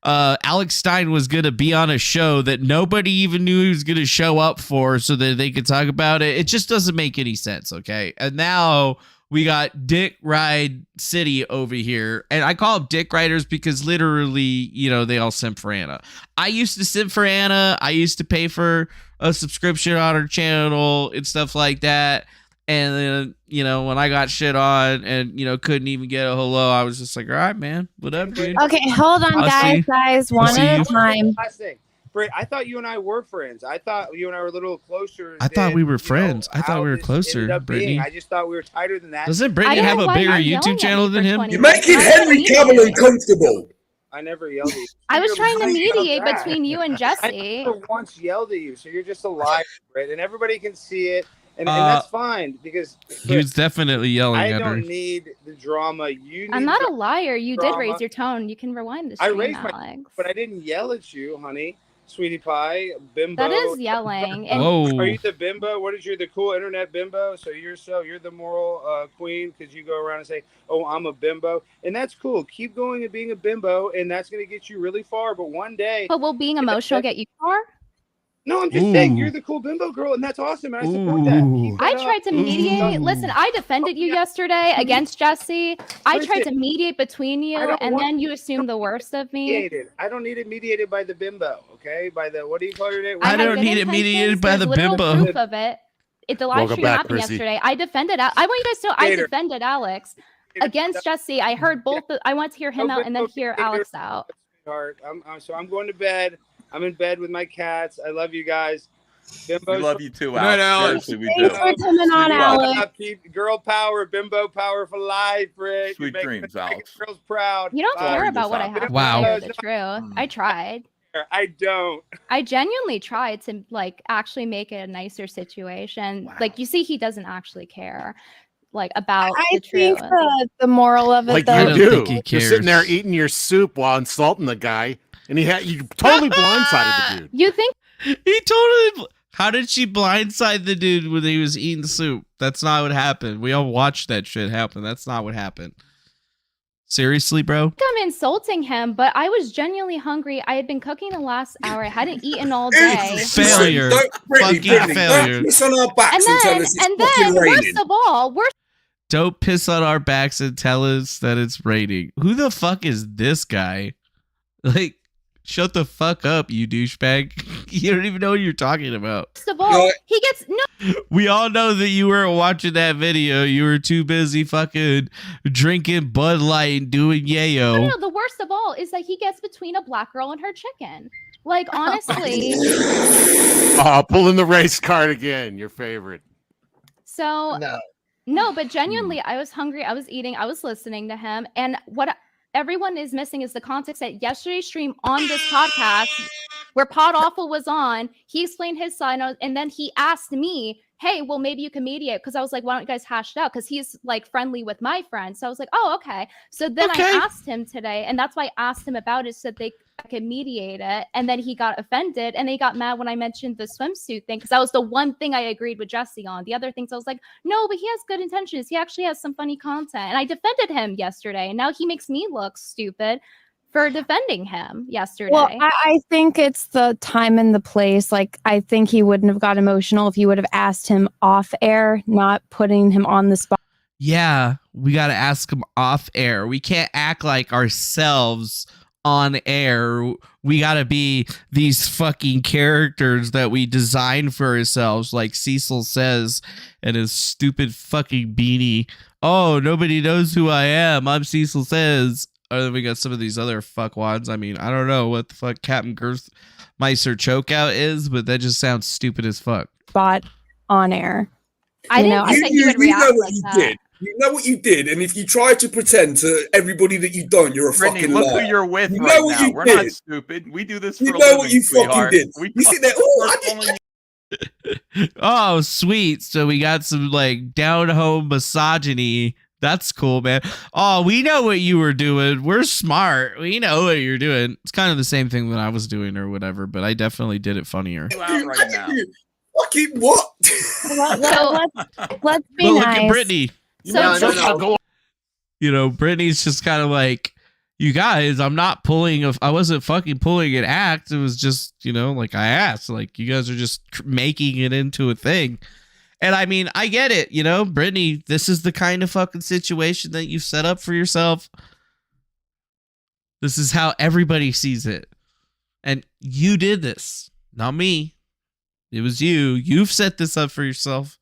Alex Stein was going to be on a show that nobody even knew he was going to show up for so that they could talk about it. It just doesn't make any sense, okay? And now we got Dick Ride City over here. And I call them Dick Riders because literally, you know, they all simp for Anna. I used to simp for Anna. I used to pay for a subscription on her channel and stuff like that. And then, you know, when I got shit on and, you know, couldn't even get a hello, I was just like, all right, man, what up, dude? Okay, hold on, I'll see. guys, one see at you. a time. Last thing, Britt, I thought you and I were friends. I thought you and I were a little closer. I thought than, we were you know, friends. I thought how we were this closer, ended up being. Brittany. I just thought we were tighter than that. Doesn't I Brittany don't have know a why bigger you're yelling YouTube at channel me than for him? 20 You're minutes. making I'm trying to Henry Cavill mediate. uncomfortable. I never yelled at you. I was You're trying to lying about mediate that. between you and I Jesse. never once yelled at you, so you're just a liar, Britt, and everybody can see it, and that's fine because He was definitely yelling I at her. don't need the drama. You need I'm not the a liar. You did drama. raise your tone. You can rewind the I stream, raised my- Alex. But I didn't yell at you, honey. Sweetie pie, bimbo. That is yelling. And Whoa. Are you the bimbo? What is you the cool internet bimbo? So you're the moral queen because you go around and say, "Oh, I'm a bimbo," and that's cool. Keep going and being a bimbo, and that's going to get you really far. But one day, But will being emotional get you far? no, I'm just saying Ooh. you're the cool bimbo girl, and that's awesome. And I support that. Ooh. Keep I that tried up. to mediate. Listen, I defended you yesterday against Jesse. I tried to Listen, mediate between you, I don't and want- then you assumed the worst of me. Mediated. I don't need it mediated by the bimbo. Okay, by the what do you call your name? I had don't good need it mediated intentions. by There's the literal bimbo. Proof of it. The live Welcome stream back, happened Chrissy. yesterday. I defended. I want you guys to know I Gator. defended Alex against Jesse. I heard both. I want to hear him out and then hear Alex out. Sweetheart. I'm going to bed. I'm in bed with my cats. I love you guys. Bimbo We love you too, Good night, Alex. Alex. Seriously, we Thanks do. for coming on, Be well. Alex. Girl power, bimbo power for life, Britt. Sweet dreams, Alex. Girls proud. You don't That's all care we about just what I have. have. Wow. To say the truth. I tried. I don't. I genuinely tried to like actually make it a nicer situation. Like you see, he doesn't actually care, like about I the think truth. the moral of it, Like I though, don't you think do. he You're sitting there cares. eating your soup while insulting the guy, and you totally blindsided the dude. You think He totally. How did she blindside the dude when he was eating soup? That's not what happened. We all watched that shit happen. That's not what happened. Seriously, bro? I'm insulting him, but I was genuinely hungry. I had been cooking the last hour. I hadn't eaten all day. Failure. Fucking failure. Don't piss on our backs And and tell then, us it's and fucking then, raining. worst of all, Don't piss on our backs and tell us that it's raining. Who the fuck is this guy? Like, shut the fuck up, you douchebag. You don't even know what you're talking about. worst of all, he gets no. We all know that you weren't watching that video. You were too busy fucking drinking Bud Light and doing yayo. No, the worst of all is that he gets between a black girl and her chicken. Like honestly. Pulling the race card again. Your favorite. So No. no, but genuinely, I was hungry. I was eating. I was listening to him, and what everyone is missing is the context that yesterday's stream on this podcast, where Pod Awful was on, he explained his side, and then he asked me, "Hey, well, maybe you can mediate," because I was like, "Why don't you guys hash it out?" Because he's like friendly with my friends. So I was like, "Oh, okay." So then I asked him today, and that's why I asked him about it, so that I could mediate it. And then he got offended, and he got mad when I mentioned the swimsuit thing, because that was the one thing I agreed with Jesse on. The other things I was like, no, but he has good intentions. He actually has some funny content, and I defended him yesterday, and now he makes me look stupid for defending him yesterday. Well, I think it's the time and the place. Like, I think he wouldn't have got emotional if you would have asked him off air, not putting him on the spot. Yeah, we got to ask him off air. We can't act like ourselves on air. We got to be these fucking characters that we design for ourselves, like Cecil says, and his stupid fucking beanie. Oh, nobody knows who I am. I'm Cecil Says. And then we got some of these other fuckwads. I mean, I don't know what the fuck Captain Girthmeister chokeout is, but that just sounds stupid as fuck. Spot on air. I didn't think he would react know what like you that. did. You know what you did, and if you try to pretend to everybody that you don't, you're a Brittany, fucking look liar. who you're with You know right what now. you We're did. not stupid. We do this for You a know living, what you fucking sweetheart. did. We You sit there. Oh, I did. Oh, sweet. So we got some like down home misogyny. That's cool, man. Oh, we know what you were doing. We're smart. We know what you're doing. It's kind of the same thing that I was doing or whatever, but I definitely did it funnier. You out right now. Fucking what? Let's be But look nice. at Brittany. So You know, Brittany's just kind of like, you guys, I wasn't fucking pulling an act. It was just, you know, like I asked, like you guys are just making it into a thing. And I mean, I get it, you know, Brittany, this is the kind of fucking situation that you've set up for yourself. This is how everybody sees it. And you did this, not me. It was you. You've set this up for yourself.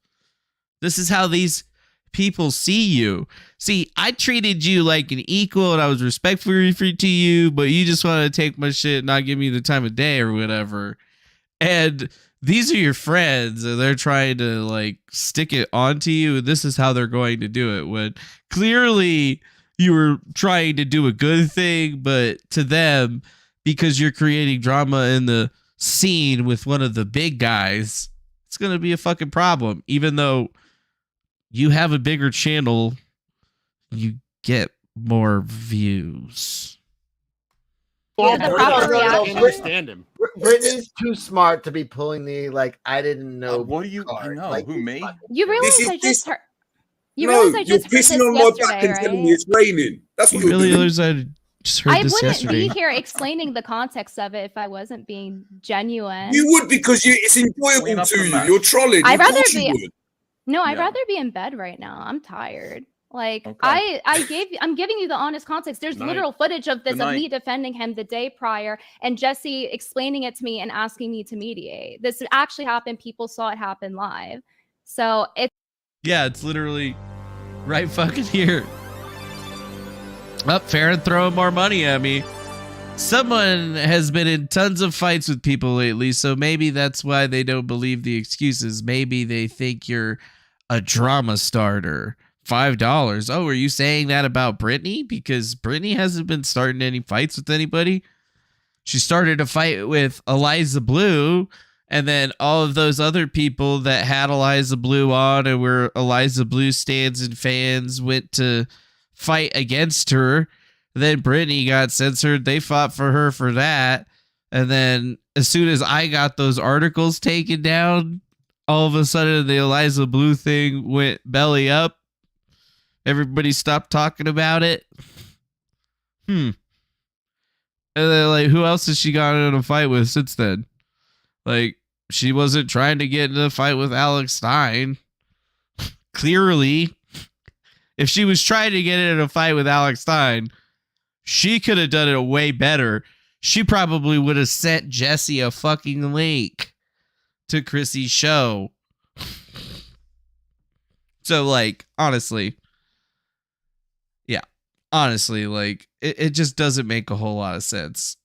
This is how these people see you. See, I treated you like an equal and I was respectful to you, but you just want to take my shit and not give me the time of day or whatever. And these are your friends and they're trying to like stick it onto you. And this is how they're going to do it, when clearly you were trying to do a good thing, but to them, because you're creating drama in the scene with one of the big guys, it's going to be a fucking problem. Even though you have a bigger channel, you get more views. Yeah, the proper reaction. Understand him. Brittany's too smart to be pulling the like. I didn't know. What do you card. know? Like, Who, me? You realize This is- I just heard. You No, realize I you're just heard this pissing on my back yesterday, and telling me right? it's raining. That's what You you're really doing. realize I just heard I this wouldn't yesterday. be here explaining the context of it if I wasn't being genuine. You would because it's Clean enjoyable up to the you. mess. You're trolling. I'd Of rather course be- you would. No, I'd Yeah. rather be in bed right now. I'm tired. Like Okay. I'm giving you the honest context. There's Night. literal footage of this Good of night. me defending him the day prior and Jesse explaining it to me and asking me to mediate. This actually happened. People saw it happen live. So it's Yeah, it's literally right fucking here. Up, Farron throwing more money at me. Someone has been in tons of fights with people lately, so maybe that's why they don't believe the excuses. Maybe they think you're a drama starter. $5. Oh, are you saying that about Brittany? Because Brittany hasn't been starting any fights with anybody. She started a fight with Eliza Blue, and then all of those other people that had Eliza Blue on and were Eliza Blue stands and fans went to fight against her. Then Brittany got censored. They fought for her for that. And then as soon as I got those articles taken down, all of a sudden the Eliza Blue thing went belly up. Everybody stopped talking about it. And then, like, who else has she gotten in a fight with since then? Like, she wasn't trying to get in a fight with Alex Stein. Clearly, if she was trying to get in a fight with Alex Stein, she could have done it way better. She probably would have sent Jesse a fucking link to Chrissy's show. So, like, honestly, like, it just doesn't make a whole lot of sense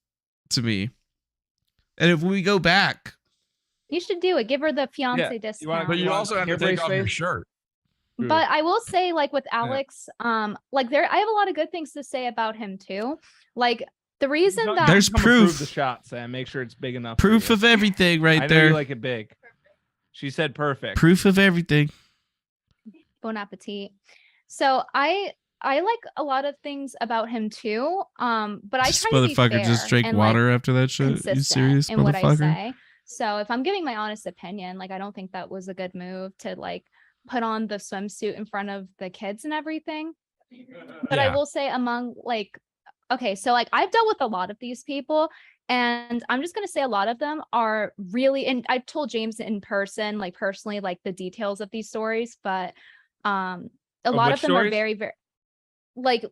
to me. And if we go back, you should do it. Give her the fiance Yeah, discount. But you also have to Hair take brace off your face? shirt. But I will say, like with Alex, like I have a lot of good things to say about him too. Like the reason that There's Come proof. approve the shot, Sam. Make sure it's big enough. for proof you. of everything I right know there. you like it big. She said perfect. Proof of everything. Bon appetit. So I like a lot of things about him too. But I This try to be motherfucker fair just drank and, water like, after that shit. You consistent serious, in what I motherfucker? say. So if I'm giving my honest opinion, like I don't think that was a good move to like put on the swimsuit in front of the kids and everything. But I Yeah. will say among like okay, so like I've dealt with a lot of these people, and I'm just gonna say a lot of them are really, and I told James in person, like personally, like the details of these stories, but a lot of them are very, very like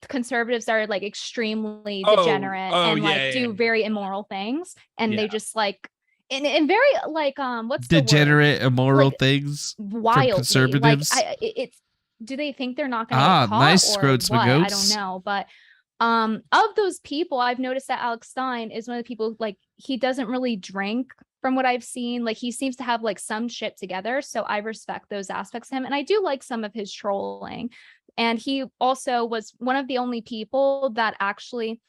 conservatives are like extremely degenerate and like do very immoral things, and they just like and very like what's degenerate the word? immoral Like, things wildly from conservatives. Like it's do they think they're not gonna get caught nice, or Scroats what? I don't McGoats. know, but of those people, I've noticed that Alex Stein is one of the people, like he doesn't really drink from what I've seen. Like he seems to have like some shit together, so I respect those aspects of him, and I do like some of his trolling. And he also was one of the only people that actually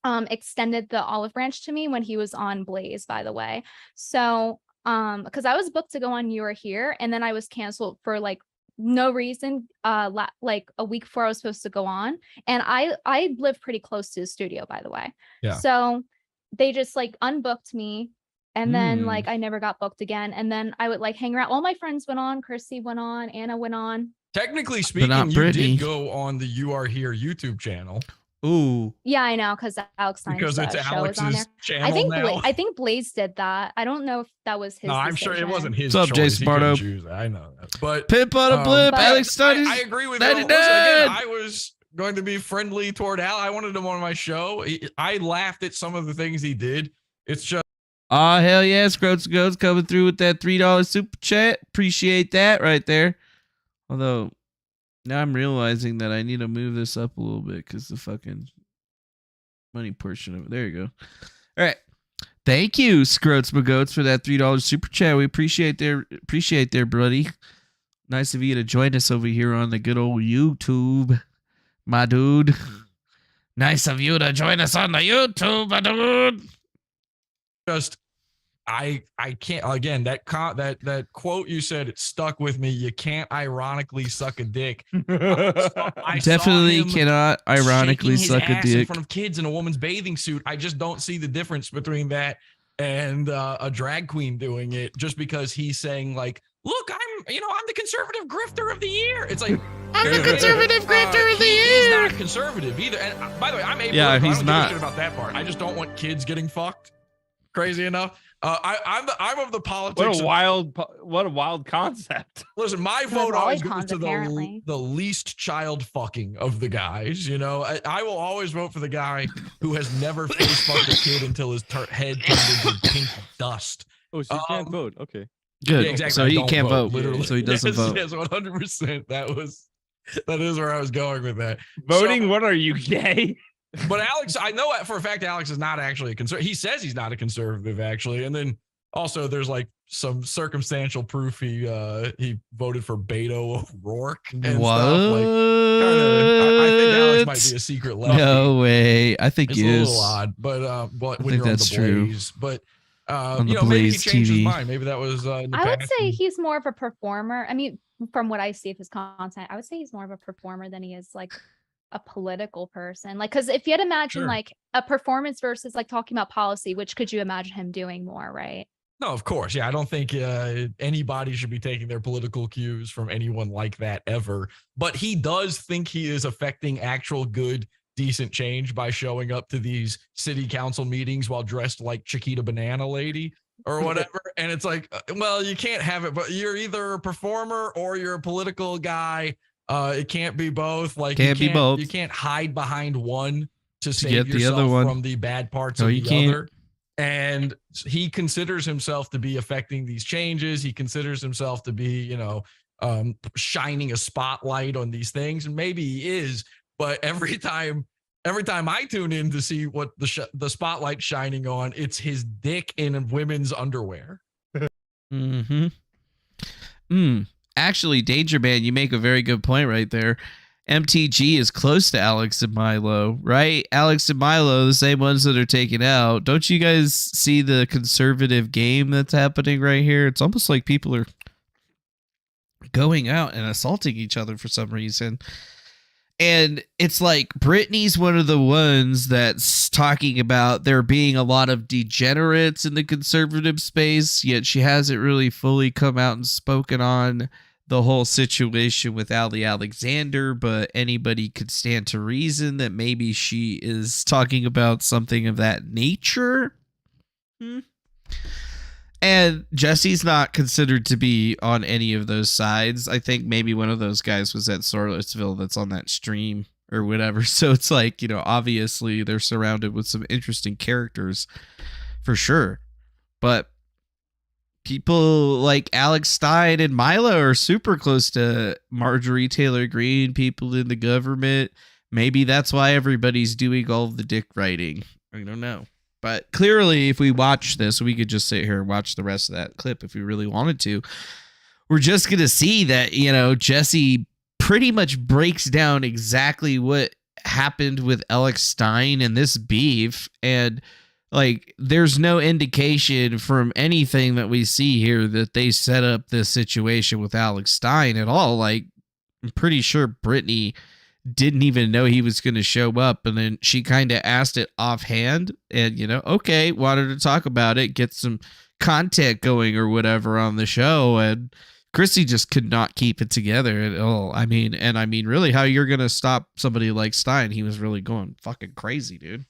extended the olive branch to me when he was on Blaze, by the way. So because I was booked to go on You Are Here, and then I was canceled for like no reason like a week before I was supposed to go on, and I live pretty close to the studio, by the way. Yeah. So they just like unbooked me, and then like I never got booked again, and then I would like hang around. All my friends went on, Chrissy went on, Anna went on. Technically speaking, you did go on the You Are Here YouTube channel. Ooh. Yeah, I know, because Alex Stein's Because it's show is on there. Alex's channel now. I think Blaze did that. I don't know if that was his. No, I'm sure it wasn't his What's up, choice. Jason He couldn't Bardo? choose that. I know that. But Pip on a blip. Alex Stein is I agree with you. Listen, 99. again, I was going to be friendly toward Al. I wanted him on my show. I laughed at some of the things he did. It's just. Oh, hell yeah. Scroats Goes coming through with that $3 super chat. Appreciate that right there. Although, now I'm realizing that I need to move this up a little bit because the fucking money portion of it. There you go. All right. Thank you, Scroats McGoats, for that $3 super chat. We appreciate their buddy. Nice of you to join us over here on the good old YouTube, my dude. Nice of you to join us on the YouTube, my dude. Just I can't, again, that quote you said, it stuck with me. You can't ironically suck a dick. I definitely cannot ironically suck a dick in front of kids in a woman's bathing suit. I just don't see the difference between that and a drag queen doing it, just because he's saying like, look, I'm the conservative grifter of the year. It's like, I'm the conservative grifter of the year. He's not conservative either. And by the way, I'm apolitical. Yeah, I he's don't not. give a shit about that part. I just don't want kids getting fucked. Crazy enough. I'm of the politics. What a wild concept. Listen, my vote always goes to the least child fucking of the guys. I will always vote for the guy who has never face fucked a kid until his head turned into pink dust. Oh, so you can't vote. Okay. Good. Yeah, exactly. So he can't vote. Literally. So he doesn't vote. Yes, 100%. That is where I was going with that. Voting? What are you, gay? But Alex, I know for a fact Alex is not actually a conservative. He says he's not a conservative, actually. And then also there's like some circumstantial proof he voted for Beto O'Rourke and what? stuff. Like, I think Alex might be a secret lefty. No way. I think it's he a is. little odd, but when think you're on that's the true. Blaze, but On the maybe he Blaze changed his TV. mind. Maybe that was in the I would past. say he's more of a performer. I mean, from what I see of his content, I would say he's more of a performer than he is like a political person. Like, because if you had to imagine like a performance versus like talking about policy, which could you imagine him doing more, right? No, of course. Yeah, I don't think anybody should be taking their political cues from anyone like that ever. But he does think he is affecting actual good, decent change by showing up to these city council meetings while dressed like Chiquita Banana Lady or whatever. And it's like, well, you can't have it, but you're either a performer or you're a political guy. It can't be both. Like, Can't be both. You can't hide behind one to save get the yourself other one. from the bad parts No, of you the can't. other. And he considers himself to be affecting these changes. He considers himself to be, shining a spotlight on these things. And maybe he is, but every time I tune in to see what the spotlight's shining on, it's his dick in women's underwear. Actually, Danger Man, you make a very good point right there. MTG is close to Alex and Milo, right? Alex and Milo, the same ones that are taken out. Don't you guys see the conservative game that's happening right here? It's almost like people are going out and assaulting each other for some reason. And it's like Brittany's one of the ones that's talking about there being a lot of degenerates in the conservative space, yet she hasn't really fully come out and spoken on the whole situation with Ali Alexander, but anybody could stand to reason that maybe she is talking about something of that nature. And Jesse's not considered to be on any of those sides. I think maybe one of those guys was at Charlottesville that's on that stream or whatever. So it's like, you know, obviously they're surrounded with some interesting characters for sure. But people like Alex Stein and Milo are super close to Marjorie Taylor Greene, people in the government. Maybe that's why everybody's doing all the dick writing. I don't know. But clearly, if we watch this, we could just sit here and watch the rest of that clip if we really wanted to. We're just going to see that, you know, Jesse pretty much breaks down exactly what happened with Alex Stein and this beef. And like, there's no indication from anything that we see here that they set up this situation with Alex Stein at all. Like, I'm pretty sure Brittany didn't even know he was going to show up. And then she kind of asked it offhand and, you know, okay, wanted to talk about it, get some content going or whatever on the show. And Chrissy just could not keep it together at all. I mean, really, how you're going to stop somebody like Stein? He was really going fucking crazy, dude.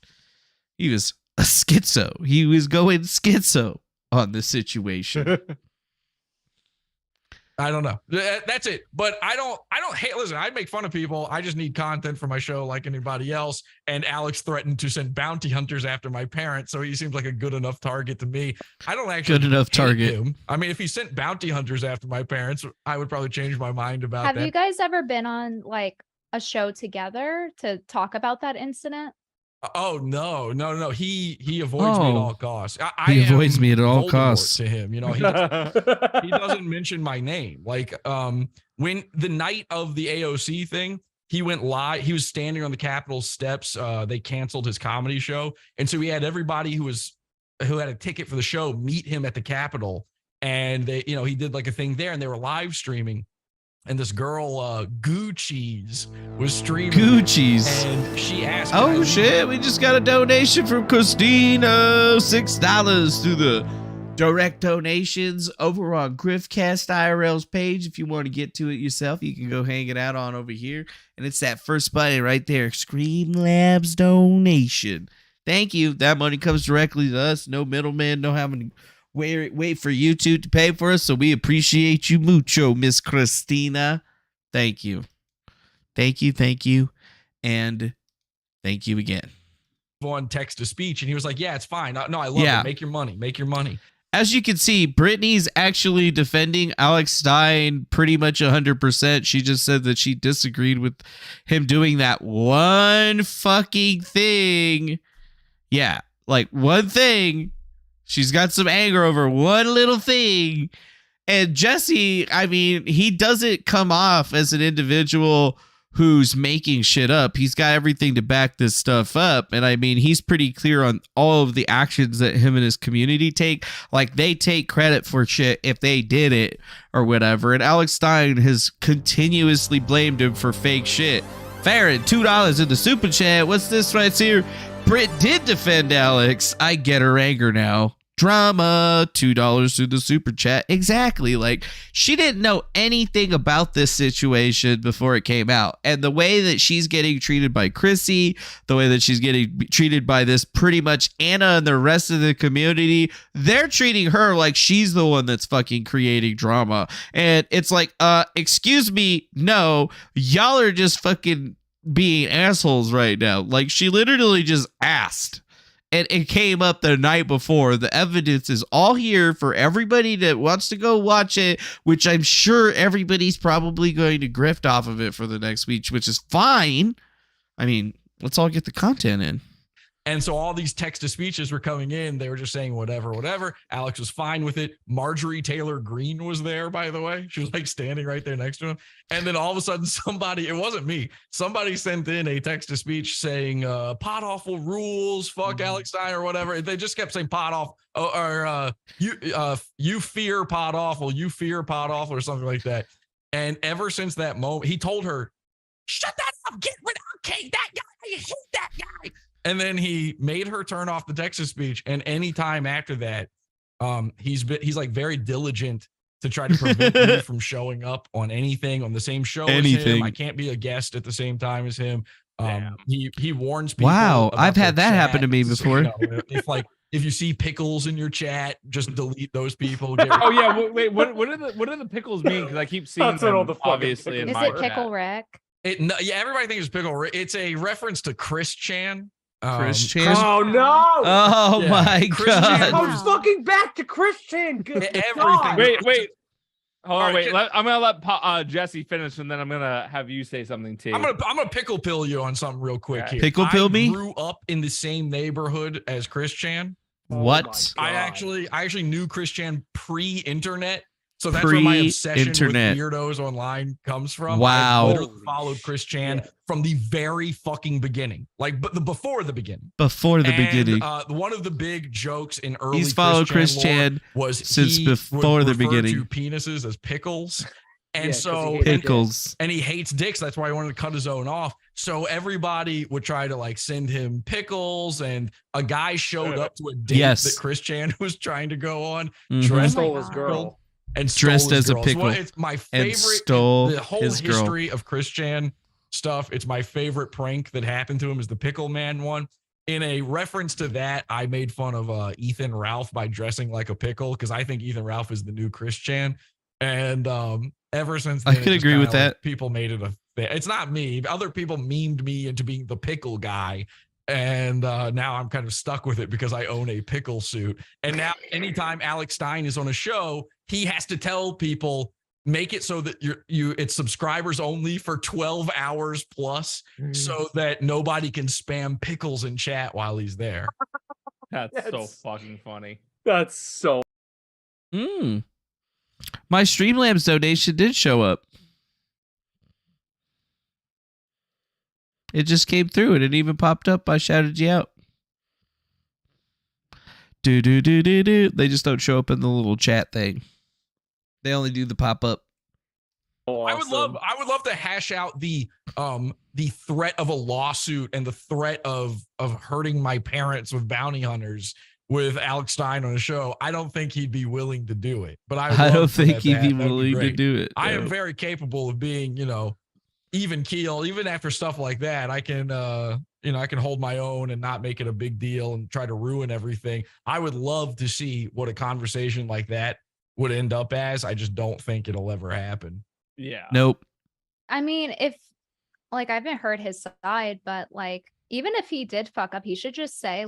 He was a schizo. He was going schizo on this situation. I don't know. That's it. But I don't hate. Listen, I make fun of people. I just need content for my show like anybody else. And Alex threatened to send bounty hunters after my parents. So he seems like a good enough target to me. I don't actually good enough target him. I mean, if he sent bounty hunters after my parents, I would probably change my mind about that. Have you guys ever been on like a show together to talk about that incident? Oh no. He avoids me at all costs. He avoids me at all costs. To him, you know, he doesn't mention my name. Like when the night of the AOC thing, he went live. He was standing on the Capitol steps. They canceled his comedy show, and so he had everybody who had a ticket for the show meet him at the Capitol, and they, you know, he did like a thing there, and they were live streaming. And this girl, Gucci's, was streaming. Gucci's. And she asked. Oh, shit. We just got a donation from Christina. $6 through the direct donations over on Griftcast IRL's page. If you want to get to it yourself, you can go hang it out on over here. And it's that first button right there. Scream Labs donation. Thank you. That money comes directly to us. No middleman. No having to wait for YouTube to pay for us, so we appreciate you mucho, Miss Christina. Thank you, and thank you again. On text to speech, and he was like, "Yeah, it's fine. No, I love it. Make your money." As you can see, Brittany's actually defending Alex Stein pretty much 100%. She just said that she disagreed with him doing that one fucking thing. Yeah, like one thing. She's got some anger over one little thing. And Jesse, I mean, he doesn't come off as an individual who's making shit up. He's got everything to back this stuff up. And I mean, he's pretty clear on all of the actions that him and his community take. Like, they take credit for shit if they did it or whatever. And Alex Stein has continuously blamed him for fake shit. Farron, $2 in the super chat. What's this right here? Britt did defend Alex. I get her anger now. Drama, $2 through the super chat. Exactly. Like, she didn't know anything about this situation before it came out. And the way that she's getting treated by Chrissy, the way that she's getting treated by this pretty much Anna and the rest of the community, they're treating her like she's the one that's fucking creating drama. And it's like, excuse me, no, y'all are just fucking being assholes right now. Like, she literally just asked, and it came up the night before. The evidence is all here for everybody that wants to go watch it, which I'm sure everybody's probably going to grift off of it for the next week, which is fine. I mean, let's all get the content in. And so all these text-to-speeches were coming in. They were just saying whatever. Alex was fine with it. Marjorie Taylor Greene was there, by the way. She was like standing right there next to him. And then all of a sudden somebody, it wasn't me, somebody sent in a text-to-speech saying, pot awful rules, fuck Alex Stein or whatever. They just kept saying pot off or you fear pot awful, or something like that. And ever since that moment, he told her, shut that up, get rid of that guy, I hate that guy. And then he made her turn off the text-to-speech. And any time after that, he's like very diligent to try to prevent me from showing up on anything on the same show as him. I can't be a guest at the same time as him. He warns people. Wow, about I've had their that happen to me chats. before. If you see pickles in your chat, just delete those people. Oh yeah, wait. What do the pickles mean? Because I keep seeing them obviously in my Is it Pickle chat. Rick? Yeah, everybody thinks it's Pickle Rick. It's a reference to Chris Chan. Chris Chan? Oh no! Oh Yeah, my Chris god! Chan I'm fucking back to Christian. Good Everything. God. Wait. Hold on, All right, wait. I'm gonna let Jesse finish, and then I'm gonna have you say something too. I'm gonna pickle pill you on something real quick here. Pickle pill me? I grew up in the same neighborhood as Chris Chan. What? I actually knew Chris Chan pre-internet. So that's where my obsession with Pre-internet. weirdos online comes from. Wow. I literally followed Chris Chan from the very fucking beginning, like before the beginning. Before the beginning. One of the big jokes in early He's followed Chris Chan was since he before would the refer beginning. to penises as pickles. And Yeah, 'cause so he hates Pickles. and he hates dicks. That's why he wanted to cut his own off. So everybody would try to like send him pickles, and a guy showed up to a date that Chris Chan was trying to go on, dressed Stole his girl. and Dressed stole his as a girl. pickle It's my and favorite. stole the whole his girl. history of Chris Chan stuff. It's my favorite prank that happened to him is the Pickle Man one. In a reference to that, I made fun of Ethan Ralph by dressing like a pickle because I think Ethan Ralph is the new Chris Chan. And ever since then, I can agree with that. People made it a thing. It's not me. Other people memed me into being the pickle guy. And now I'm kind of stuck with it because I own a pickle suit. And now anytime Alex Stein is on a show, he has to tell people, make it so that it's subscribers only for 12 hours plus so that nobody can spam pickles in chat while he's there. That's so fucking funny. That's so. My Streamlabs donation did show up. It just came through and it even popped up. I shouted you out. Do. They just don't show up in the little chat thing. They only do the pop up. Awesome. I would love to hash out the threat of a lawsuit and the threat of hurting my parents with bounty hunters with Alex Stein on a show. I don't think he'd be willing to do it, but I don't think he'd be willing to do it. I no. am very capable of being, even keel, even after stuff like that. I can, I can hold my own and not make it a big deal and try to ruin everything. I would love to see what a conversation like that would end up as. I just don't think it'll ever happen. Yeah. Nope. I mean, if I haven't heard his side, but even if he did fuck up, he should just say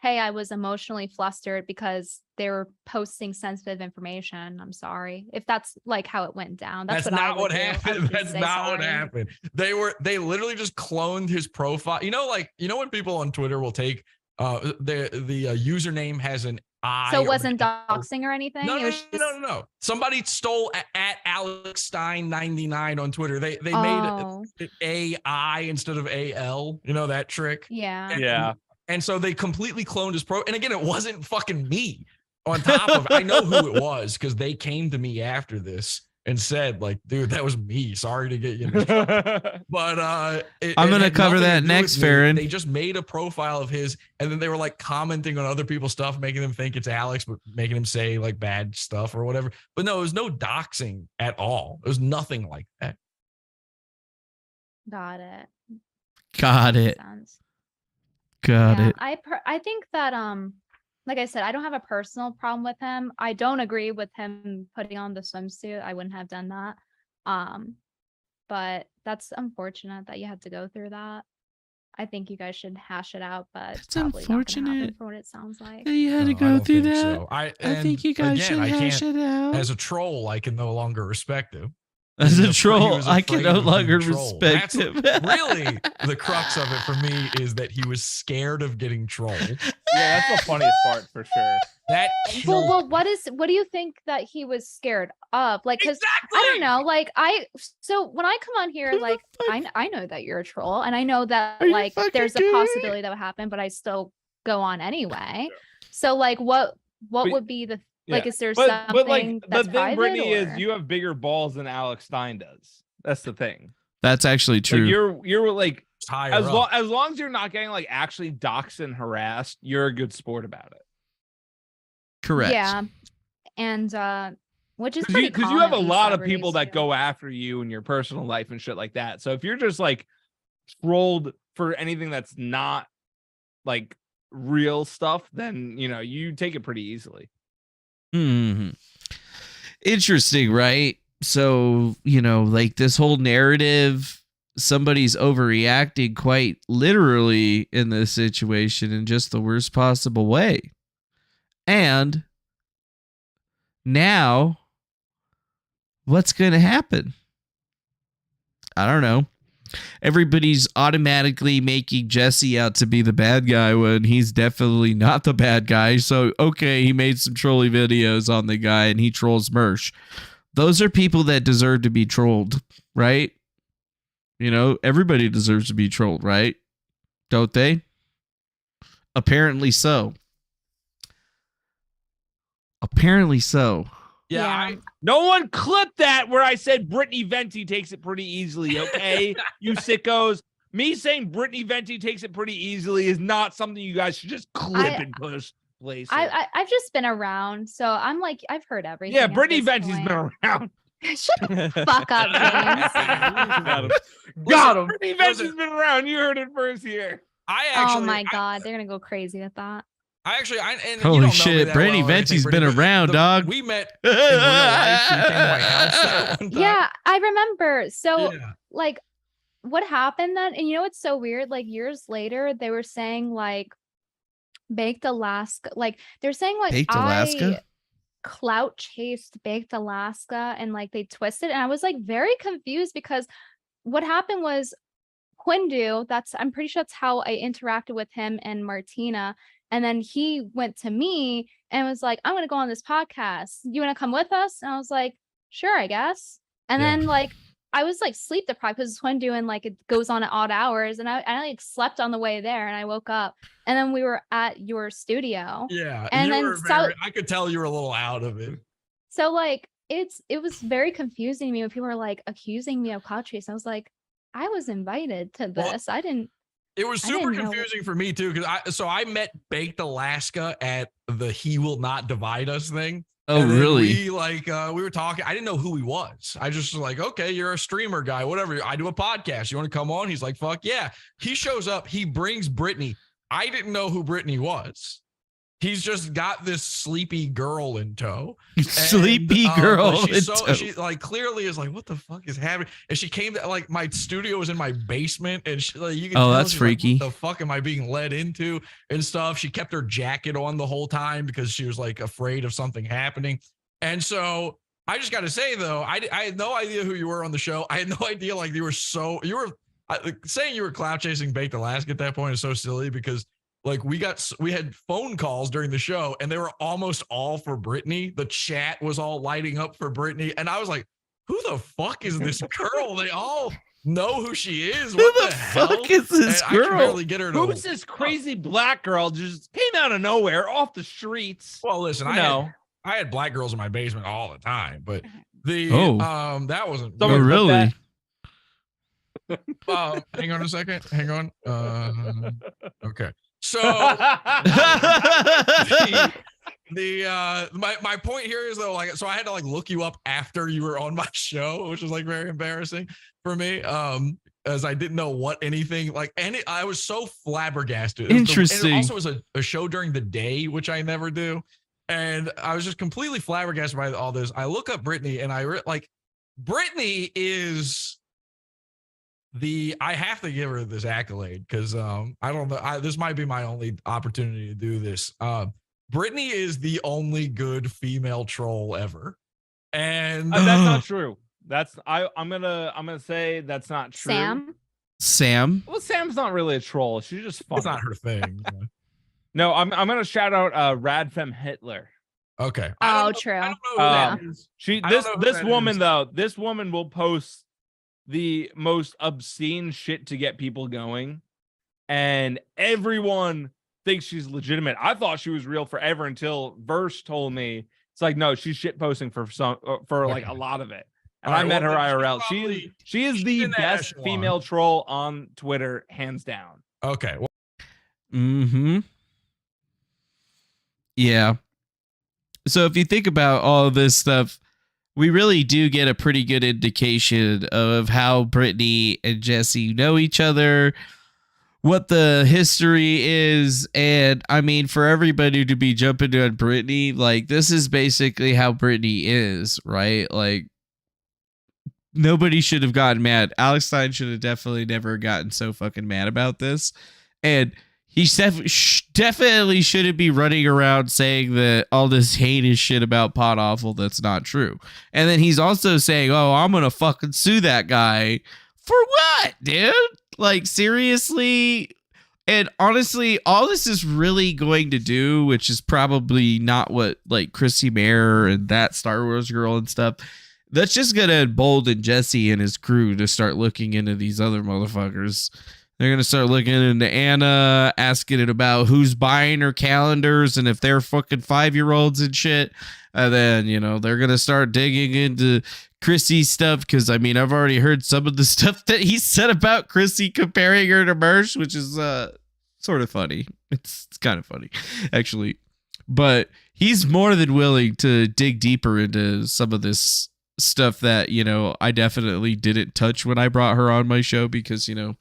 hey, I was emotionally flustered because they were posting sensitive information. I'm sorry. If that's how it went down. That's not what happened. That's not what happened. They literally just cloned his profile. When people on Twitter will take the username has an I. So it wasn't doxing or anything? No. Somebody stole at Alex Stein 99 on Twitter. They made it AI instead of AL. You know that trick? Yeah. Yeah. And so they completely cloned his pro. And again, it wasn't fucking me. On top of I know who it was because they came to me after this and said, dude, that was me. Sorry to get you. But I'm gonna cover that next, Farron. They just made a profile of his, and then they were commenting on other people's stuff, making them think it's Alex, but making him say bad stuff or whatever. But no, it was no doxing at all. It was nothing like that. Got it. Got it. I think that like I said, I don't have a personal problem with him. I don't agree with him putting on the swimsuit. I wouldn't have done that. But that's unfortunate that you had to go through that. I think you guys should hash it out, but It's probably not gonna happen unfortunate. for what it sounds like. that you had to No, I go don't through think that. so. I think you guys should hash it out. As a troll, I can no longer respect him. As He a was troll, afraid I can of no being longer trolled. respect That's him. really the crux of it for me is that he was scared of getting trolled. Yeah, that's the funniest part for sure. That Well, what do you think that he was scared of? Because I don't know. So when I come on here, I know that you're a troll, and I know that there's a possibility that would happen, but I still go on anyway. So what would be the is there something that's the thing, private, Brittany, or? is you have bigger balls than Alex Stein does. That's the thing. That's actually true. You're higher as up. long as you're not getting actually doxxed and harassed, you're a good sport about it. Correct. Yeah. And which is pretty because you have a common with lot of people celebrities, that go after you in your personal life and shit like that. So if you're just like trolled for anything that's not like real stuff, then you take it pretty easily. Interesting, right? So, like this whole narrative, somebody's overreacting quite literally in this situation in just the worst possible way. And now, what's going to happen? I don't know. Everybody's automatically making Jesse out to be the bad guy when he's definitely not the bad guy. So, okay, he made some trolly videos on the guy and he trolls Mersh. Those are people that deserve to be trolled, right? Everybody deserves to be trolled, right? Don't they? Apparently so. Yeah. No one clipped that where I said Brittany Venti takes it pretty easily, okay? You sickos. Me saying Brittany Venti takes it pretty easily is not something you guys should just clip and push places. I've just been around, so I'm like, I've heard everything. Yeah, Brittany Venti's been around. Shut the fuck up, James. Got him. Brittany Venti's been around. You heard it first here. Oh my god, they're gonna go crazy with that. Holy shit, Brittany Venti's been around, dog. We met in real life. She came to my house that one time. Yeah, I remember. So, like, what happened then? And what's so weird? Like, years later, they were saying, like, Baked Alaska. Like, they're saying, like, Baked Alaska? I clout chased Baked Alaska, and, like, they twisted. And I was, like, very confused because what happened was Quindu, I'm pretty sure that's how I interacted with him and Martina. And then he went to me and was like, I'm going to go on this podcast. You want to come with us? And I was like, sure, I guess. And then like, I was like sleep deprived because it's when doing like, it goes on at odd hours. And I like slept on the way there and I woke up and then we were at your studio. Yeah. And then I could tell you were a little out of it. So like, it was very confusing to me when people were like accusing me of clout chase. I was like, I was invited to this. It was super confusing for me too, because I met Baked Alaska at the He Will Not Divide Us thing. Oh, really? We we were talking. I didn't know who he was. I just was like, okay, you're a streamer guy, whatever. I do a podcast. You want to come on? He's like, fuck yeah. He shows up. He brings Brittany. I didn't know who Brittany was. He's just got this sleepy girl in tow. Sleepy girl in tow. She like clearly is like, what the fuck is happening? And she came to like my studio was in my basement, and she, like, you can tell that's she's freaky. Like, what the fuck am I being led into and stuff? She kept her jacket on the whole time because she was like afraid of something happening. And so I just got to say though, I had no idea who you were on the show. I had no idea like you were saying you were clout chasing Baked Alaska at that point is so silly because. Like we had phone calls during the show and they were almost all for Brittany. The chat was all lighting up for Brittany. And I was like, who the fuck is this girl? They all know who she is. What Who the fuck is this girl? I can barely get her to Who's this crazy black girl just came out of nowhere off the streets? Well, listen, I had black girls in my basement all the time, but that wasn't really. Hang on a second. Hang on. Okay. So my point here is though, like, so I had to like look you up after you were on my show, which was like very embarrassing for me. As I didn't know what anything like, and I was so flabbergasted. Interesting. And it also was a show during the day, which I never do. And I was just completely flabbergasted by all this. I look up Brittany and Brittany is I have to give her this accolade because I don't know. This might be my only opportunity to do this. Brittany is the only good female troll ever, and that's not true. I'm gonna say that's not true. Sam. Well, Sam's not really a troll. She's just fun. It's not her thing. No, I'm gonna shout out Radfem Hitler. Okay. Oh, true. I don't know This woman will post the most obscene shit to get people going, and everyone thinks she's legitimate. I thought she was real forever until Verse told me it's like, no, she's shit posting for like a lot of it. And I met her IRL. She is the best female troll on Twitter, hands down. Okay. Yeah. So if you think about all of this stuff, we really do get a pretty good indication of how Brittany and Jesse know each other, what the history is. And I mean, for everybody to be jumping on Brittany, like, this is basically how Brittany is, right? Like, nobody should have gotten mad. Alex Stein should have definitely never gotten so fucking mad about this. And he definitely shouldn't be running around saying that all this heinous shit about Pot Awful that's not true. And then he's also saying, oh, I'm going to fucking sue that guy. For what, dude? Like, seriously? And honestly, all this is really going to do, which is probably not what, like, Chrissy Mayer and that Star Wars girl and stuff, that's just going to embolden Jesse and his crew to start looking into these other motherfuckers. They're going to start looking into Anna, asking it about who's buying her calendars and if they're fucking 5-year-olds and shit. And then, you know, they're going to start digging into Chrissy's stuff, because, I mean, I've already heard some of the stuff that he said about Chrissy comparing her to Mersh, which is sort of funny. It's kind of funny, actually. But he's more than willing to dig deeper into some of this stuff that, you know, I definitely didn't touch when I brought her on my show, because, you know,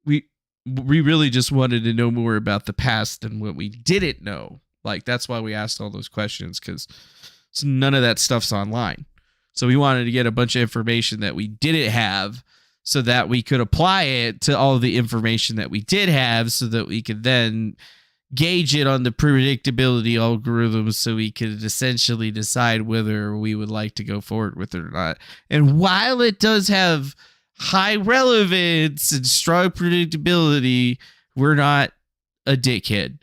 we really just wanted to know more about the past than what we didn't know. Like, that's why we asked all those questions, because none of that stuff's online. So we wanted to get a bunch of information that we didn't have, so that we could apply it to all of the information that we did have, so that we could then gauge it on the predictability algorithms, so we could essentially decide whether we would like to go forward with it or not. And while it does have high relevance and strong predictability, we're not a dickhead,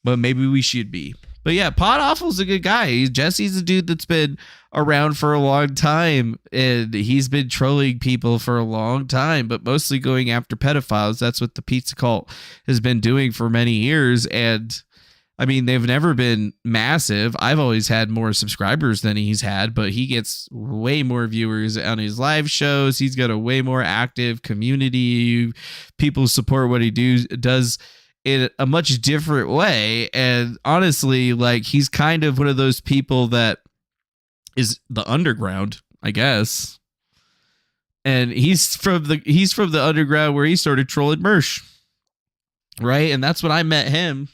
but maybe we should be. But yeah, Pot Awful's a good guy. Jesse's a dude that's been around for a long time, and he's been trolling people for a long time, but mostly going after pedophiles. That's what the Pizza Cult has been doing for many years. And I mean, they've never been massive. I've always had more subscribers than he's had, but he gets way more viewers on his live shows. He's got a way more active community. People support what he does in a much different way. And honestly, like, he's kind of one of those people that is the underground, I guess. And he's from the underground where he started trolling Mersh, right? And that's when I met him,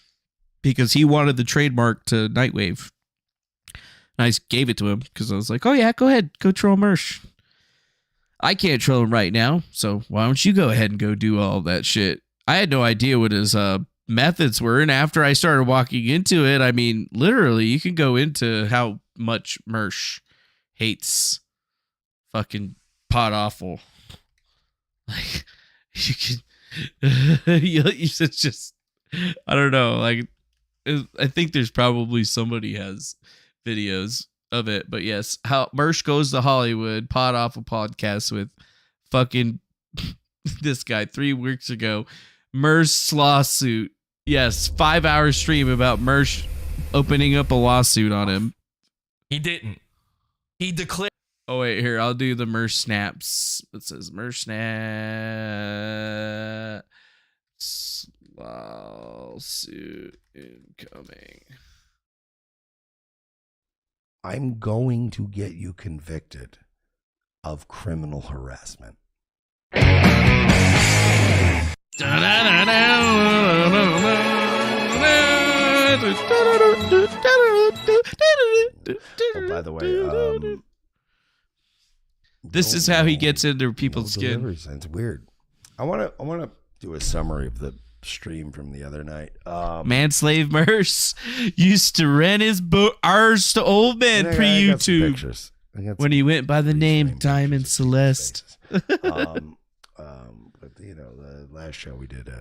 because he wanted the trademark to Nightwave. And I gave it to him because I was like, oh yeah, go ahead, go troll Mersh. I can't troll him right now, so why don't you go ahead and go do all that shit? I had no idea what his methods were, and after I started walking into it, I mean, literally, you can go into how much Mersh hates fucking Pot Awful. Like, you can, it's just, I don't know, like, I think there's probably somebody has videos of it, but yes, how Mersh goes to Hollywood, Pot Awful podcast with fucking this guy 3 weeks ago. Mersh lawsuit. Yes, 5-hour stream about Mersh opening up a lawsuit on him. He didn't. He declared. Oh wait, here, I'll do the Mersh snaps. It says Mersh snaps lawsuit incoming. I'm going to get you convicted of criminal harassment. Oh, by the way, this is how he gets into people's skin. It's weird. I want to do a summary of the stream from the other night. Manslave Merce used to rent his ours to old man pre-YouTube when he went by the name Diamond Celeste. But you know, the last show we did there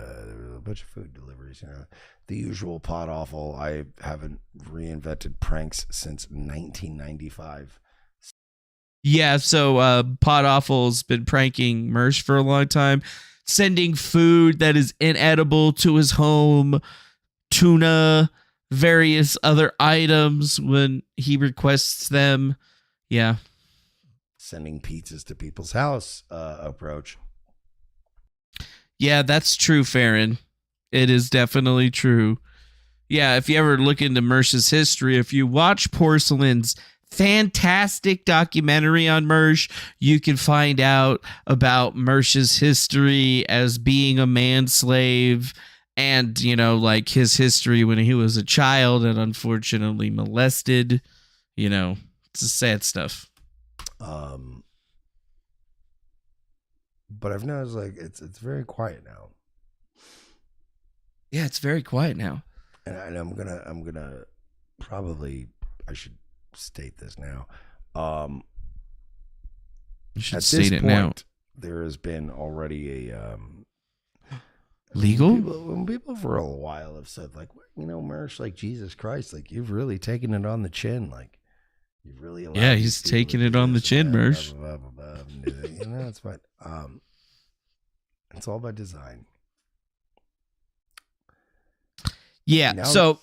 was a bunch of food deliveries. You know, the usual Pot Awful. I haven't reinvented pranks since 1995. Yeah, so Pot Awful's been pranking Mersh for a long time, sending food that is inedible to his home, tuna, various other items when he requests them. Yeah. Sending pizzas to people's house approach. Yeah, that's true, Farron. It is definitely true. Yeah, if you ever look into Mersh's history, if you watch Porcelain's fantastic documentary on Mersh. You can find out about Mersh's history as being a man-slave and, you know, like his history when he was a child and unfortunately molested. You know, it's a sad stuff. But I've noticed like it's very quiet now. Yeah, it's very quiet now. And I'm gonna probably, I should state this now. You should At state this it point, now. there has been already a legal. When people for a while have said like, you know, Mersh, like Jesus Christ, like you've really taken it on the chin, like you've really allowed Yeah, these he's people taking to it do on the this, chin, blah, blah, Mersh. blah, blah, blah, and do that. You know, it's fine. It's all by design. Yeah, Now- so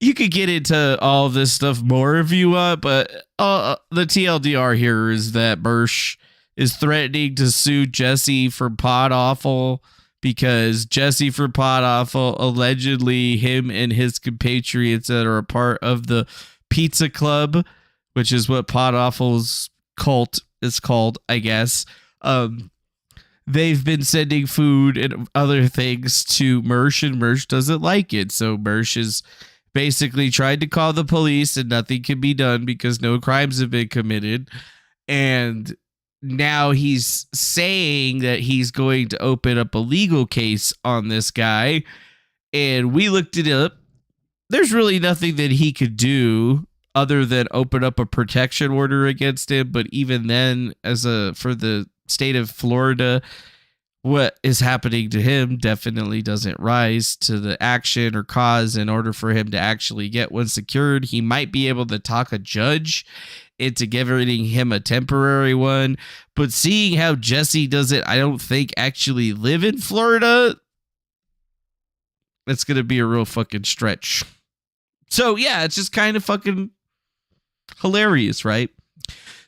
you could get into all of this stuff more if you want, but the TLDR here is that Mersh is threatening to sue Jesse for Pod Awful because Jesse for Pod Awful, allegedly him and his compatriots that are a part of the Pizza Club, which is what Pod Awful's cult is called, I guess. They've been sending food and other things to Mersh, and Mersh doesn't like it. So Mersh has basically tried to call the police, and nothing can be done because no crimes have been committed. And now he's saying that he's going to open up a legal case on this guy. And we looked it up. There's really nothing that he could do other than open up a protection order against him. But even then, for the state of Florida, what is happening to him definitely doesn't rise to the action or cause in order for him to actually get one secured. He might be able to talk a judge into giving him a temporary one, but seeing how Jesse does it, I don't think actually live in Florida. That's going to be a real fucking stretch. So yeah, it's just kind of fucking hilarious, right?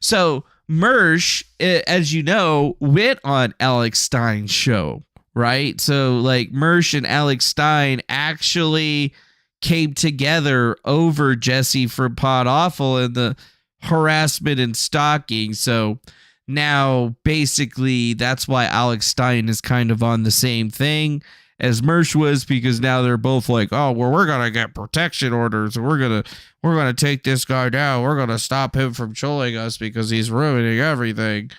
So Mersh, as you know, went on Alex Stein's show, right? So like Mersh and Alex Stein actually came together over Jesse for Pod Awful and the harassment and stalking. So now basically that's why Alex Stein is kind of on the same thing as Mersh was, because now they're both like, oh, well, we're gonna get protection orders, and we're gonna take this guy down. We're gonna stop him from trolling us because he's ruining everything.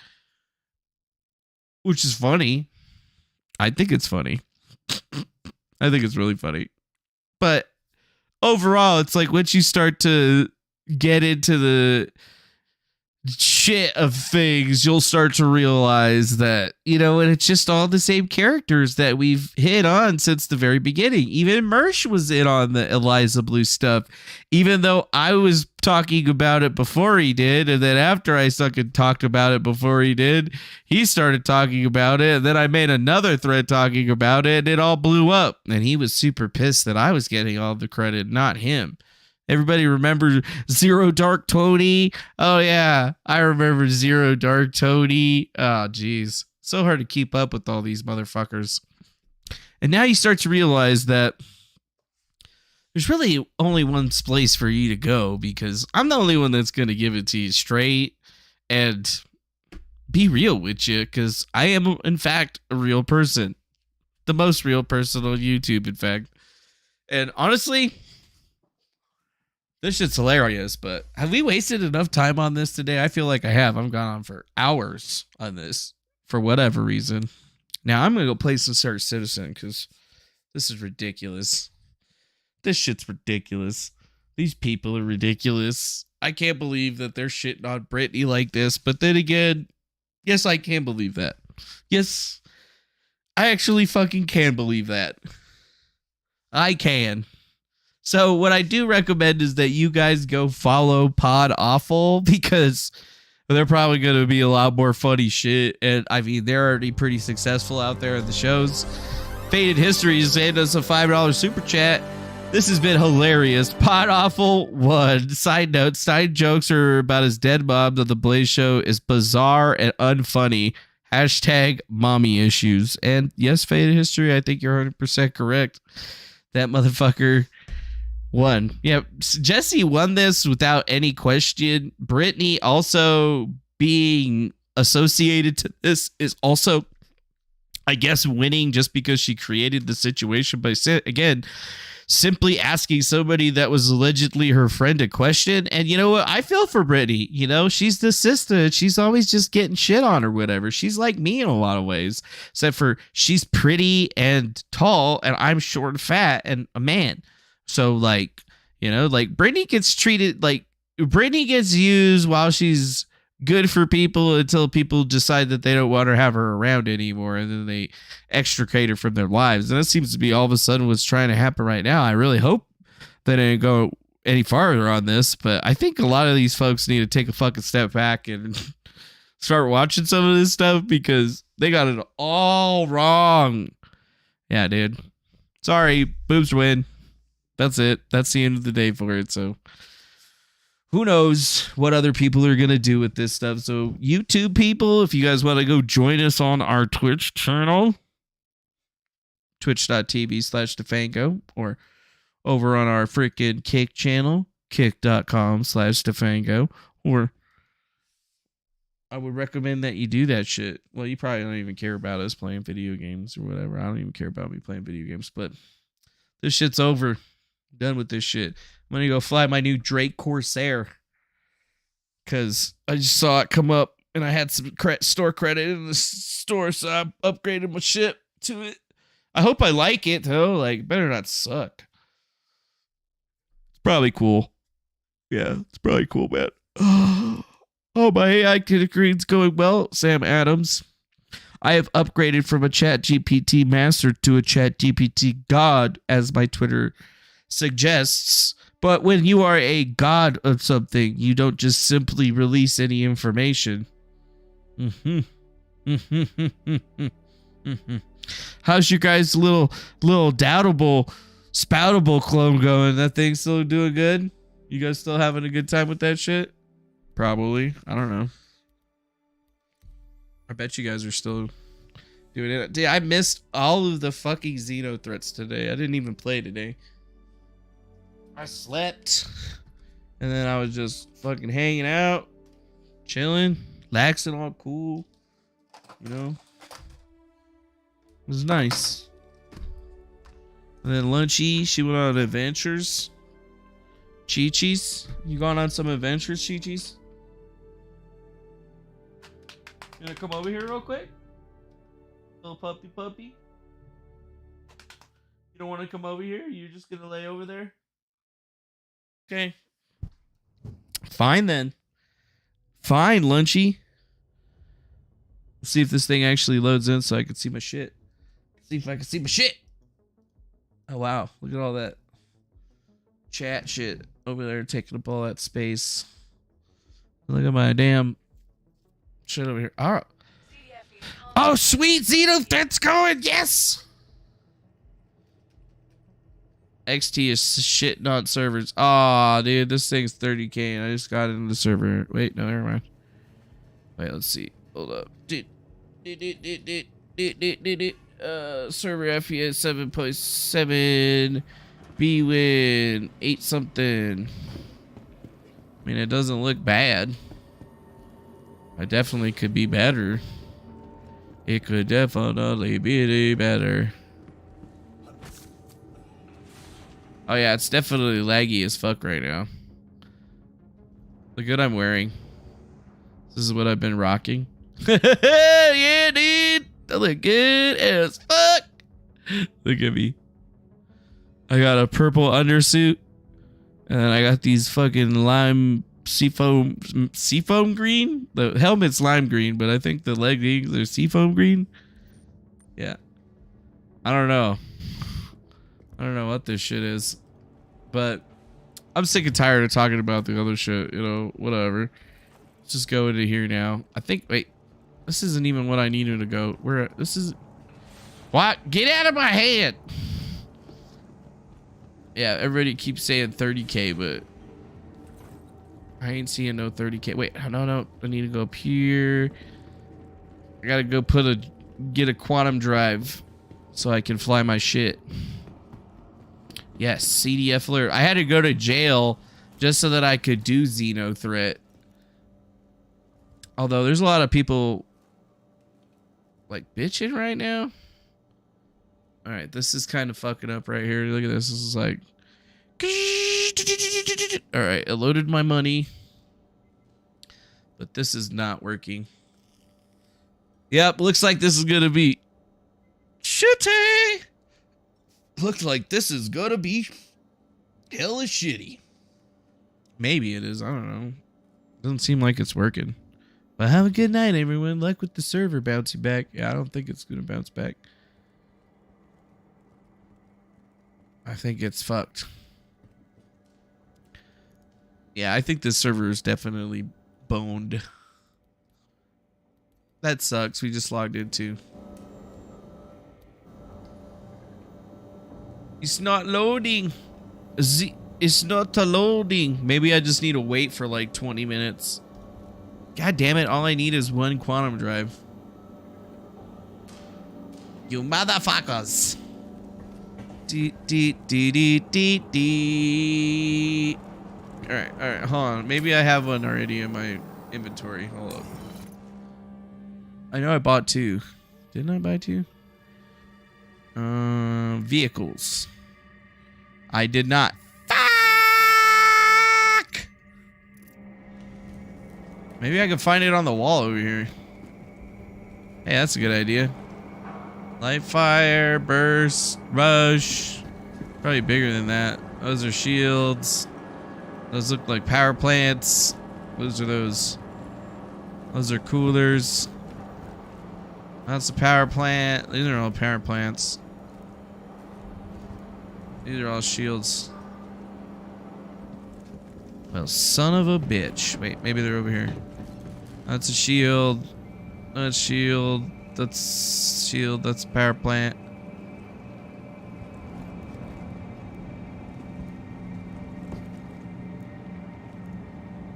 Which is funny. I think it's funny. I think it's really funny. But overall, it's like once you start to get into the shit of things, you'll start to realize that, you know, and it's just all the same characters that we've hit on since the very beginning. Even Mersh was in on the Eliza Blue stuff, even though I was talking about it before he did, and then after I fucking talked about it before he did, he started talking about it, and then I made another thread talking about it, and it all blew up, and he was super pissed that I was getting all the credit, not him. Everybody remember Zero Dark Tony? Oh, yeah. I remember Zero Dark Tony. Oh, geez. So hard to keep up with all these motherfuckers. And now you start to realize that there's really only one place for you to go, because I'm the only one that's going to give it to you straight and be real with you, because I am, in fact, a real person. The most real person on YouTube, in fact. And honestly, this shit's hilarious, but have we wasted enough time on this today? I feel like I have. I've gone on for hours on this for whatever reason. Now I'm going to go play some Star Citizen because this is ridiculous. This shit's ridiculous. These people are ridiculous. I can't believe that they're shitting on Brittany like this, but then again, yes, I can believe that. Yes, I actually fucking can believe that. I can. So what I do recommend is that you guys go follow Pod Awful, because they're probably going to be a lot more funny shit. And I mean, they're already pretty successful out there in the shows. Faded History sent us a $5 super chat. This has been hilarious. Pod Awful 1. Side note, Stein jokes are about his dead mom that the Blaze Show is bizarre and unfunny. Hashtag mommy issues. And yes, Faded History, I think you're 100% correct. That motherfucker Won. Yeah, Jesse won this without any question. Brittany also being associated to this is also, I guess, winning just because she created the situation by, again, simply asking somebody that was allegedly her friend a question. And you know what? I feel for Brittany. You know, she's the sister. She's always just getting shit on or whatever. She's like me in a lot of ways, except for she's pretty and tall, and I'm short and fat and a man. So, like, you know, like Brittany gets treated like Brittany gets used while she's good for people until people decide that they don't want to have her around anymore, and then they extricate her from their lives. And that seems to be all of a sudden what's trying to happen right now. I really hope that it didn't go any farther on this, but I think a lot of these folks need to take a fucking step back and start watching some of this stuff because they got it all wrong. Yeah, dude. Sorry, boobs win. That's it. That's the end of the day for it. So who knows what other people are going to do with this stuff. So YouTube people, if you guys want to go join us on our Twitch channel, twitch.tv/Defango, or over on our freaking Kick channel, kick.com/Defango, or I would recommend that you do that shit. Well, you probably don't even care about us playing video games or whatever. I don't even care about me playing video games, but this shit's over. Done with this shit. I'm gonna go fly my new Drake Corsair because I just saw it come up and I had some store credit in the store, so I upgraded my shit to it. I hope I like it though. Like, better not suck. It's probably cool. Yeah, it's probably cool, man. Oh, my AI category's going well. Sam Adams. I have upgraded from a Chat GPT master to a Chat GPT god, as my Twitter suggests. But when you are a god of something, you don't just simply release any information. How's your guys' little doubtable, spoutable clone going? That thing still doing good? You guys still having a good time with that shit? Probably. I don't know. I bet you guys are still doing it. Dude, I missed all of the fucking Xeno threats today. I didn't even play today. I slept. And then I was just fucking hanging out, chilling, laxing, all cool. You know? It was nice. And then Lunchy, she went on adventures. Chi-Chi's. You going on some adventures, Chi-Chi's? You gonna come over here real quick? Little puppy? You don't want to come over here? You're just gonna lay over there? Okay. Fine then. Fine, Lunchy. Let's see if this thing actually loads in so I can see my shit. See if I can see my shit. Oh wow, look at all that chat shit over there taking up all that space. Look at my damn shit over here. All right. Oh, sweet Xeno, that's going. Yes. XT is shitting on servers. Aw, dude, this thing's 30K and I just got into the server. Wait, no, never mind. Wait, let's see. Hold up. Server FPS 7.7. B-Win 8 something. I mean, it doesn't look bad. I definitely could be better. It could definitely be better. Oh yeah, it's definitely laggy as fuck right now. Look what I'm wearing. This is what I've been rocking. Yeah, dude. I look good as fuck. Look at me. I got a purple undersuit. And then I got these fucking lime seafoam green. The helmet's lime green, but I think the leggings are seafoam green. Yeah. I don't know. I don't know what this shit is. But I'm sick and tired of talking about the other shit, you know, whatever. Let's just go into here now. I think, wait, this isn't even what I needed to go. This is, what? Get out of my hand. Yeah, everybody keeps saying 30K, but I ain't seeing no 30K. Wait, no. I need to go up here. I gotta go get a quantum drive so I can fly my shit. Yes, CDF alert. I had to go to jail just so that I could do Xeno threat. Although there's a lot of people like bitching right now. All right, this is kind of fucking up right here. Look at this. This is like, all right, it loaded my money, but this is not working. Yep, looks like this is gonna be shitty. Looks like this is gonna be hella shitty. Maybe it is. I don't know. Doesn't seem like it's working. But have a good night, everyone. Luck with the server bouncing back. Yeah, I don't think it's gonna bounce back. I think it's fucked. Yeah, I think this server is definitely boned. That sucks. We just logged in too. It's not loading. It's not loading. Maybe I just need to wait for like 20 minutes. God damn it. All I need is one quantum drive. You motherfuckers. Alright, hold on. Maybe I have one already in my inventory. Hold up. I know I bought 2. Didn't I buy 2? Vehicles. I did not. Fuck! Maybe I can find it on the wall over here. Hey, that's a good idea. Light fire, burst, rush. Probably bigger than that. Those are shields. Those look like power plants. Those are those. Those are coolers. That's a power plant. These are all power plants. These are all shields. Well, son of a bitch. Wait, maybe they're over here. That's a shield. That's shield. That's shield. That's a power plant.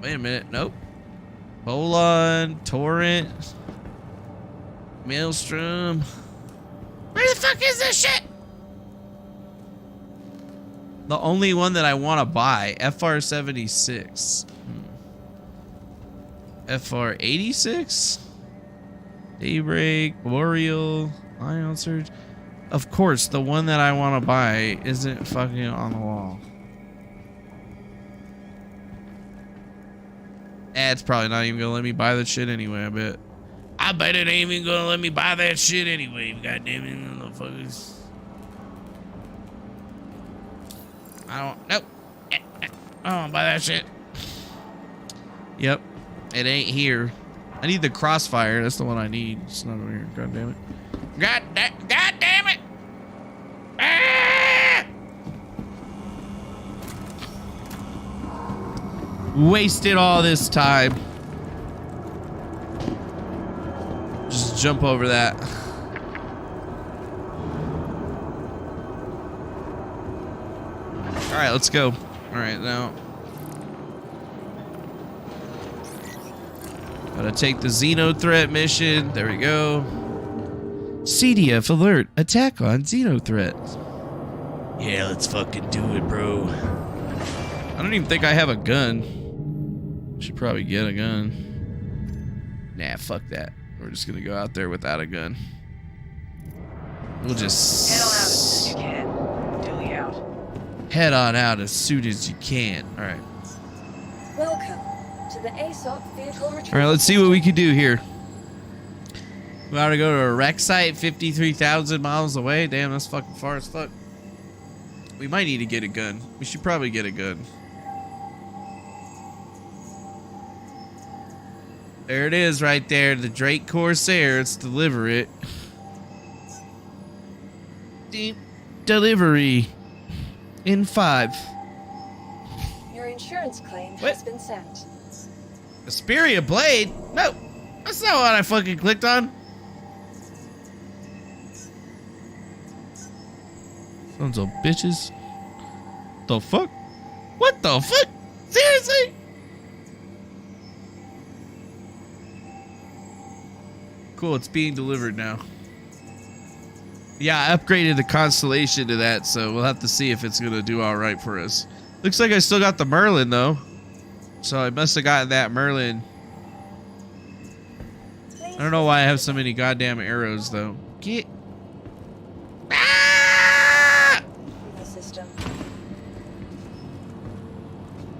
Wait a minute. Nope. Bolon, Torrent, Maelstrom. Where the fuck is this shit? The only one that I want to buy, FR76. FR86? Daybreak, Boreal, Ion Surge. Of course, the one that I want to buy isn't fucking on the wall. It's probably not even gonna let me buy that shit anyway, I bet. I bet it ain't even gonna let me buy that shit anyway, goddamn it, motherfuckers. Nope. I don't buy that shit. Yep. It ain't here. I need the crossfire. That's the one I need. It's not over here. God damn it. God damn it. Ah! Wasted all this time. Just jump over that. All right, let's go. All right, now. Gotta take the Xeno threat mission. There we go. CDF alert. Attack on Xeno threat. Yeah, let's fucking do it, bro. I don't even think I have a gun. Should probably get a gun. Nah, fuck that. We're just gonna go out there without a gun. We'll just head on out as soon as you can. Duly out. Head on out as soon as you can. All right. Welcome to the ASOP vehicle retrieval. All right, let's see what we can do here. We ought to go to a wreck site 53,000 miles away. Damn, that's fucking far as fuck. We might need to get a gun. We should probably get a gun. There it is right there. The Drake Corsair. Let's deliver it. Deep delivery in 5. Your insurance claim has been sent. Asperia Blade? No, that's not what I fucking clicked on. Sons of bitches. The fuck? What the fuck? Seriously? Cool, it's being delivered now. Yeah, I upgraded the constellation to that, so we'll have to see if it's gonna do all right for us. Looks like I still got the Merlin though, so I must have gotten that Merlin. I don't know why I have so many goddamn arrows though. Get. Ah! System.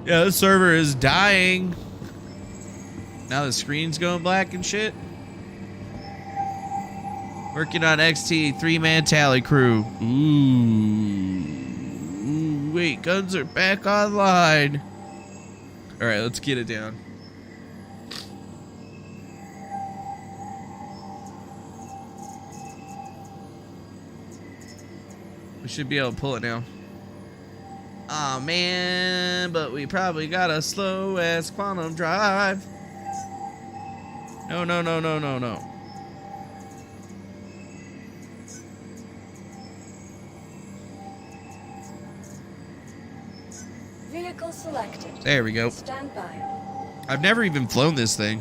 Yeah, the server is dying. Now the screen's going black and shit. Working on XT, 3-man tally crew. Ooh, wait, guns are back online. All right, let's get it down. We should be able to pull it now. Aw, man, but we probably got a slow ass quantum drive. No, no, no, no, no, no. Vehicle selected. There we go. Stand by. I've never even flown this thing.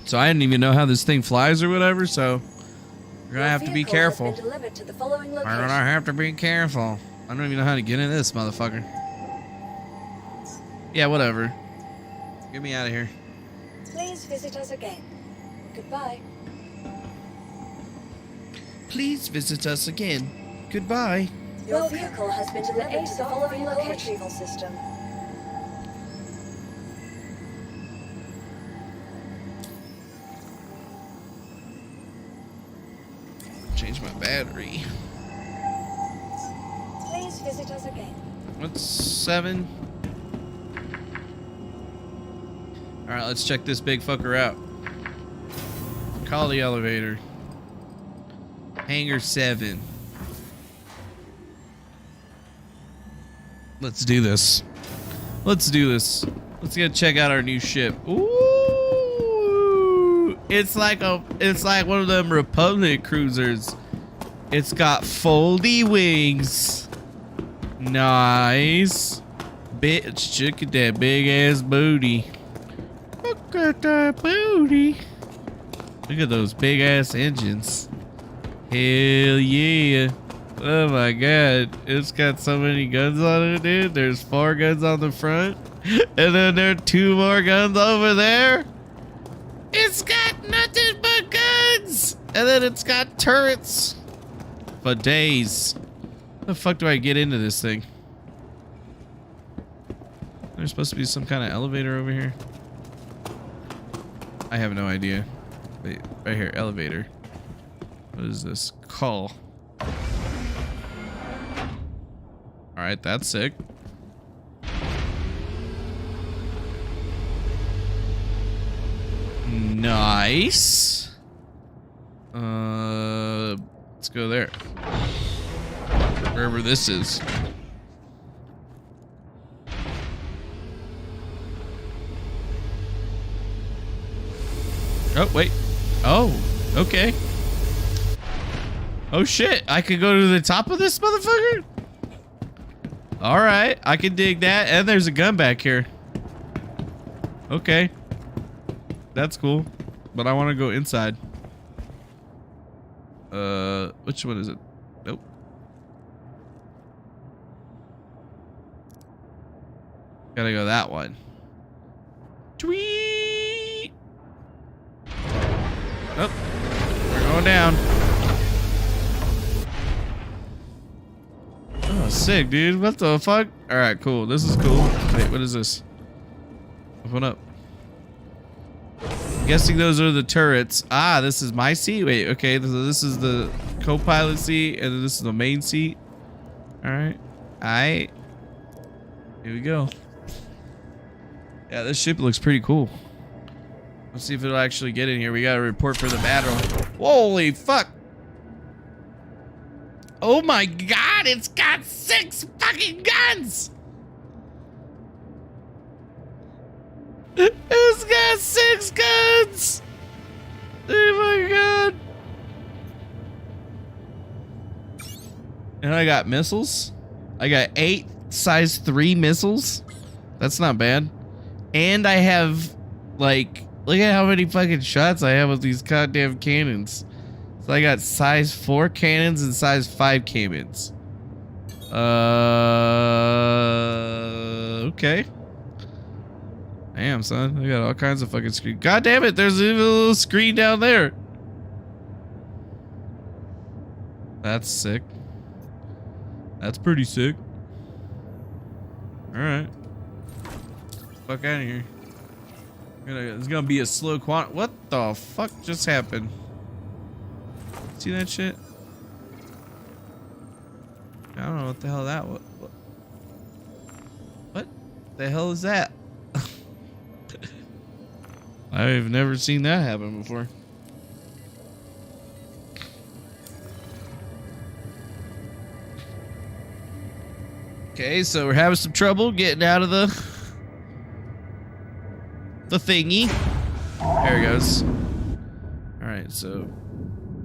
So I didn't even know how this thing flies or whatever, so we're gonna have to be careful. Has been delivered to the following We're location. gonna have to be careful. I don't even know how to get in this motherfucker. Yeah, whatever. Get me out of here. Please visit us again. Goodbye. Please visit us again. Goodbye. Your vehicle has been delivered to the following location. Retrieval system. Change my battery. Please visit us again. What's 7? Alright, let's check this big fucker out. Call the elevator. Hangar 7. Let's do this. Let's do this. Let's go check out our new ship. Ooh! It's like one of them Republic cruisers. It's got foldy wings. Nice. Bitch, look at that big ass booty. Look at that booty. Look at those big ass engines. Hell yeah. Oh my god. It's got so many guns on it, dude. There's 4 guns on the front. And then there are 2 more guns over there. It's got nothing but guns. And then it's got turrets. For days. How the fuck do I get into this thing? There's supposed to be some kind of elevator over here. I have no idea. Wait, right here, elevator. What is this? Call. Alright, that's sick. Nice. Let's go there. Wherever this is. Oh, wait. Oh, okay. Oh shit, I could go to the top of this motherfucker? Alright, I can dig that. And there's a gun back here. Okay. That's cool. But I want to go inside. Which one is it? Nope. Gotta go that one. Tweet. Oh, we're going down. Oh, sick, dude. What the fuck? All right, cool. This is cool. Wait, what is this? Open up. I'm guessing those are the turrets. Ah, this is my seat. Wait, okay. This is the co-pilot seat, and then this is the main seat. All right. Here we go. Yeah, this ship looks pretty cool. Let's see if it'll actually get in here. We got to report for the battle. Holy fuck. Oh my god, it's got 6 fucking guns! It's got 6 guns! Oh my god. And I got missiles. I got 8 size 3 missiles. That's not bad. And I have, like, look at how many fucking shots I have with these goddamn cannons. So I got size 4 cannons and size 5 cannons. Okay. Damn, son. I got all kinds of fucking screen. God damn it, there's even a little screen down there. That's sick. That's pretty sick. Alright. Fuck out of here. It's gonna be a slow What the fuck just happened? See that shit? I don't know what the hell that was. What the hell is that? I've never seen that happen before. Okay, so we're having some trouble getting out of the thingy. There it goes. Alright, so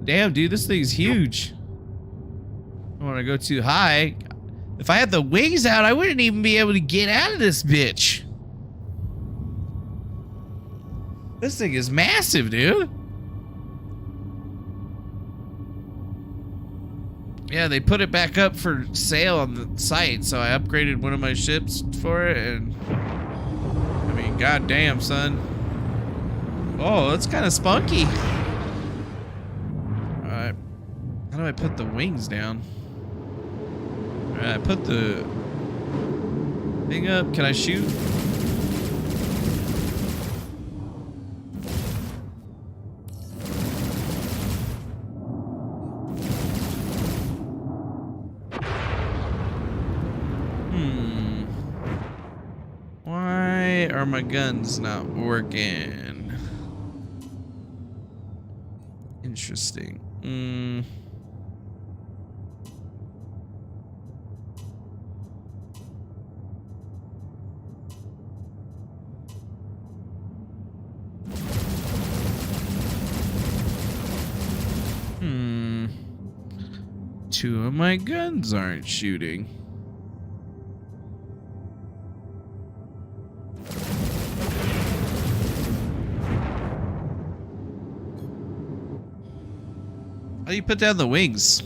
damn, dude, this thing's huge. I don't want to go too high. If I had the wings out, I wouldn't even be able to get out of this bitch. This thing is massive, dude. Yeah, they put it back up for sale on the site, so I upgraded one of my ships for it, and I mean, goddamn, son. Oh, that's kind of spunky. Alright. How do I put the wings down? Alright, I put the thing up. Can I shoot? Why are my guns not working? Interesting. Two of my guns aren't shooting. How do you put down the wings?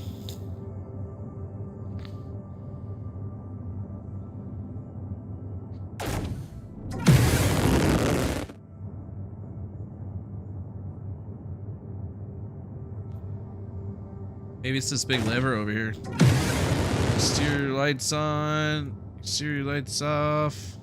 Maybe it's this big lever over here. Exterior lights on, exterior lights off.